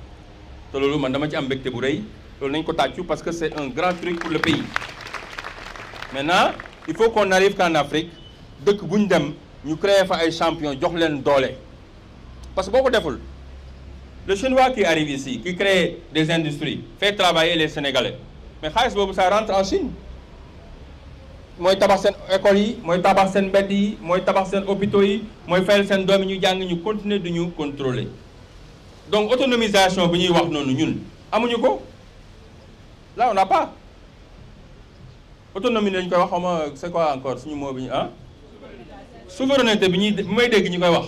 te loolu man dama ci am mbégte bu rëy loolu nañ ko tàccu parce que c'est un grand truc pour le pays. Maintenant il faut qu'on arrive qu'en Afrique dëkk bu ñu dem ñu créer fa ay champions jox leen doole parce que boo ko deful le Chinois qui arrive ici qui crée des industries fait travailler les Sénégalais mais xaalis boobu ça rentre en Chine mooy tabax seen écoles yi mooy tabax seen mbedd yi mooy tabax seen hôpitaux yi mooy fayal seen doom yi ñu jàng ñu continuer du ñu contrôler donc autonomisation bi ñuy wax noonu ñun amuñu ko là on n'a pas autonomie lañ koy wax xaw ma c'est quoi encore suñu mot bi ñu souveraineté bi ñuy may dégg ñu koy wax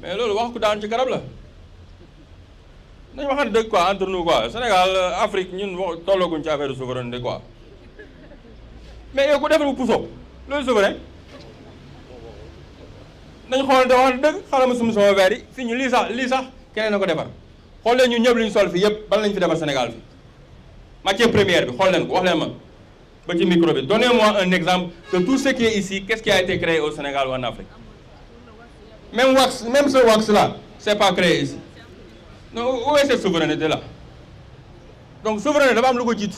mais loolu wax ku daan ci garab la nañu waxante dëgg quoi entre nous quoi Sénégal Afrique ñun tollooguñ ci affaire de souveraineté quoi mais yow ku defal bu puso loolu souverain nañ xool da waxante dëgg xala ma sum sama verre yi fii ñu lii sax keneen na ko defar xool leen ñun ñëpp li ñu sol fi yëpp ban lañ fi defar Sénégal fi matière première bi xool leen ko wax leen ma ba ci micro bi donnez-moi un exemple de tout ce qui est ici qu'est-ce qui a été créé au Sénégal ou en Afrique même ce wax là c'est pas créé ici non où est cette souveraineté là donc souveraineté dafa am lu ko jiitu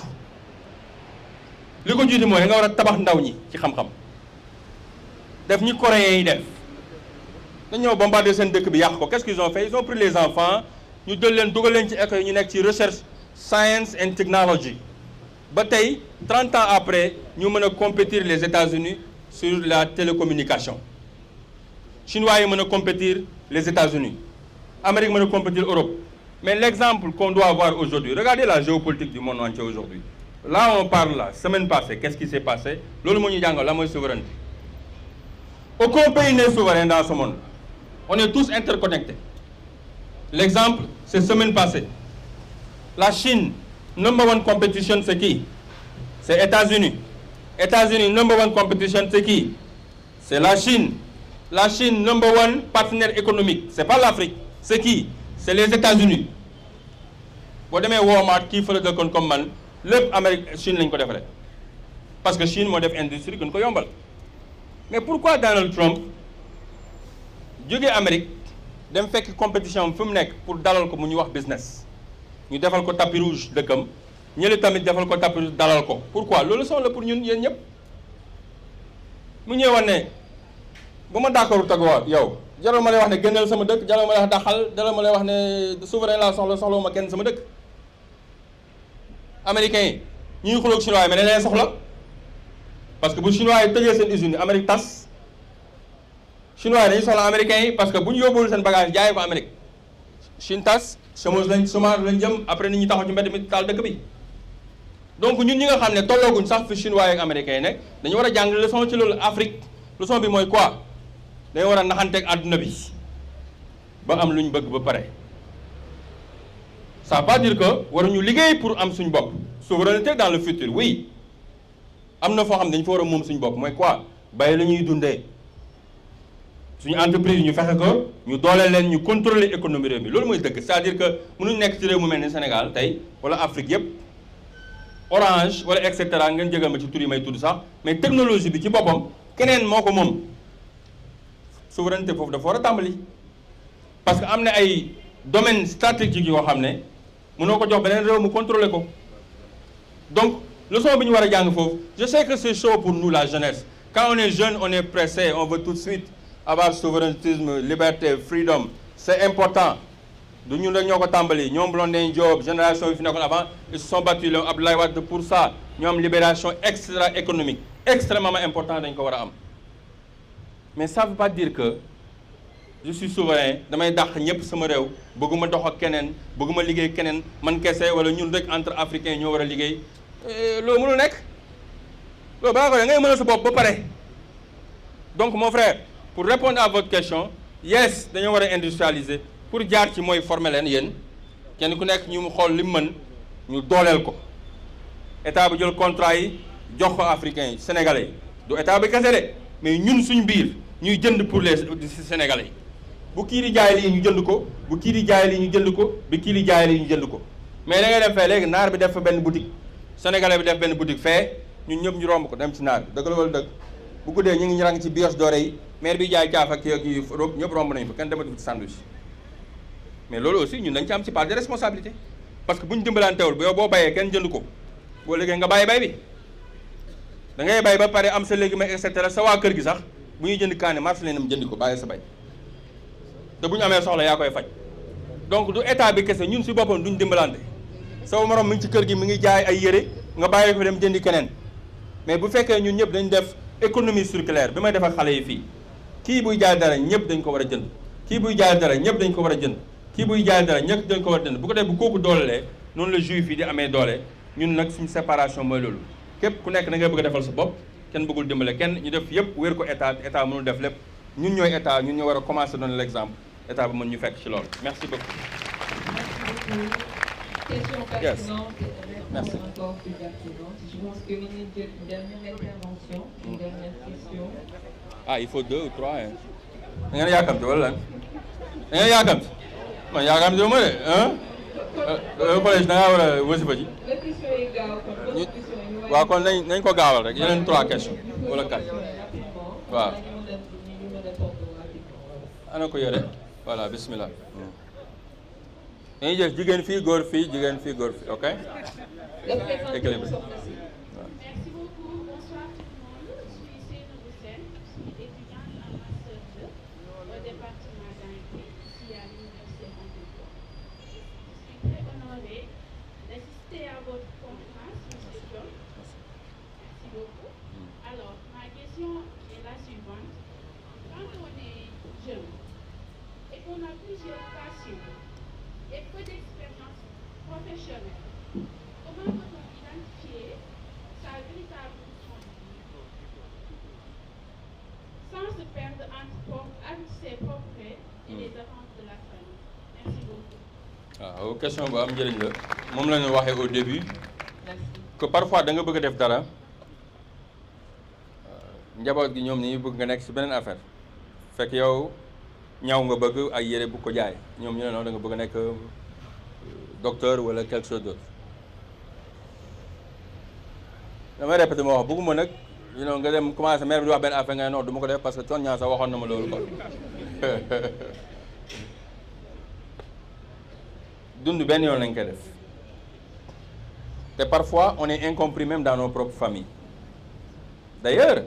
li ko jiitu mooy nga war a tabax ndaw ñi ci xam-xam def ñi coréens yi def dañ ñëw bombarder seen dëkk bi yàq ko qu'est-ce qu'ils ont fait ils ont pris les enfants ñu jël leen dugal leen ci école yi ñu nekk ci recherche science and technology ba tey 30 ans après ñu mën a compétir les États-Unis sur la télécommunication chinois yi mën a compétir les États-Unis Amérique mën a compétir Europe mais l'exemple qu'on doit avoir aujourd'hui regardez la géopolitique du monde entier aujourd'hui là on parle la semaine passée qu'est-ce qui s'est passé loolu moo ñu jàngal la mooy souveraineté aucun pays n'est souverain dans ce monde on est tous interconnectés l'exemple c'est semaine passée la Chine number one competition c'est qui c'est États-Unis number one competition c'est qui c'est la Chine number one partenaire économique c'est pas l'Afrique c'est qui c'est les États-Unis boo demee Walmart kii fa la dëkkoon comme man lépp Amérique Chine lañ ko defaree parce que Chine moo def industrie gën ko yombal mais pourquoi Donald Trump jógee Amérique dem fekk compétition fi mu nekk pour dalal ko mu ñuy wax business ñu defal ko tapis rouge dëkkam ñële tamit defal ko tapis rouge dalal ko pourquoi loolu leçon la pour ñun yéen ñëpp mu ñëwoon ne bu ma d'accord tagoo yow jarul ma lay wax ne génneel sama dëkk jarul ma lay wax daxal jarul ma lay wax ne souverain laa soxlawuma kenn sama dëkk américains yi ñuy xuloog chinois yi mais dañ leen soxla parce que bu chinois yi tëjee seen usine Amérique tas chinois yi dañuy soxla américains yi parce que bu ñu yóbbuwul seen bagage jaayee ko Amérique Chine tas chômage lañ jëm après nit ñi taxaw ci mbedd mi taal dëkk bi donc ñun ñi nga xam ne tollooguñ sax fi chinois yi ak américains yi nekk dañu war a jàng leçon ci loolu Afrique leçon bi mooy quoi dañu war a naxanteeg àdduna bi ba am lu ñu bëgg ba pare ça veut pas dire que waruñu liggéey pour am suñu bopp souveraineté dans le futur oui am na foo xam ne dañu fa war a moom suñu bopp mooy quoi bay la ñuy dundee suñu entreprise ñu fexe ko ñu dooleel leen ñu contrôler économie réew mi loolu mooy dëgg c'est-à-dire que mënuñ nekk ci réew mu mel ni Sénégal tey wala Afrique yépp Orange wala et cetera ngeen jégal ma ci tur yi may tudd sax mais technologie bi ci boppam keneen moo ko moom souveraineté foofu dafa war a tàmbali parce que am na ay domaines stratégiques yoo xam ne mënoo ko jox beneen réew mu contrôler ko donc leçon bi ñu war a jàng foofu je sais que c'est chaud pour nous la jeunesse quand on est jeune on est pressé on veut tout de suite avoir souverainisme liberté freedom c'est important du ñun rek ñoo ko tàmbali ñoom Blondin Diop génération yi fi nekkoon avant ils se sont battus le Abdoulaye Wade pour ça ñoom libération extra économique extrêmement important dañ ko war a am mais ça veut pas dire que je suis souverain damay dàq ñëpp sama réew bëgguma dox ak keneen bëgguma liggéey keneen man kese wala ñun rek entre africains ñoo war a liggéey loolu mënul nekk loolu balaa ko da ngay mën a sa bopp ba pare donc mon frère pour répondre à votre question yes dañoo war a industrialiser pour jaar ci mooy former leen yéen kenn ku nekk ñu xool li mu mën ñu dooleel ko état bi jël contrat yi jox ko africains yi sénégalais yi du état bi kese de mais ñun suñ biir ñuy jënd pour les sénégalais yi bu kii di jaay lii ñu jënd ko bu kii di jaay lii ñu jënd ko bu kii di jaay lii ñu jënd ko mais da ngay dem fee léegi naar bi def fa benn boutique sénégalais bi def benn boutique fee ñun ñëpp ñu romb ko dem ci naar bi dëgg la wala dëgg bu guddee ñu ngi ñu rang ci brioche dorée yi maire bi jaay caaf ak kii ñëpp romb nañu fa kenn dematu ci sandwich mais loolu aussi ñun dañ ci am ci part de responsabilité parce que bu ñu dimbalantewul ba yow boo bayee kenn jënd ko boo liggéey nga bàyyi bay bi da ngay bay ba pare am sa légume et cetera sa waa kër gi sax bu ñuy jënd kaane marché leen am jëndi ko bàyyi sa bay te bu ñu amee soxla yaa koy faj donc du état bi kese ñun si boppam duñ dimbalante sama morom mi ngi ci kër gi mi ngi jaay ay yére nga bàyyi ko dem jëndi keneen mais bu fekkee ñun ñëpp dañ def économie circulaire bi may def ak xale yi fii kii buy jaay dara ñëpp dañ ko war a jënd kii buy jaay dara ñëpp dañ ko war a jënd kii buy jaay dara ñëpp dañ ko war a jënd bu ko def bu kooku doolelee noonu la juif yi di amee doole ñun nag suñu séparation mooy loolu képp ku nekk da ngay bëgg a defal sa bopp kenn bëggul dimbale kenn ñu def yëpp wér ko état état mënul def lépp ñun ñooy état ñun ñoo war a commencer donner l'exemple état bi mën ñu fekk ci loolu merci beaucoup. Question Yes. pertinente, Merci. encore plus pertinente. Je pense que une dernière intervention, une dernière question. Ah, il faut 2 ou 3 hein. Da ngeen yaakamti wala lan da ngeen yaakamti man yaakamti ma de collège da ngaa war a wasifa ji La question est gaaw, kon d'autres questions yi ñu war a- waaw kon nañ ko gaawal rek yeneen 3 questions wala 4 rapidement. waaw ñu mën a tontu rapidement. ana ko yore voilà bismillah dañuy jël jigéen fii góor fii jigéen fii góor fii ok Nga présenté équilibre. soxna si. Merci beaucoup. Bonsoir tout le monde. Je suis Seynabou Sène. Je suis étudiante en master 2 au département d'Haïti, ici à l'université Montaigne. Je suis très honorée d'assister à votre conférence, M. John. Merci beaucoup. Alors, ma question est la suivante. Quand on est jeune et qu'on a plusieurs passions et peu d'expérience professionnelle, comment peut-on identifier sa véritable mission sans se perdre entre ses progrès et les attentes de la famille? Merci beaucoup. waaw question bu am njëriñ la moom la ñu waxee au début Merci. que parfois da nga bëgg a def dara njaboot gi ñoom ni bëgg nga nekk ci beneen affaire fekk yow ñaw nga bëgg ay yére bu ko jaay ñoom ñu ne noonu da nga bëgg a nekk docteur wala quelque chose d'autre damay répété ma wax bëgguma nag nga dem commencé maire bi di wax benn affaire nga ne non du ma ko def parce que ton ñaa sax waxoon na ma loolu quoi dund benn yoon lañ koy def te parfois on est incompris même dans nos propres familles d'ailleurs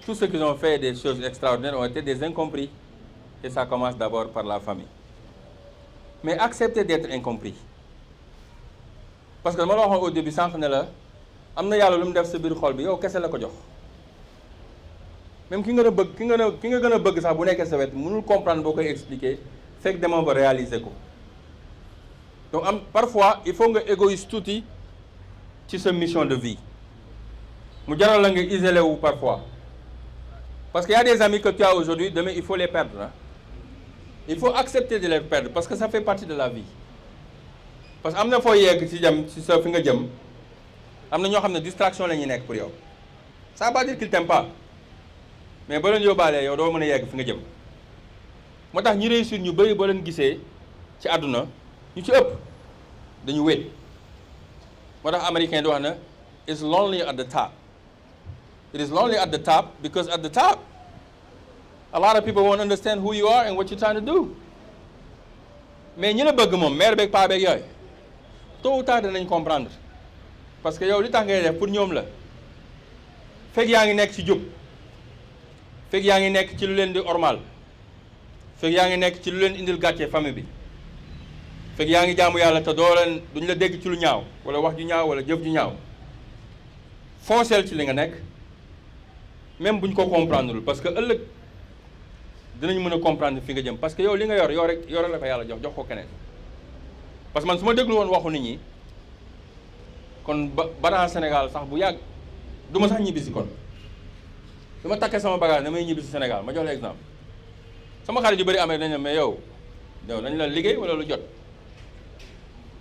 tous ceux qui ont fait des choses extraordinaires ont été des incompris et ça commence d'abord par la famille mais accepter d'être incompris parce que dama la waxoon au début sànq ne la am na yàlla lu mu def sa biir xol bi yow kese la ko jox même ki nga bëgg ki nga gën a bëgg sax bu nekkee sa wet mënul comprendre boo koy expliquer fekk demoo ba réaliser ko donc parfois il faut nga égoïste tuuti ci sa mission de vie mu jaral la nga isolé wu parfois parce que y a des amis que tu as aujourd'hui demain il faut les perdre hein? Il faut accepter de les perdre parce que ça fait partie de la vie parce que am na foo yegg ci jëm ci sa fi nga jëm am na ñoo xam ne distraction la ñuy nekk pour yow ça veut pas dire qu'il t'aime pas mais ba leen yóbbaalee yow doo mën a yegg fi nga jëm moo tax ñi réussir ñu bëri ba leen gisee ci àdduna ñu ci ëpp dañu wéet moo tax américain di wax na it's lonely at the top it is lonely at the top because at the top a lot of people won't understand who you are and what you're trying to do mais ñi la bëgg moom mère beeg paa beeg yooyu tôt ou tard danañ comprendre parce que yow li tax ngay def pour ñoom la fekk yaa ngi nekk ci jub fekk yaa ngi nekk ci lu leen di ormal fekk yaa ngi nekk ci lu leen indil gàcce famille bi fekk yaa ngi jaamu yàlla te doo leen duñ la dégg ci lu ñaaw wala wax ju ñaaw wala jëf ju ñaaw foncel ci li nga nekk même buñ ko comprendre parce que ëllëg dinañ mën a comprendre fi nga jëm parce que yow li nga yor yow rek la ko yàlla jox ko keneen parce que man su ma déglu woon waxu nit ñi kon ba Sénégal sax bu yàgg du ma sax ñibbisi kon su ma takkee sama bagage damay ñibbisi Sénégal ma jox la exemple sama xarit yu bëri amee dañ ne mais yow dañ la liggéey wala lu jot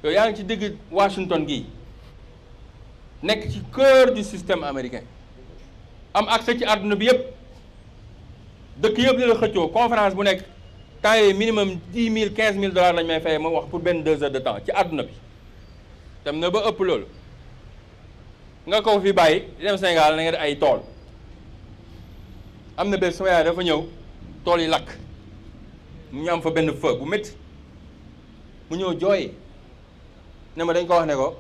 yow yaa ngi ci digg Washington gii nekk ci cœur du système américain am accès ci àdduna bi yëpp dëkk yëpp di la xëccoo conférence bu nekk temps yii minimum 10 000 15 000 dollars lañ may fay ma wax pour benn 2 heures de temps ci àdduna bi dem na ba ëpp loolu nga ko fi bàyyi di dem Sénégal na nga ay tool am na bés sama yaay dafa ñëw tool yi lakk ñu am fa benn feu bu métti mu ñëw jooy ne ma dañ ko wax ne ko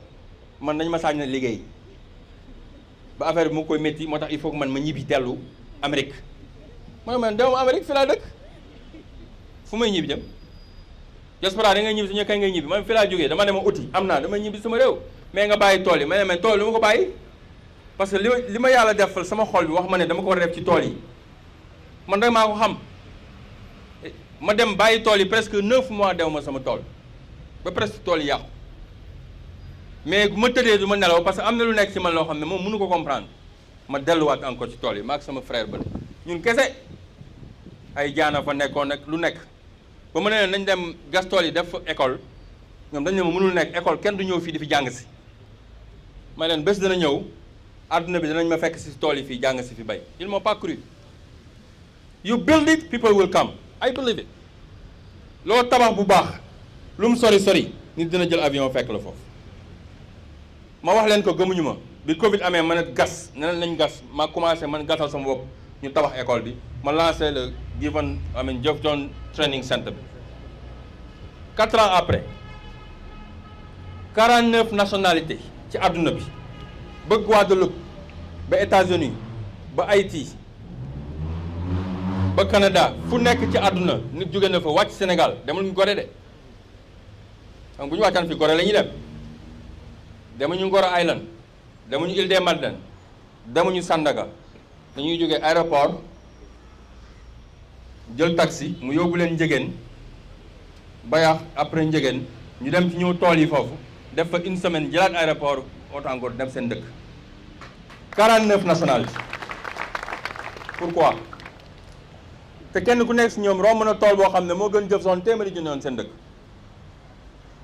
man dañ ma sañ na liggéey ba affaire bi mu koy métti moo tax il faut que man ma ñibbi dellu Amérique man man dewuma Amérique fi laa dëkk fu may ñibbi dem diaspora da ngay ñibbi si ñu kañ ngay ñibbi man fi laa jógee dama dema uti am naa damay ñibbi sama réew mais nga bàyyi tool yi ma ne man tool li ma ko bàyyi parce que li ma yàlla defal sama xol bi wax ma ne dama ko war a def ci tool yi man rek maa ko xam ma dem bàyyi tool yi presque 9 mois dew ma sama tool ba presque tool yi yàqu mais bu ma tëddee du ma nelaw parce que am na lu nekk ci man loo xam ne moom mënu ko comprendre ma delluwaat encore ci tool yi ma ak sama frère ba ñun kese ay jaana fa nekkoon nag lu nekk ba ma ne nañ dem gas tool yi def école ñoom dañ ne ma mënul nekk école kenn du ñëw fii di fi jàng si ma leen bés dana ñëw àdduna bi danañ ma fekk si tool yi fii jàng si fi bay ils m'ont pas cru you build it people will come I believe it loo tabax bu baax lu mu sori sori nit dina jël avion fekk la foofu ma wax leen ko gëmuñu ma bi Covid amee ma ne gas neneen nañ gas ma commencé man gasal sama bopp ñu tabax école bi ma lancé le Geoff John Training Center bi 4 ans après 49 nationalités ci àdduna bi ba Guadeloupe ba États-Unis ba Haïti ba Canada fu nekk ci àdduna nit jóge na fa wàcc Sénégal demul ñu Gorée de donc bu ñu wàccaan fi Gorée la ñuy dem demuñu Ngoro Island demuñu Île des Madeleines demuñu Sandaga dañuy jóge aéroport jël taxi mu yóbbu leen Njëgeen Bayax après Njëgeen ñu dem ci ñëw tool yi foofu def fa une semaine jëlaat aéroport Haute-Encore dem seen dëkk 49 nationalités pourquoi te kenn ku nekk si ñoom romb na tool boo xam ne moo gën Jefferson téeméeri junni yoon seen dëkk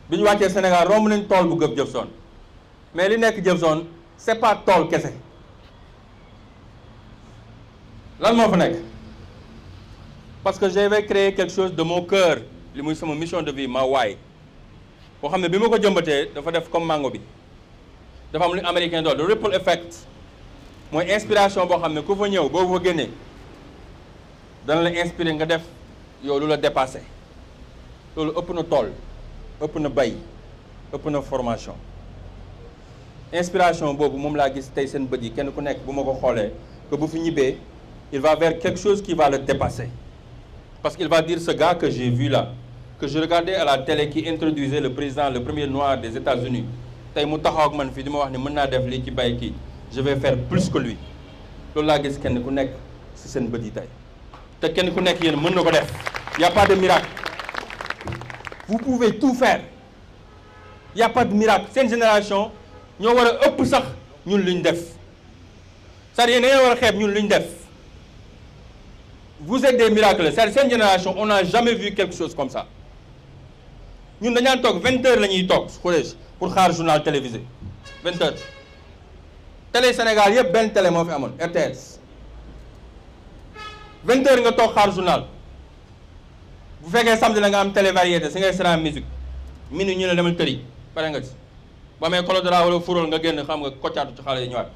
bi ñu wàccee Sénégal romb nañ tool bu gëb Jefferson mais li nekk Jefferson c'est pas tool kese lan moo fa nekk parce que j'avais créé quelque chose de mon cœur li muy sama mission de vie ma waay boo xam ne bi ma ko jëmbatee dafa def comme mango bi dafa am lu américain doon le ripple effect mooy inspiration boo xam ne ku fa ñëw boo fa génnee dana la inspiré nga def yow lu la dépassé loolu ëpp na tool ëpp na bay ëpp na formation inspiration boobu moom laa gis tey seen bët yi kenn ku nekk bu ma ko xoolee que bu fi ñibbee il va vers quelque chose qui va le dépasser parce qu'il va dire ce gars que j'ai vu là que je regardais à la télé qui introduisait le président le premier noir des États-Unis tey mu taxaw ak man fii di ma wax ni mën naa def lii ci bay kii je vais faire plus que lui loolu laa gis kenn ku nekk ci seen bët yi tey te kenn ku nekk yéen mën na ko def y a pas de miracle vous pouvez tout faire y a pas de miracle seen génération ñoo war a ëpp sax ñun luñ def c'est-à-dire da ngeen war a xeeb ñun luñ def vous êtes des miracles c'est-à-dire seen génération on n'a jamais vu quelque chose comme ça ñun dañaan toog 20 heures la ñuy toog xulees pour xaar journal télévisé 20 heures télé Sénégal yëpp benn télé moo fi amoon RTS 20 heures nga toog xaar journal bu fekkee samedi la nga am télé variété si ngay seetaan musique minuit ñu ne demal tëri pare nga ci ba amee kolodra wala furóol nga génn xam nga koccaatu ci xale yi ñëwaat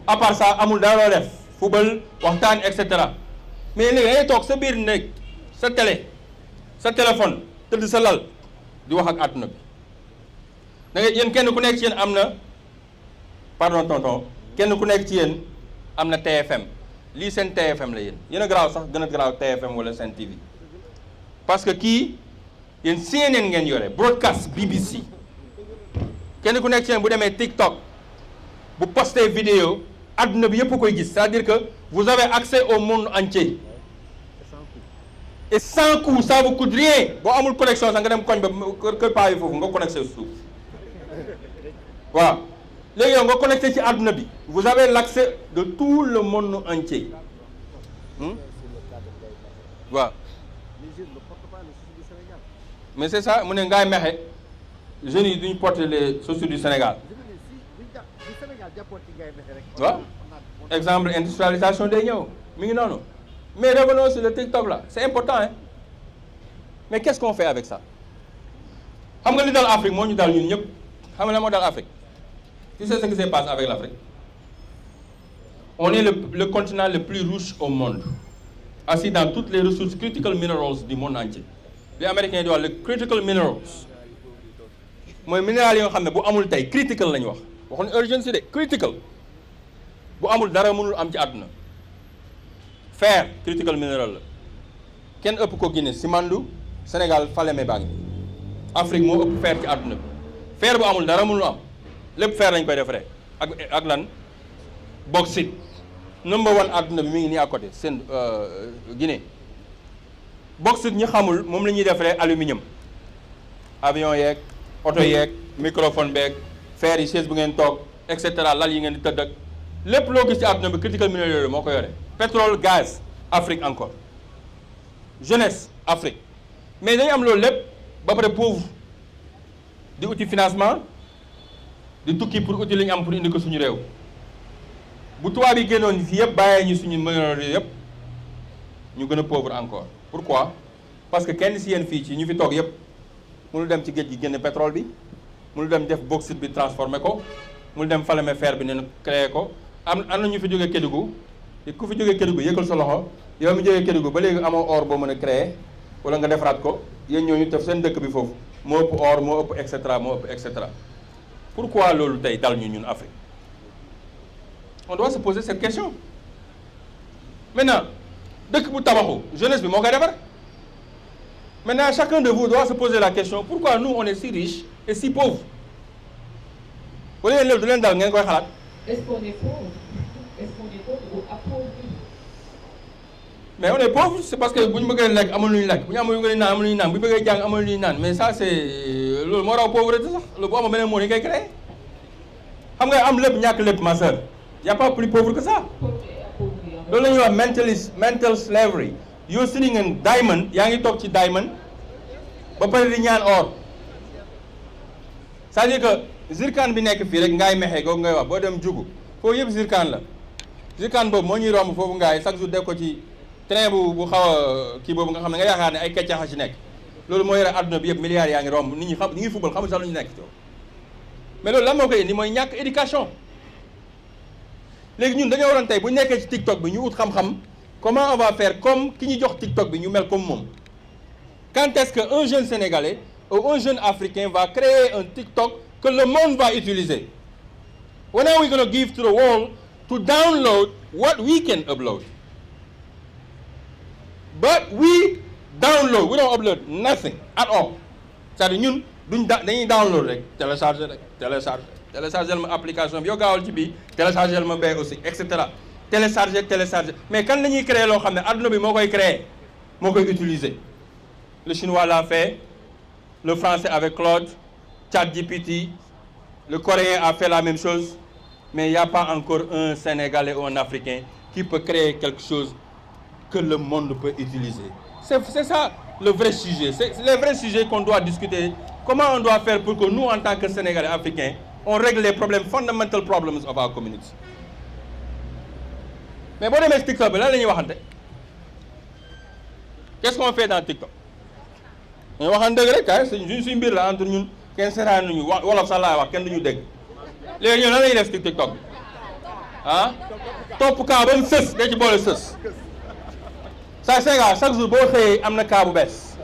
à part ça amul dara loo def football waxtaan et cetera mais léegi dangay toog sa biir néeg sa télé sa téléphone tëdd sa lal di wax ak àdduna bi da ngay yéen kenn ku nekk ci yéen am na pardon tonton kenn ku nekk ci yéen am na TFM lii seen TFM la yéen a garaaw sax gën a garaaw TFM wala seen TV parce que kii yéen CNN ngeen yore broadcast BBC kenn ku nekk ci yéen bu demee TikTok bu posté vidéo adduna bi yëpp koy gis c'est-à-dire que vous avez accès au monde entier et sans coût ça vous coûte rien boo amul connexion sax nga dem koñ ba kër paa yi foofu nga connecté suuf waaw léegi yow nga connecté ci adduna bi vous avez l'accès de tout le monde entier waaw mais c'est ça mu ne ngaay mexe jeunes yi duñ porter les chaussures du Sénégal waaw exemple industrialisation day ñëw mi ngi noonu mais revenons sur le TikTok là c'est important hein mais qu'est-ce qu'on fait avec ça xam nga li dal Afrique moo ñu dal ñun ñëpp xam nga la moo dal Afrique tu sais ce qui se passe avec l'Afrique on est le continent le plus riche au monde assis dans toutes les ressources critical minerals du monde entier les Américains di wax le critical minerals mooy minéral yi nga xam ne bu amul tey critical la ñu wax waxuñu urgence de critical bu amul dara mënul am ci àdduna fer critical mineral la kenn ëpp ko Guinée Simandou Sénégal Falémé baa ngi Afrique moo ëpp fer ci àdduna bi fer bu amul dara mënul am lépp fer lañ koy defaree ak lan bauxite number one àdduna bi mi ngi nii à côté seen Guinée bauxite ñi xamul moom la ñuy defaree aluminium avion yeeg oto yeeg microphone beeg fer yi chaise bu ngeen toog et cetera lal yi ngeen di tëdd ak lépp loo gis ci àdduna bi critical mineral yooyu moo ko yore pétrole gaz Afrique encore jeunesse Afrique mais dañu am loolu lépp ba pare pauvre di uti financement di tukki pour uti li ñu am pour indi ko suñu réew bu tubaab yi génnoon fii yëpp bàyyee ñu suñu mineral yëpp ñu gën a pauvre encore pourquoi parce que kenn si yéen fii ci ñu fi toog yëpp mënu dem ci géej gi génne pétrole bi mënu dem def bauxite bi transformé ko mënu dem Falémé fer bi ne créé ko am na ñu fi jógee Kédougou ku fi jógee Kédougou yëkkal sa loxo yow mi jógee Kédougou ba léegi amoo or boo mën a créé wala nga defaraat ko yéen ñooñu def seen dëkk bi foofu moo ëpp or moo ëpp et cetera moo ëpp et cetera pourquoi loolu tey dal ñu ñun Afrique on doit se poser cette question maintenant dëkk bu tabaxu jeunesse bi moo koy defar maintenant chacun de vous doit se poser la question pourquoi nous on est si riches et si pauvres wala yéen loolu du leen dal ngeen koy xalaat. Est-ce qu'on est pauvre? Est-ce qu'on est pauvre ou appauvri? mais on est pauvre c'est parce que bu ñu bëggee lekk amul lu ñu lekk bu ñu amul lu ñu naan amul lu ñu naan bu ñu bëggee jàng amul lu ñu naan mais ça c'est loolu moo raw pauvreté sax loolu bu amoon beneen moo ni koy créé xam nga am lépp ñàkk lépp ma sœur y a pas plus pauvre que ça loolu la ñuy wax mental slavery you're sitting in diamond yaa ngi toog ci diamond ba pare di ñaan or c'est-à-dire que zircon bi nekk fii rek ngaay mexe googu ngay wax boo dem jugu foofu yëpp zircon la zircon boobu moo ñuy romb foofu ngaay chaque jour def ko ci train bu xaw a kii boobu nga xam ne nga yaakaar ne ay keccaxa ci nekk loolu moo yore adduna bi yëpp milliards yaa ngi romb nit ñi xam ñi ngi football xamuñ sax lu ñu nekk ci mais loolu lan moo koy indi mooy ñàkk éducation léegi ñun dañoo waroon tey bu ñu nekkee ci TikTok bi ñu ut xam-xam comment on va faire comme ki ñu jox TikTok bi ñu mel comme moom quand est-ce que un jeune sénégalais ou un jeune africain va créer un TikTok que le monde va utiliser when are we going to give to the world to download what we can upload but we download we don't upload nothing at all c'est-à-dire ñun dañuy download rek télécharger ma application bi yow gaawal ci bii télécharger ma bee aussi et cetera télécharger mais kan la ñuy créer loo xam ne adduna bi moo koy créer moo koy utiliser le chinois l'a fait le français avec Claude ChatGPT le coréen a fait la même chose mais il n'y a pas encore un Sénégalais ou un Africain qui peut créer quelque chose que le monde peut utiliser c'est ça le vrai sujet c'est le vrai sujet qu'on doit discuter comment on doit faire pour que nous en tant que Sénégalais africains on règle les problèmes fundamental problems of our community mais boo demee TikTok bi lan la ñuy waxante qu'est-ce qu'on fait dans TikTok ñu waxante dëgg rek kay suñ mbir la entre ñun kenn seetaan nañu wolof sax laay wax kenn duñu dégg léegi ñun lan la ñuy def ci TikTok bi ah topp kaa ba mu sës da ci boole sës saa Sénégal chaque jour boo xëyee am na kaa bu bees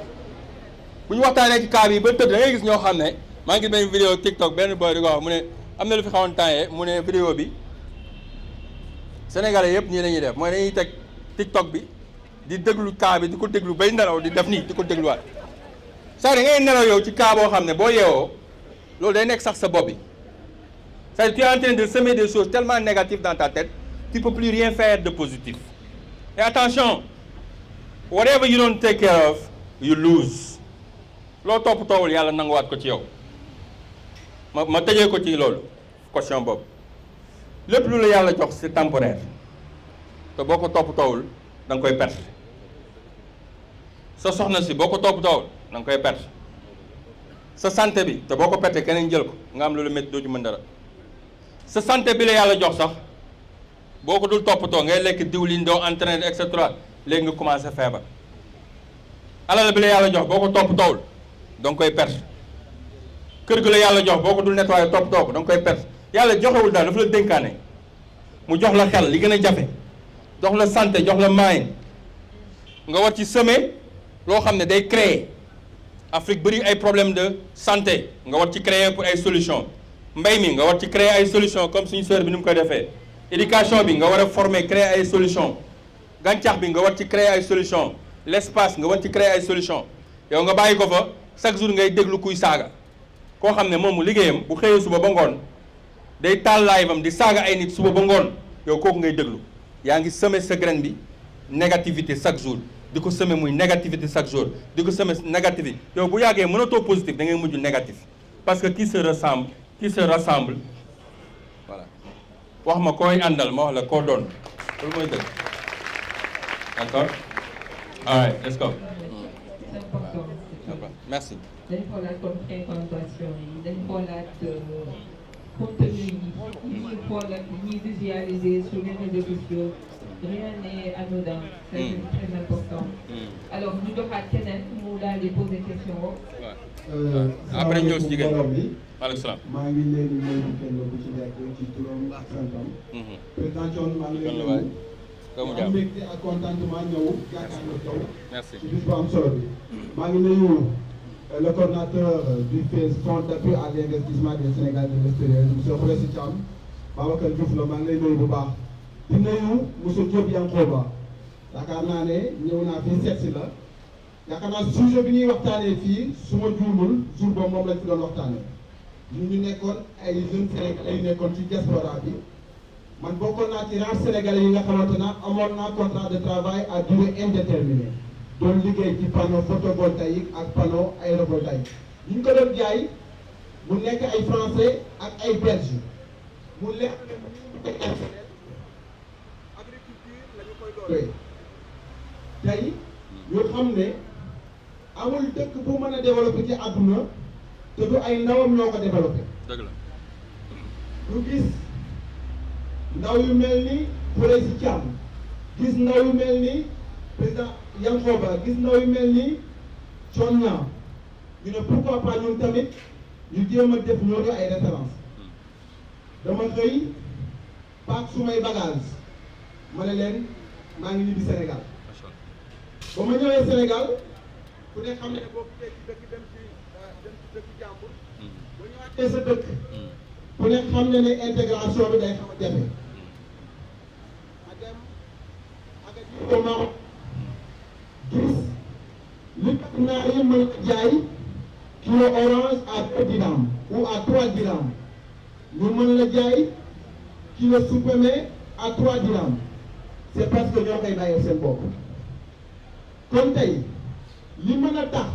bu ñu waxtaanee ci kaa bi ba tëdd da ngay gis ñoo xam ne maa ngi gis benn vidéo TikTok benn boy di ko wax mu ne am na lu fi xawoon temps mu ne vidéo bi Sénégalais yëpp nii la ñuy def mooy dañuy teg TikTok bi di déglu kaa bi di ko déglu bay nelaw di def nii di ko dégluwaat saa da ngay nelaw yow ci kaa boo xam ne boo yeewoo loolu day nekk sax sa bopp bi c'est-à-dire tu es en train de semer des choses tellement négatives dans ta tête tu peux plus rien faire de positif et attention whatever you don't take care of you lose loo toppatoowul yàlla nanguwaat ko ci yow ma tëjee ko ci loolu question boobu lépp lu la yàlla jox c'est temporaire te boo ko toppatoowul da nga koy perte sa soxna si boo ko toppatoowul da nga koy perte sa santé bi te boo ko perte keneen jël ko nga am loolu métti doo ci mën dara sa santé bi la yàlla jox sax boo ko dul toppatoo ngay lekk diwlin doo entraîné et cetera léegi nga commencé feebar alal bi la yàlla jox boo ko toppatoowul da nga koy perte kër gi la yàlla jox boo ko dul nettoyé toppatoo ko da nga koy perte yàlla joxewul daal dafa la dénkaane mu jox la xel li gën a jafe jox la santé jox la moyen nga war ci semer loo xam ne day créer Afrique bëri ay problème de santé nga war ci créer pour ay solution mbay mi nga war ci créer ay solution comme suñu sœur bi ni mu koy defee éducation bi nga war a former créer ay solution gàncax bi nga war ci créer ay solution l'espace nga war ci créer ay solution yow nga bàyyi ko fa chaque jour ngay déglu kuy saaga koo xam ne moom liggéeyam bu xëyee suba ba ngoon day taal live am di saaga ay nit suba ba ngoon yow kooku ngay déglu yaa ngi semer sa graine bi négativité chaque jour di ko semer muy négativité chaque jour di ko semer négativité yow bu yàggee mënatoo positif da ngay mujj négatif parce que qui se rassemble voilà wax ma koy àndal ma wax la koo doon loolu mooy dëgg d'accord all right let's go c'est important. merci dañ xoolaat comme fréquentation yi dañ xoolaat contenu yi ñuy xoolaat ñuy visualiser sur les réseaux sociaux rien n'est anodin c'est très important alors ñu doxaat keneen mu daal di poser question après ñëw si jigéen bi maaleykum salaam maa ngi leen di nuyu kenn ku ci nekk ci turam ak santam président Thione maa ngi leen di nuyu am mbégte ak contentement ñëw jàkkaarloo taw merci ci bis bu am solo bi maa ngi nuyu le coordinateur du Fonds d'appui à l'investissement des Sénégalais de l'extérieur monsieur Khoureyssi Thiam Babacar Diouf la maa ngi lay nuyu bu baax di nuyu monsieur Diop Yankoba yaakaar naa ne ñëw naa fii seet si la yaakaar naa sujet bi ñuy waxtaanee fii su ma juumul jour boobu moom lañ fi doon waxtaanee ñun ñu nekkoon ay jeunes sénégalais yu nekkoon ci diaspora bi man bokkoon naa ci rare sénégalais yi nga xamante na amoon naa contrat de travail à durée indéterminée doon liggéey ci panneau photovoltaïque ak panneau aérovoltaïque ñu ngi ko doon jaay mu nekk ay français ak ay belge mu lekk agriculture la ñu koy dooree tey ñu xam ne amul dëkk bu mën a développé ci àdduna te du ay ndawam ñoo ko développé. dëgg la. ñu gis ndaw yu mel ni Khoureyssi Thiam gis ndaw yu mel ni président Yankoba gis ndaw yu mel ni Thione Niang ñu ne pourquoi pas ñun tamit ñu jéem a def ñooñu ay référence dama xëy paak sumay bagage ma ne leen maa ngi ñibbi Sénégal ba ma ñëwee Sénégal ku ne xam ne boo gisee ci dëkk dem ci dëkk jàmbur ba ñëwaatee sa dëkk ku ne xam ne intégration bi day xaw a jafe a dem ak a ji ko Maroc gis li tax naar yi mën a jaay kilo orange à 2 dirhams ou à 3 dirhams ñu mën la jaay kilo supame à 3 dirhams c'est parce que ñoo koy bàyyee seen bopp kon tey li mën a tax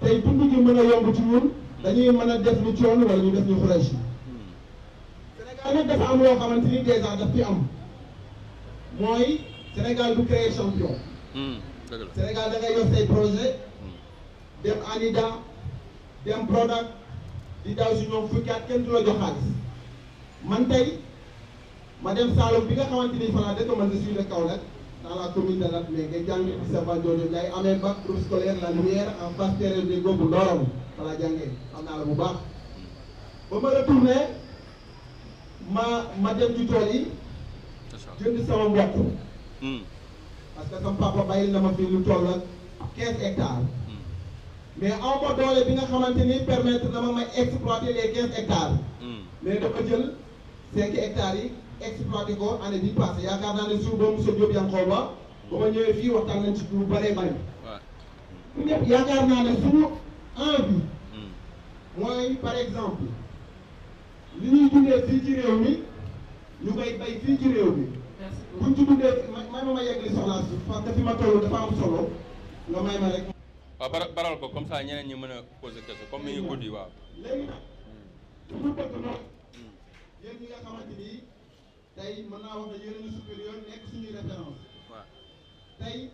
tey dund gi mën a yomb ci ñun dañuy mën a def lu Thione wala ñu def ñu Khoureyssi Sénégal nag dafa am loo xamante ni déjà daf fi am mooy Sénégal du créer champion Sénégal da ngay yor say projet dem ANIDA dem Prodac di daw si ñoom fukki at kenn du la jox xaalis man tey ma dem Saloum bi nga xamante ni fanaa dëkk man je suis de Kaolack dans la commune de Latmingué ngay jàngee ci Samba Ndiodio Ndiaye amee bac groupe scolaire La Lumière en face terrain de Gombu Ndorong voilà jàngee xam naa la bu baax ba ma retourné ma dem ci tool yi jënd sama mboq parce que sama papa bàyyil na ma fi lu toll ak 15 hectares mais aw ma doole bi nga xamante ni permettre na ma may exploiter les 15 hectares mais dafa jël 5 hectares yi exploité ko année bi passé yaakaar naa ne suuf boobu monsieur Diop Yankoba ba ma ñëwee fii waxtaan nañ ci lu bëree bëri ñëpp yaakaar naa ne suñu envie mooy par exemple li ñuy dundee fii ci réew mi ñu koy bay fii ci réew mi buñ ci dundee may ma yegg li soxlaa si parce que fi ma toll dafa am solo nga may ma rek. waaw baral ko comme ça ñeneen ñi mën a poser question comme mi ngi guddi waaw. léegi nag suñu bëgg mooy yéen ñi nga xamante ni tey mën naa wax ne yéen a ñu supérieur nekk suñuy référence tey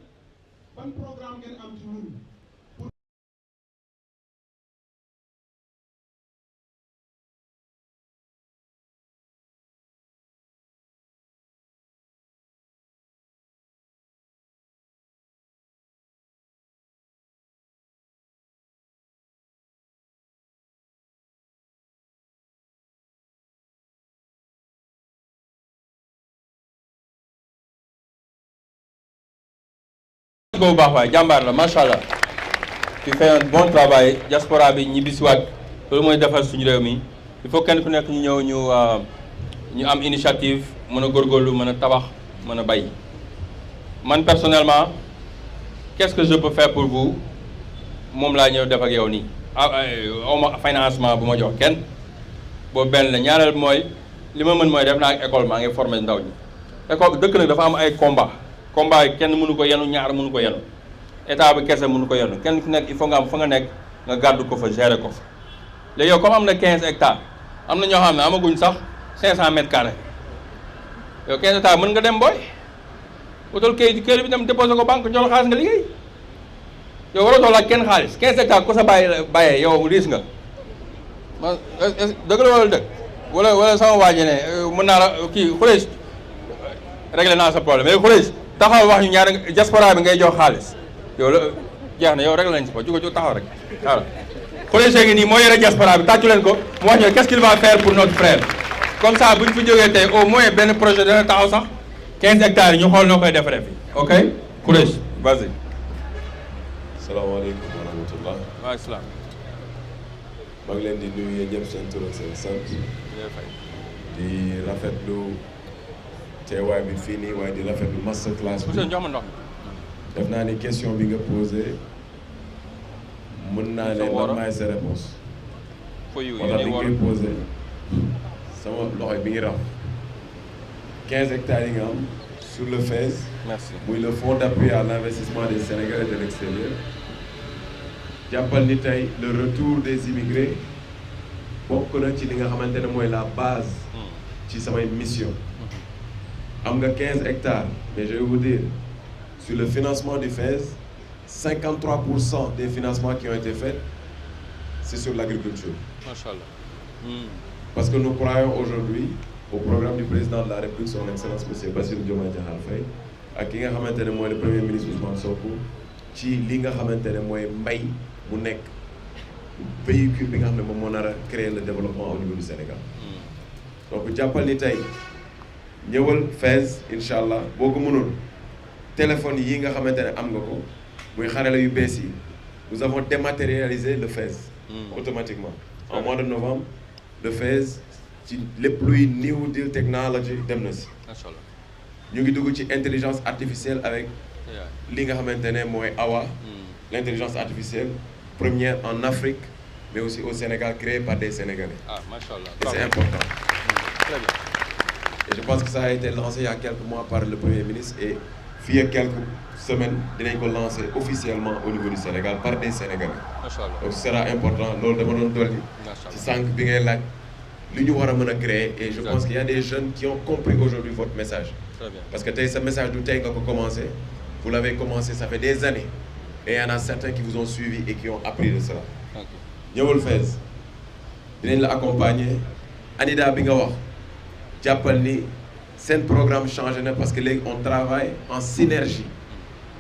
ban programme ngeen am ci ñun. ko bu baax waay jàmbaar la macha allah tu fais un bon travail diaspora bi ñibbisiwaat loolu mooy defar suñu réew mi il faut kenn ku nekk ñu ñëw ñu am initiative mën a góorgóorlu mën a tabax mën a bay man personnellement qu'est-ce que je peux faire pour vous moom laa ñëw def ak yow nii awma financement bu ma jox kenn boobu benn la ñaareel mooy li ma mën mooy def naa ak école maa ngi formé ndaw ñi école dëkk nag dafa am ay combat yi kenn mënu ko yenu ñaar mënu ko yenu état bi kese mënu ko yenu kenn ku nekk il faut nga am fa nga nekk nga gàddu ko fa gérer ko fa léegi yow comme am na 15 hectares am na ñoo xam ne amaguñ sax 500 mètres carrés yow 15 hectares mën nga dem booy utal kayit bi dem déposé ko banque jox la xaalis nga liggéey yow waratoo laaj kenn xaalis 15 hectares ku sa bàyyee yow riis nga man dëgg la wala dëgg wala sama waaji ne mën naa la kii xulees réglé naa sa problème mais xulees taxawal wax ñu ñaar diaspora bi ngay jox xaalis yow la jeex na yow réglé nañ si ko jugo taxaw rek waaw xulees ngi nii moo yore diaspora bi tàccu leen ko mu wax ñu qu'est-ce qu'il va faire pour notre frère comme ça bu ñu fi jógee tey au moins benn projet dana taxaw sax 15 hectares yi ñu xool noo koy defaree fi ok xulees vas-y. salaamaaleykum wa rahmatullah. wa salaam. maa ngi leen di nuyu yéen ñëpp seen tur ak seen sant. di rafetlu teewaay bi fii nii waaye di rafetlu master class bi. jox ma ndox. def naa ni question bi nga posé mën naa ne lan maay sa réponse. wala li ngay posé sama loxo bi ngi raf 15 hectares yi nga am sur le FAISE. merci muy le fonds d'appui à l'investissement des Sénégalais de l'extérieur. jàppal ni tey le retour des immigrés bokk na ci li nga xamante ne mooy la base ci samay mission am nga 15 hectares mais je vais vous dire sur le financement du FAISE 53% des financements qui ont été faits c'est sur l'agriculture. Machallah. Parce que nous croyons aujourd'hui au programme du président de la République son excellence monsieur Bassirou Diomaye Diakhar Faye ak ki nga xamante ne mooy le premier ministre Ousmane Sonko ci li nga xamante ne mooy mbay mu nekk véhicule bi nga xam ne moom moo nar a créer le développement au niveau du Sénégal. donc jàppal ni tey ñëwal FAISE incha allah boo ko mënul téléphone yi nga xamante ne am nga ko muy xarala yu bees yi nous avons dématérialisé le FAISE. automatiquement en mois de novembre le FAISE ci lépp luy new deal technology dem na si. macha allah ñu ngi dugg ci intelligence artificielle avec li nga xamante ne mooy AWA. l'intelligence artificielle première en Afrique mais aussi au Sénégal créée par des Sénégalais. ah macha allah et c'est important. très bien. et je pense que ça a été lancé il y a quelques mois par le premier ministre et fii ak quelques semaines dinañ ko lancer officiellement au niveau du Sénégal par des Sénégalais. macha allah donc ce sera important loolu dama doon dolli. ci sànq bi ngay laaj li ñu war a mën a créer et je pense qu'il y a des jeunes qui ont compris aujourd'hui votre message. très bien parce que tey sa message du tey nga ko commencé vous l'avez commencé ça fait des années et il y en a certains qui vous ont suivi et qui ont appris de cela. ñëwal FAISE dinañ la accompagner ANIDA bi nga wax jàppal ni seen programme changé na parce que léegi on travaille en synergie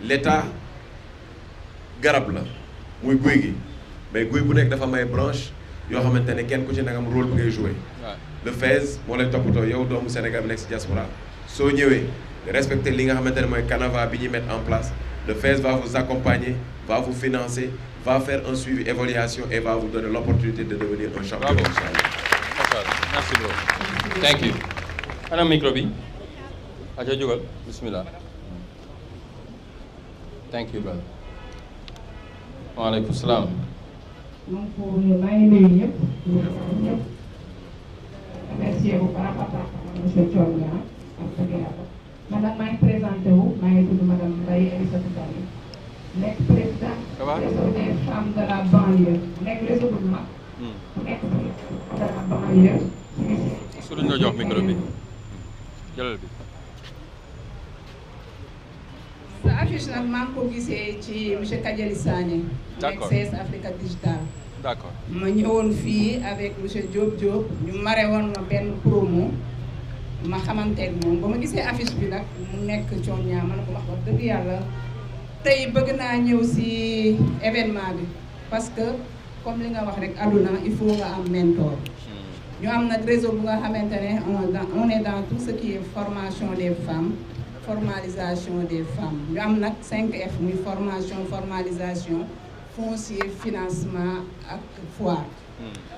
l'État garab la muy guy gi mais guy bu nekk dafa may branche yoo xamante ne kenn ku ci nagam rôle bi ngay jouer. le FAISE moo lay toppatoo yow doomu Sénégal bi nekk si diaspora soo ñëwee respecter li nga xamante ne mooy canevas bi ñuy mettre en place le FAISE va vous accompagner va vous financer va faire un suivi évaluation et va vous donner l'opportunité de devenir un champion. Bravo. Merci beaucoup. Thank you. ana micro bi aca jógal bismillah. Thank you brother. waaleykum salaam. donc maa ngi nuyu ñëpp ñëpp remercier bu baax a baax monsieur Thione Niang ak dëgg yàlla man nag maa ngi présenté wu maa ngi tudd madame Mbaye Aïssatou Bari nekk président réseau des femmes de la banlieue nekk réseau bu mag nekk de la banlieue. su duñ la jox micro bi jëlal bi. sa affiche nag maa ngi ko gisee ci monsieur Kadiali Sané. d'accord nekk CS Africa Digital. d'accord ma ñëwoon fii avec monsieur Diop ñu mare woon ma benn promo ma xamanteeg moom ba ma gisee affiche bi nag mu nekk Thione Niang ma ne ko wax dëgg yàlla tey bëgg naa ñëw si événement bi parce que comme li nga wax rek àdduna il faut nga am mentor. ñu am nag réseau bu nga xamante ne on est dans tout ce qui est formation des femmes formalisation des femmes ñu am nag 5F muy formation formalisation foncier financement ak foire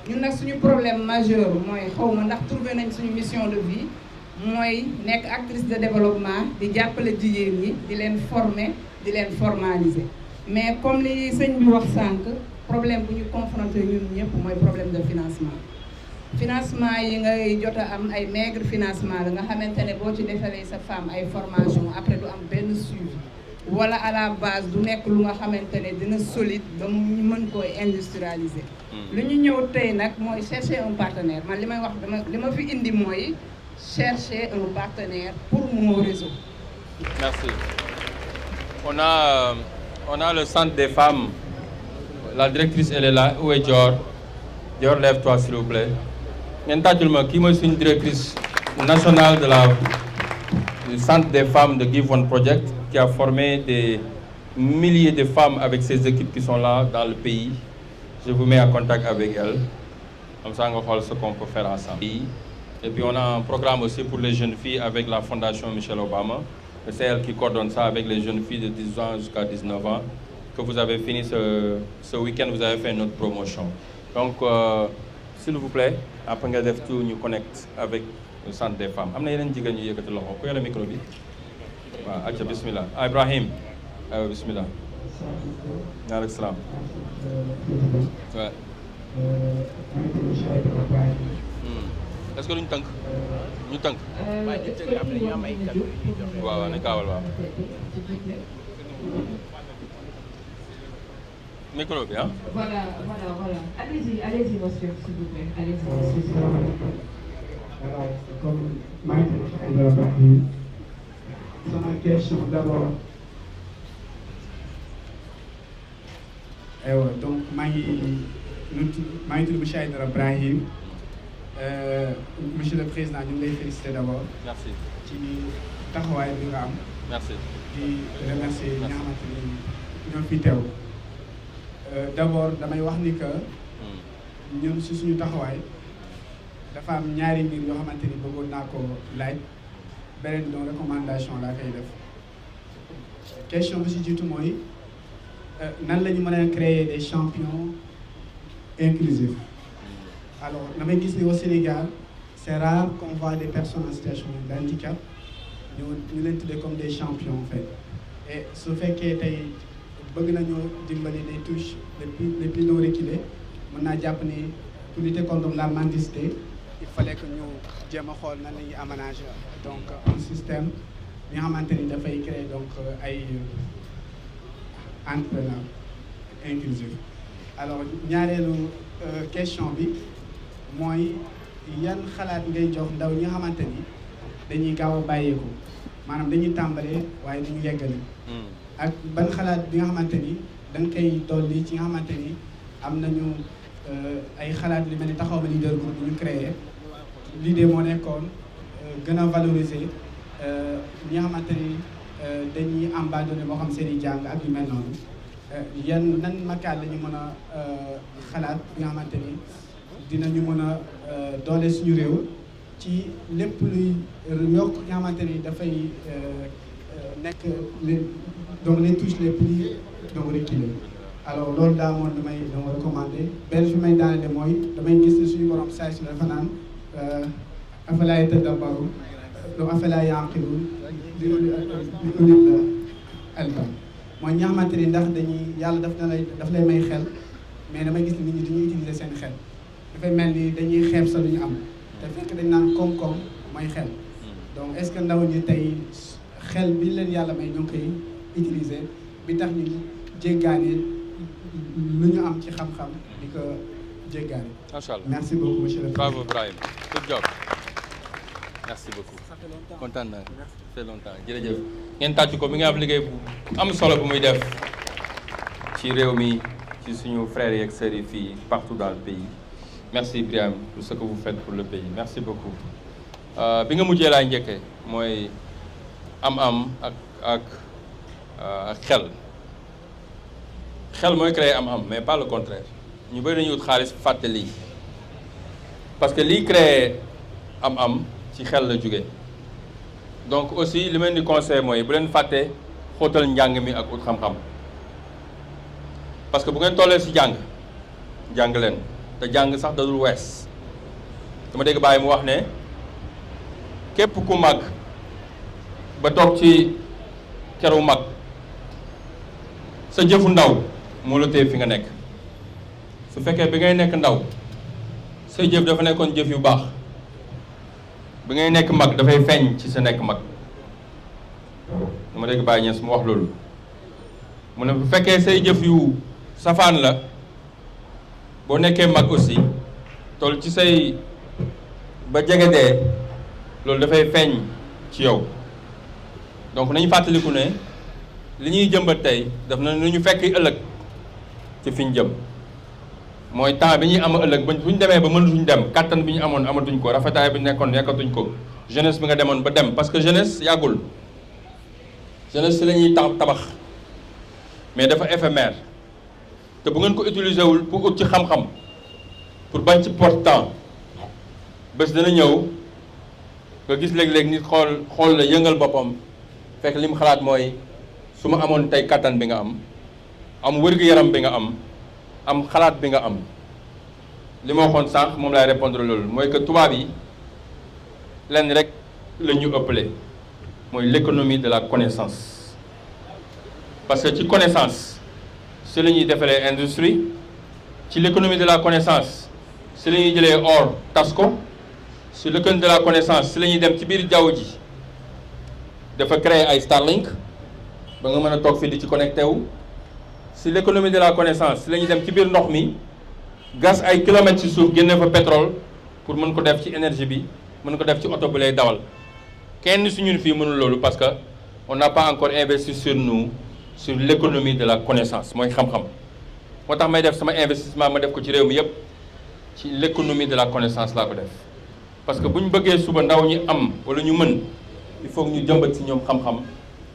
ñun nag suñu problème majeur mooy xawma ndax trouvé nañ suñu mission de vie mooy nekk actrice de développement di jàppale jigéen ñi di leen former di leen formaliser mais comme li sëñ bi wax sànq problème bu ñu confronté ñun ñëpp mooy problème de financement yi ngay jot a am ay maigre financement la nga xamante ne boo ci defalee sa femme ay formation après du am benn suivi wala à la base du nekk lu nga xamante ne dina solide ba mu mën koy industrialiser. lu ñu ñëw tey nag mooy chercher un partenaire man li may wax li ma fi indi mooy chercher un partenaire pour mon réseau. Merci. On a le centre des femmes. La directrice elle est là. Où est Dior? Dior, lève-toi s'il vous plaît. ngeen tàccul ma kii mooy suñu directrice nationale du centre des femmes de Give One Project qui a formé des milliers de femmes avec ses équipes qui sont là dans le pays. Je vous mets en contact avec elle. Comme ça, on va voir ce qu'on peut faire ensemble. Et puis on a un programme aussi pour les jeunes filles avec la fondation Michelle Obama. C'est elle qui coordonne ça avec les jeunes filles de 10 ans jusqu'à 19 ans. Que vous avez fini ce week-end, vous avez fait une autre promotion. Donc, s'il vous plaît, après nga def tout ñu connecte avec le centre des femmes. Am na yeneen jigéen ñu yëkkati loxo ku yore micro bi. Waaw, acca bismillah. Ibrahim. Aywa bismillah. Waaleykum salaam. Ouais. Est-ce que duñ tënk ñu tënk waaw ne gaawal waaw micro bi ah voilà allez-y monsieur s'il vous plaît allez-y monsieur. Alors comme maa ngi tudd Cheikh Ibrahim sama question d'abord aywa donc maa ngi tudd Cheikh Ibrahim. Monsieur le Président ñu ngi lay féliciter d'abord. Merci. ci taxawaay bi nga am. Merci. di remercier ñi nga xamante ni ñoo fi teew. D'abord damay wax ni que ñun si suñu taxawaay dafa am ñaari mbir yoo xamante ni bëggoon naa ko laaj beneen bi doon recommandation laa koy def. Question bi si jiitu mooy nan la ñu mën a créer des champions inclusifs. Alors, damay gis ni au Sénégal c'est rare qu'on voit des personnes en situation de handicap ñu leen tuddee comme des champions en fait et su fekkee tey bëgg nañu dimbali les touches les plus non reculées mën naa jàpp ni pour lutter contre la mendicité il fallait que ñu jéem a xool nan la ñuy aménager donc un système bi nga xamante ni dafay créer donc ay entrepreneurs inclusifs. Alors ñaareelu question bi. mooy yan xalaat ngay jox ndaw ñi nga xamante ni dañuy gaaw a bàyyeeku maanaam dañuy tàmbalee waaye duñu yeggali ak ban xalaat bi nga xamante ni da nga koy dolli ci nga xamante ni am nañu ay xalaat li mel ni taxaw ma leader groupe bu ñu créé l'idée moo nekkoon gën a valoriser ñi nga xamante ni dañuy abandonné moo xam seen i jàng ak yu mel noonu yan nan makaat la ñu mën a xalaat bi nga xamante ni dinañu mën a doole suñu réew ci lépp luy yokk nga xamante ni dafay nekk donc les touches les plus donc reculées. Alors loolu daa moon damay dama recommandé benn fi may daanele mooy damay gis ne suñu borom saa su dafa naan afalaa yatadabbaruun afalaa yaqiluun li ulil albaab mooy ñi nga xamante ni ndax dañuy yàlla daf lay may xel mais damay gis nit ñi dañuy utiliser seen xel. dafay mel ni dañuy xeeb sa lu ñu am te fekk dañ naan koom-koom mooy xel donc est-ce que ndaw ñi tey xel bi leen yàlla may ñu ngi koy utiliser bi tax ñu jéggaane lu ñu am ci xam-xam di ko jéggaane. Macha Allah. Merci beaucoup monsieur le président. Bravo Brahim. Good job. Merci beaucoup. Kontaan naa. Ça fait longtemps jërëjëf. ngeen tàcc ko mi ngi am liggéey bu am solo bu muy def ci réew mi ci suñu frères yi ak sœurs yi fii partout dans le pays. Merci Briam pour ce que vous faites pour le pays merci beaucoup bi nga mujjee laa njëkkee mooy am ak xel mooy créer am mais pas le contraire ñu bëri dañuy wut xaalis fàtte lii parce que lii créer am ci xel la jóge donc aussi li ma leen di conseil mooy bu leen fàtte xóotal njàng mi ak ut xam-xam parce que bu ngeen tollee ci jàng leen te jàng sax dadul wees dama dégg bàyyi mu wax ne képp ku mag ba toog ci keru mag sa jëfu ndaw moo la téye fi nga nekk su fekkee bi ngay nekk ndaw say jëf dafa nekkoon jëf yu baax bi ngay nekk mag dafay feeñ ci sa nekk mag dama dégg bàyyi ñees mu wax loolu mu ne bu fekkee say jëf yu safaan la boo nekkee mag aussi toll ci say ba jege dee loolu dafay feeñ ci yow donc nañu fàttaliku ne li ñuy jëmbat tey daf na lu ñu fekk ëllëg ci fi ñu jëm mooy temps bi ñuy am ëllëg bu ñu demee ba mënatuñ dem kattan bi ñu amoon amatuñ ko rafetaay bi ñu nekkoon nekkatuñ ko jeunesse bi nga demoon ba dem parce que jeunesse yàggul jeunesse si la ñuy tabax mais dafa éphémère te bu ngeen ko utiliser wul pour ut ci xam-xam pour bañ ci perte temps bés dana ñëw nga gis léeg-léeg nit xool la yëngal boppam fekk li mu xalaat mooy su ma amoon tey kattan bi nga am wér-gu-yaram bi nga am xalaat bi nga am li ma waxoon sànq moom laay répondre loolu mooy que tubaab yi lenn rek la ñu ëppale mooy l'économie de la connaissance parce que ci connaissance si la ñuy defaree industrie ci l'économie de la connaissance si la ñuy jëlee or tas ko si l'économie de la connaissance si la ñuy dem ci biir jaww ji dafa créer ay Starlink ba nga mën a toog fii di ci connecté wu si l'économie de la connaissance si la ñuy dem ci biir ndox mi gas ay kilomètres ci suuf génne fa pétrole pour mën ko def ci énergie bi mën ko def ci oto bu lay dawal kenn su ñun fii mënul loolu parce que on n'a pas encore investi sur nous sur l'économie de la connaissance mooy xam-xam moo tax may def sama investissement ma def ko ci réew mi yépp ci l'économie de la connaissance laa ko def parce que bu ñu bëggee suba ndaw ñi am wala ñu mën il faut que ñu jëmbat ci ñoom xam-xam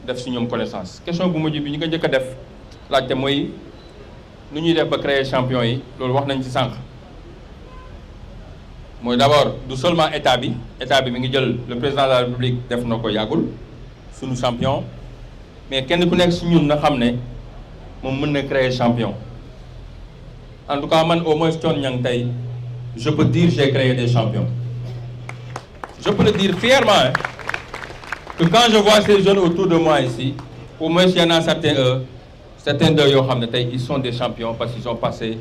def ci ñoom connaissance question bu mujj bi ñu ko njëkk a def laajte mooy nu ñuy def ba créer champion yi loolu wax nañ ci sànq mooy d'abord du seulement état bi mi ngi jël le président de la république def na ko yàggul suñu champion mais kenn ku nekk si ñun na xam ne moom mën na créer champion en tout cas man au moins Thione Niang tey je peux dire j'ai créé des champions je peux le dire fièrement hein, que quand je vois ces jeunes autour de moi ici au moins il y en a certains d'eux yoo xam ne tey ils sont des champions parce qu'ils ont passé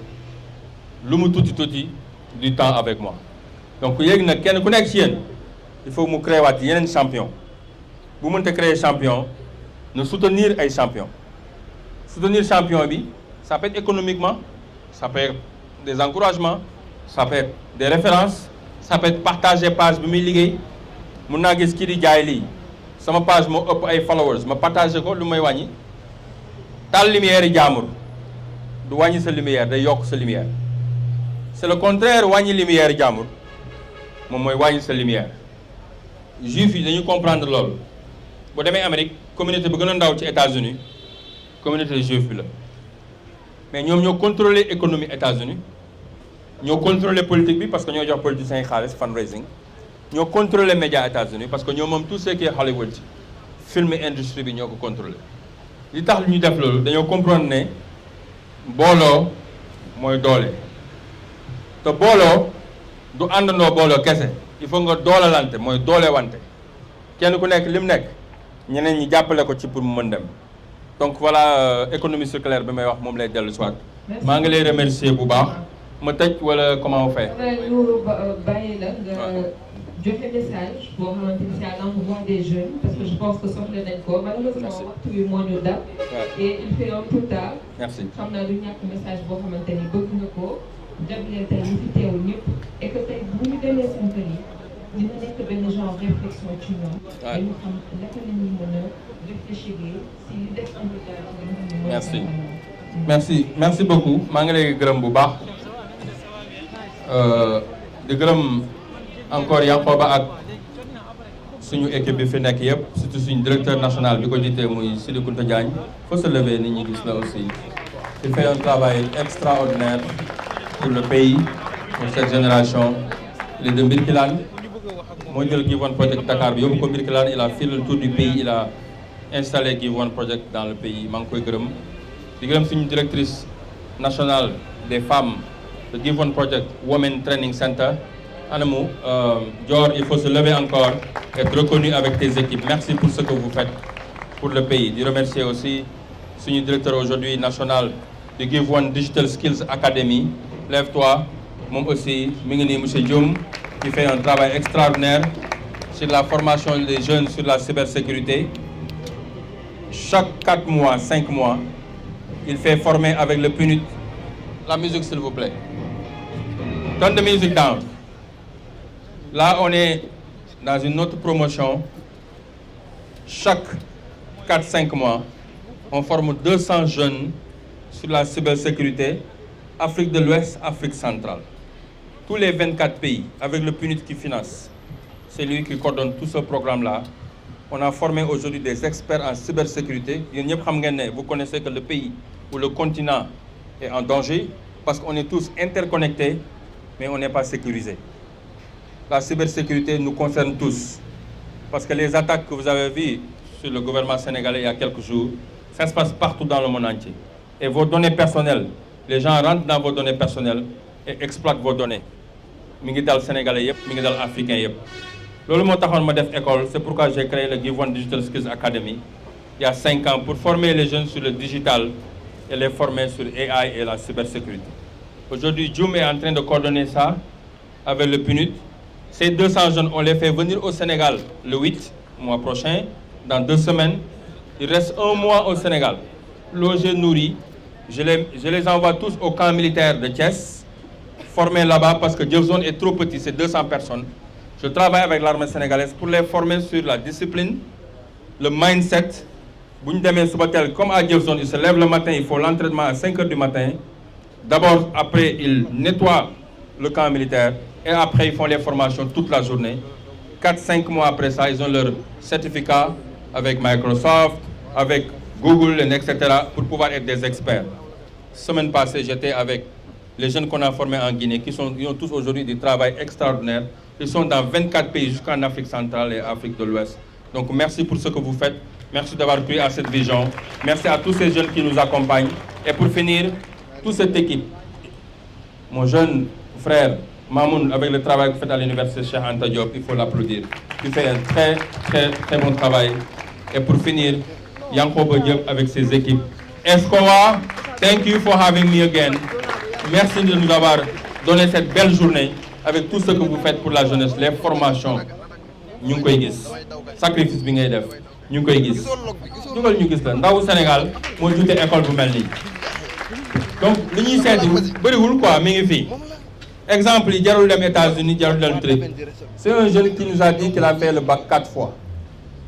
lu mu tuuti du temps avec moi donc yéegi nag kenn ku nekk ci yéen il faut mu créer waat yeneen champion bu mënta créer champion na soutenir ay champion bi ça peut être économiquement ça peut être des encouragements ça peut être des références ça peut être partager page bi muy liggéey mun naa gis kii di jaay lii sama page moo ëpp ay followers ma partager ko lu may wàññi taal lumière yi jaamur du wàññi sa lumière day yokk sa lumière c'est le contraire wàññi lumière yi jaamur moom mooy wàññi sa lumière juif yi dañu comprendre loolu boo demee Amérique communauté bi gën a ndaw ci États-Unis communauté juif bi la mais ñoom ñoo contrôler économie États-Unis ñoo contrôler politique bi parce que ñoo jox politiciens yi xaalis fundraising ñoo contrôler média États-Unis parce que ñoo moom tout ce qui est Hollywood film industrie bi ñoo ko contrôler li tax ñu def loolu dañoo comprendre ne booloo mooy doole te booloo du àndandoo booloo kese il faut nga doolalante mooy doole wante kenn ku nekk li mu nekk ñeneen ñi jàppale ko ci pour mu mën dem donc voilà économie circulaire bi may wax moom lay dellu si waat maa ngi lay remercier bu baax ma tëj wala comment on fait. ñu bàyyi la nga joxe message boo xamante ni c'est à l'endroit des jeunes parce que je pense que soxla nañ ko malheureusement waxtu bi moo ñu dab et il fait un peu tard. merci xam naa du ñàkk message boo xamante ni bëgg nga ko jagleel tey ñu fi teewul ñëpp et que tey bu ñu demee seen kër yi dina nekk benn genre réflexion ci ñoom. dañu xam naka la ñuy mën a réfléchir si li def en tout cas. merci beaucoup maa ngi lay gërëm bu baax di gërëm encore Yankhoba ak suñu équipe bi fi nekk yëpp surtout suñu directeur national bi ko jiitee muy Sidi Kounta Diagne faut se lever nit ñi gis la aussi il fait un travail extraordinaire pour le pays pour cette génération il est de Birkilane moo jël Give One Project Dakar bi yóbbu ko Birkelane, il a fait le tour du pays, il a installé Give One Project dans le pays. maa ngi koy gërëm di gërëm suñu directrice nationale des femmes de Give One Project Women Training Center. Anamou, Dior, il faut se lever encore, être reconnu avec tes équipes. Merci pour ce que vous faites pour le pays. Je remercie aussi suñu directeur aujourd'hui national de Give One Digital Skills Academy. Lève-toi, moi aussi, Mingini Moussa Dioum, qui fait un travail extraordinaire sur la formation des jeunes sur la cybersécurité. Chaque 4 mois, 5 mois, il fait former avec le PNUD. La musique, s'il vous plaît. Turn the music down. Là, on est dans une autre promotion. Chaque 4-5 mois, on forme 200 jeunes sur la cybersécurité, Afrique de l'Ouest, Afrique centrale. Tous les 24 pays, avec le PNUD qui finance. C'est lui qui coordonne tout ce programme-là. On a formé aujourd'hui des experts en cybersécurité. Vous connaissez que le pays ou le continent est en danger parce qu'on est tous interconnectés, mais on n'est pas sécurisés. La cybersécurité nous concerne tous. Parce que les attaques que vous avez vues sur le gouvernement sénégalais il y a quelques jours, ça se passe partout dans le monde entier. Et vos données personnelles, les gens rentrent dans vos données personnelles et exploitent vos données. Mingi dal sénégalais yep, mingi dal africain yep. Lolu mo taxone ma def école, c'est pourquoi j'ai créé le Give One Digital Skills Academy il y a 5 ans pour former les jeunes sur le digital et les former sur AI et la cybersécurité. Aujourd'hui, Dioum est en train de coordonner ça avec le PNUD. Ces 200 jeunes, on les fait venir au Sénégal le 8, mois prochain, dans 2 semaines. Il reste 1 mois au Sénégal. Logés, nourris. Je les envoie tous au camp militaire de Thiès, formés là-bas parce que Dieuzone est trop petit, c'est 200 personnes. Je travaille avec l'armée sénégalaise pour les former sur la discipline, le mindset. Comme à Dieuzone, ils se lèvent le matin, il faut l'entraînement à 5 h du matin. D'abord, après, ils nettoient le camp militaire et après, ils font les formations toute la journée. 4-5 mois après ça, ils ont leur certificat avec Microsoft, avec Google, etc. pour pouvoir être des experts. Semaine passée, j'étais avec les jeunes qu'on a formés en Guinée, qui ont tous aujourd'hui du travail extraordinaire. Ils sont dans 24 pays jusqu'en Afrique centrale et Afrique de l'Ouest. Donc merci pour ce que vous faites. Merci d'avoir cru à cette vision. Merci à tous ces jeunes qui nous accompagnent. Et pour finir, toute cette équipe, mon jeune frère Mamoun, avec le travail que vous faites à l'université Cheikh Anta Diop, il faut l'applaudir. Il fait un très bon travail. Et pour finir, Yankoba Diop avec ses équipes. Escowa, thank you for having me again. Merci de nous avoir donné cette belle journée avec tout ce que vous faites pour la jeunesse, les formations. Ñu ngi koy gis sacrifice bi ngay def ñu ngi koy gis dugal ñu gis la ndaw Sénégal moo juute école bu mel nii donc li ñuy seeti bëriwul quoi mi ngi fii exemple yi jarul dem États-Unis jarul dem truc c'est un jeune qui nous a dit qu'il a fait le bac 4 fois.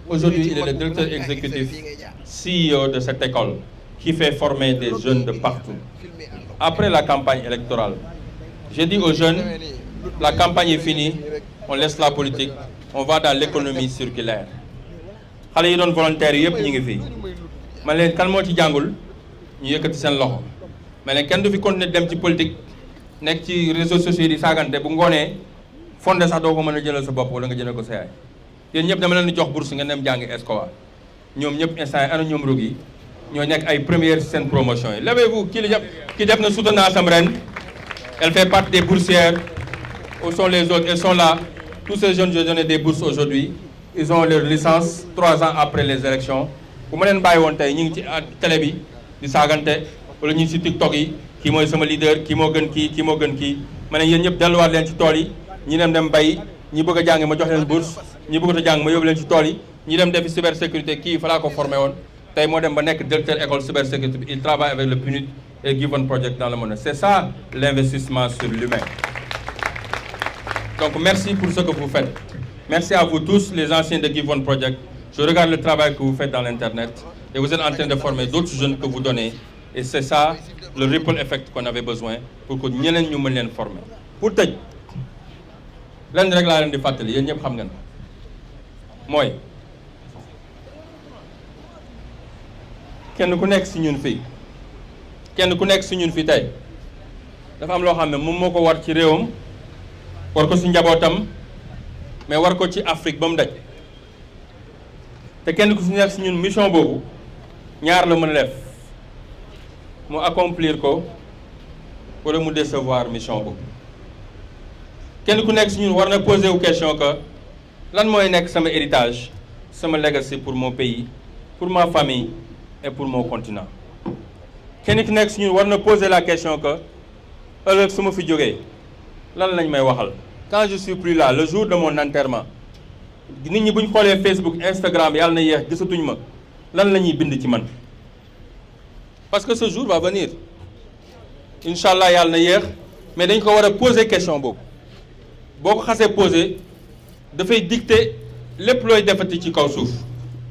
Aujourd'hui, il est le directeur exécutif CEO de cette école qui fait former des jeunes de partout. Après la campagne électorale, j'ai dit aux jeunes, la campagne est finie, on laisse la politique, on va dans l'économie circulaire. Xalé yi doon volontaire yépp ñi ngi fi. Man leen kan moo ci jàngul ñu yëkkati seen loxo. Mais ne kenn du fi continuer dem ci politique nekk ci réseaux sociaux yi di saagante bu ngoonee fondé sax doo ko mën a jëlal sa bopp wala nga jëlal ko sa yaay. Yéen ñëpp dama leen di jox bourse ngeen dem jàngi Escowa ñoom ñëpp instant yi ana ñoom rog yi ñoo nekk ay première seen promotion yi levez-vous ki def na soutenance am ren elle fait partie des boursières où sont les autres elles sont là tous ces jeunes je donné des bourses aujourd'hui ils ont leur licence 3 ans après les élections bu ma leen bàyyi woon tey ñu ngi ci télé bi di saagante wala ñu ngi ci TikTok yi kii mooy sama leader kii moo gën kii moo gën kii ma ne yéen ñëpp delluwaat leen ci tool yi ñi dem bay ñi bëgg a jàng ma jox leen bourse ñi bëgg a jàng ma yóbbu leen ci tool yi ñi dem defi cybersécurité kii fa laa ko formé woon tey moo dem ba nekk directeur école cybersécurité il travaille avec le PNUD et Give One Project dans le monde. C'est ça l'investissement sur l'humain. Donc merci pour ce que vous faites. Merci à vous tous les anciens de Give One Project. Je regarde le travail que vous faites dans l'internet et vous êtes en train de former d'autres jeunes que vous donnez et c'est ça le ripple effect qu'on avait besoin pour que ñeneen ñu mën leen former. Pour tëj lenn rek laa leen di fàttali yéen ñëpp xam ngeen mooy kenn ku nekk si ñun fii tey dafa am loo xam ne moom moo ko war ci réewam war ko si njabootam mais war ko ci Afrique ba mu daj te kenn ku si nekk si ñun mission boobu ñaar la mën a def mu accomplir ko wala mu décevoir mission boobu kenn ku nekk si ñun war na poser wu question que lan mooy nekk sama héritage sama legacy pour mon pays pour ma famille et pour mon continent kenn ku nekk si ñun war na poser la question que ëllëg su ma fi jógee lan lañ may waxal quand je suis plus là le jour de mon enterrement nit ñi bu ñu xoolee Facebook Instagram yàlla na yéex gisatuñ ma lan la ñuy bind ci man parce que ce jour va venir incha allah yàlla na yéex mais dañ ko war a poser question boobu boo ko xasee poser dafay dicter lépp looy defati ci kaw suuf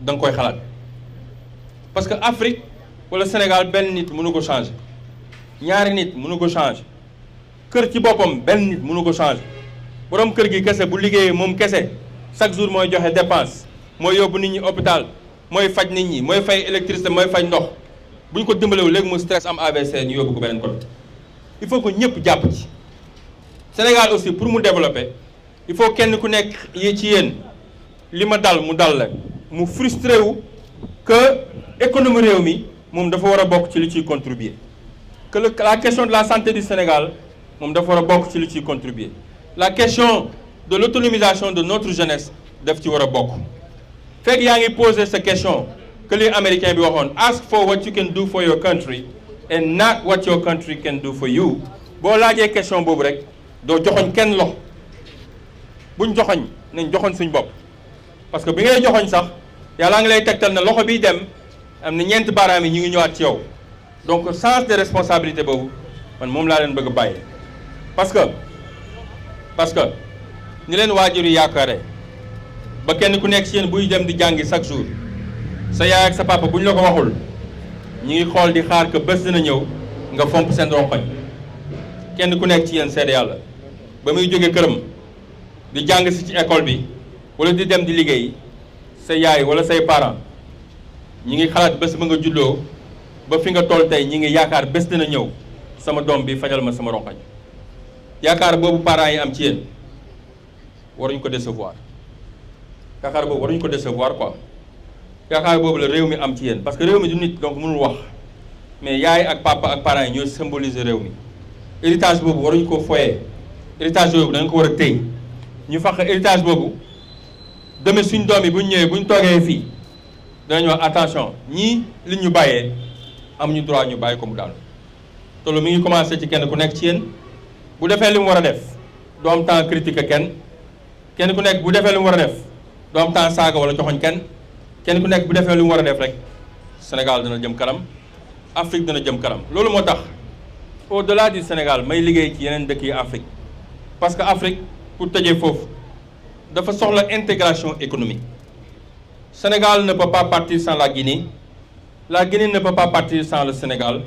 da nga koy xalaat parce que Afrique wala Sénégal benn nit mënu ko changer ñaari nit mënu ko changer kër ci boppam benn nit mënu ko changer borom kër gi kese bu liggéeyee moom kese chaque jour mooy joxe dépense mooy yóbbu nit ñi hôpital mooy faj nit ñi mooy fay électricité mooy faj ndox bu ñu ko dimbalewu léegi mu stress am AVC ñu yóbbu ko beneen côté il faut que ñëpp jàpp ci Sénégal aussi pour mu développer il faut kenn ku nekk ci yéen li ma dal mu dal la mu frustré wu que économie réew mi moom dafa war a bokk ci li ciy contribuer que la question de la santé du Sénégal moom dafa war a bokk ci li ciy contribuer la question de l'autonomisation de notre jeunesse daf ci war a bokk fekk yaa ngi poser sa question que li américain bi waxoon ask for what you can do for your country and not what your country can do for you boo laajee question boobu rek doo joxoñ kenn lox buñ joxoñ nañ joxoñ suñ bopp parce que bi ngay joxoñ sax yàlla ngi lay tegtal na loxo biy dem am na ñeenti baaraam yi ñu ngi ñëwaat ci yow donc sens de responsabilité boobu man moom laa leen bëgg a bàyyi parce que ni leen waajur yi yaakaare ba kenn ku nekk ci yéen buy dem di jàngi chaque jour sa yaay ak sa papa bu ñu la ko waxul ñu ngi xool di xaar que bés dina ñëw nga fomp seen ronkoñ kenn ku nekk ci yéen seede yàlla ba muy jóge këram di jàng si ci école bi wala di dem di liggéey sa yaay wala say parents ñi ngi xalaat bés ba nga juddoo ba fi nga toll tey ñi ngi yaakaar bés dina ñëw sama doom bi fajal ma sama ronkoñ yaakaar boobu parents yi am ci yéen waruñ ko décevoir yaakaar boobu waruñ ko décevoir quoi yaakaar boobu la réew mi am ci yéen parce que réew mi du nit donc mënul wax mais yaay ak papa ak parents yi ñooy symboliser réew mi héritage boobu waruñ ko foyee héritage boobu da nga ko war a téy ñu fax héritage boobu demee suñ doom yi bu ñu ñëwee bu ñu toogee fii danañu wax attention ñii li ñu bàyyee am ñu droit ñu bàyyi ko mu daanu te lu mi ngi commencé ci kenn ku nekk ci yéen bu defee li mu war a def doo am temps critique kenn ku nekk bu defee li mu war a def doo am temps saaga wala joxoñ kenn ku nekk bu defee li mu war a def rek Sénégal dana jëm kanam Afrique dana jëm kanam loolu moo tax au-delà du Sénégal may liggéey ci yeneen dëkk yi Afrique parce que Afrique pour tëjee foofu dafa soxla intégration économique Sénégal ne peut pas partir sans la Guinée ne peut pas partir sans le Sénégal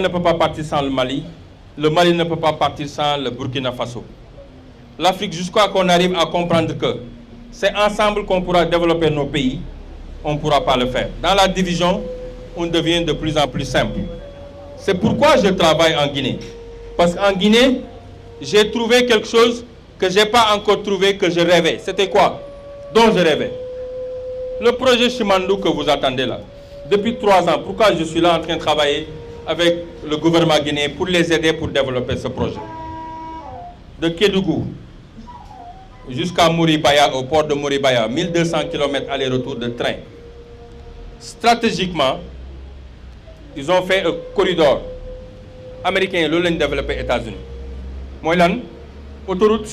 ne peut pas partir sans le Mali ne peut pas partir sans le Burkina Faso l'Afrique jusqu'à qu'on arrive à comprendre que c'est ensemble qu'on pourra développer nos pays on ne pourra pas le faire dans la division on devient de plus en plus simple c'est pourquoi je travaille en Guinée parce qu'en Guinée j'ai trouvé quelque chose que j'ai pas encore trouvé que je rêvais c'était quoi dont je rêvais le projet Simandou que vous attendez là depuis 3 ans pourquoi je suis là en train de travailler avec le gouvernement guinéen pour les aider pour développer ce projet de Kédougou jusqu'à Mouribaya au port de Mouribaya 1200 km aller-retour de train stratégiquement ils ont fait un corridor américain yi loolu lañu développé États-Unis mooy lan autoroute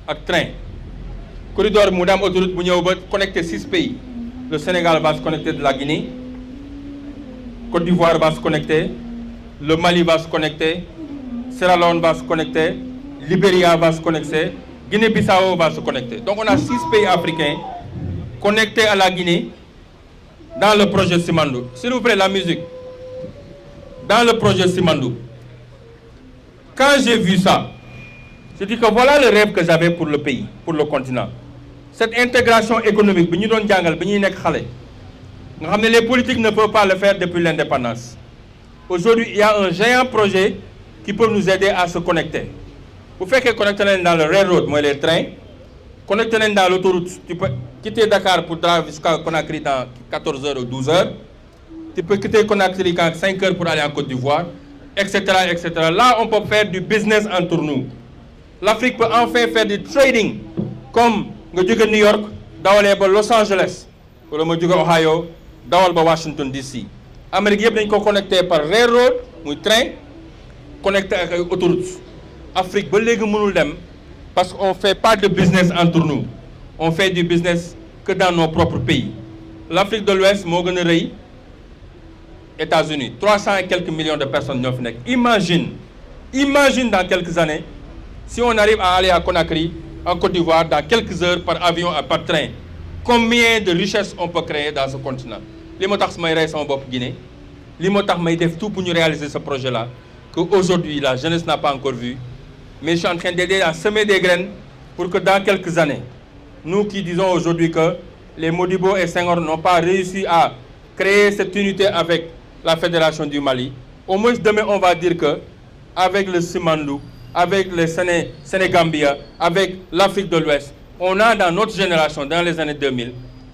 ak train corridor bi mu dem autoroute bu ñëw ba connecter 6 pays le Sénégal va se connecter de la Guinée Côte d'Ivoire va se connecter le Mali va se connecter Sierra Leone va se connecter Libéria va se connecter Guinée-Bissau va se connecter donc on a 6 pays africains connectés à la Guinée dans le projet Simandou s'il vous plaît la musique dans le projet Simandou quand j'ai vu ça je dis que voilà le rêve que j'avais pour le pays pour le continent cette intégration économique bi ñu doon jàngal bi ñuy nekk xale nga xam ne les politiques ne peuvent pas le faire depuis l'indépendance aujourd'hui il y a un géant projet qui peut nous aider à se connecter bu fekkee connecté nañ dans le railroad mooy les trains connecté dans l'autoroute. Tu peux quitter Dakar pour driver jusqu'à Conakry dans 14 heures ou 12 heures. Tu peux quitter Conakry dans 5 heures pour aller en Côte d'Ivoire, etc., etc. Là, on peut faire du business entre nous. L'Afrique peut enfin faire du trading, comme New York, Los Angeles, ou Ohio, Washington DC. L'Amérique est connectée par railroad, un train, connecté avec l'autoroute. L'Afrique, parce qu'on ne fait pas de business entre nous. On fait du business que dans nos propres pays. L'Afrique de l'Ouest, États-Unis, 300 et quelques millions de personnes. Imagine dans quelques années, si on arrive à aller à Conakry, en Côte d'Ivoire, dans quelques heures par avion et par train, combien de richesses on peut créer dans ce continent? Les motards sont Guinée. Les motards fait tout pour nous réaliser ce projet-là, qu'aujourd'hui la jeunesse n'a pas encore vu. Mais je suis en train d'aider à semer des graines pour que dans quelques années, nous qui disons aujourd'hui que les Modibo et Senghor n'ont pas réussi à créer cette unité avec la Fédération du Mali, au moins demain on va dire que avec le Simandou, avec le Sénégambia, avec l'Afrique de l'Ouest, on a dans notre génération, dans les années 2000,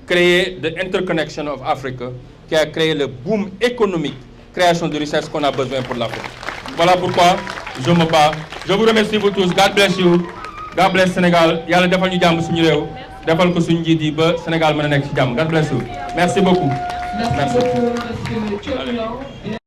créé The Interconnection of Africa, qui a créé le boom économique, création de richesses qu'on a besoin pour l'Afrique. Voilà pourquoi je me bats. Je vous remercie vous tous. God bless you. God bless Sénégal. Yalla defal ñu jamm suñu rew. Defal ko suñu njiit yi ba Sénégal mëna nek ci jamm. God bless you. Merci beaucoup. Merci beaucoup, monsieur Thion.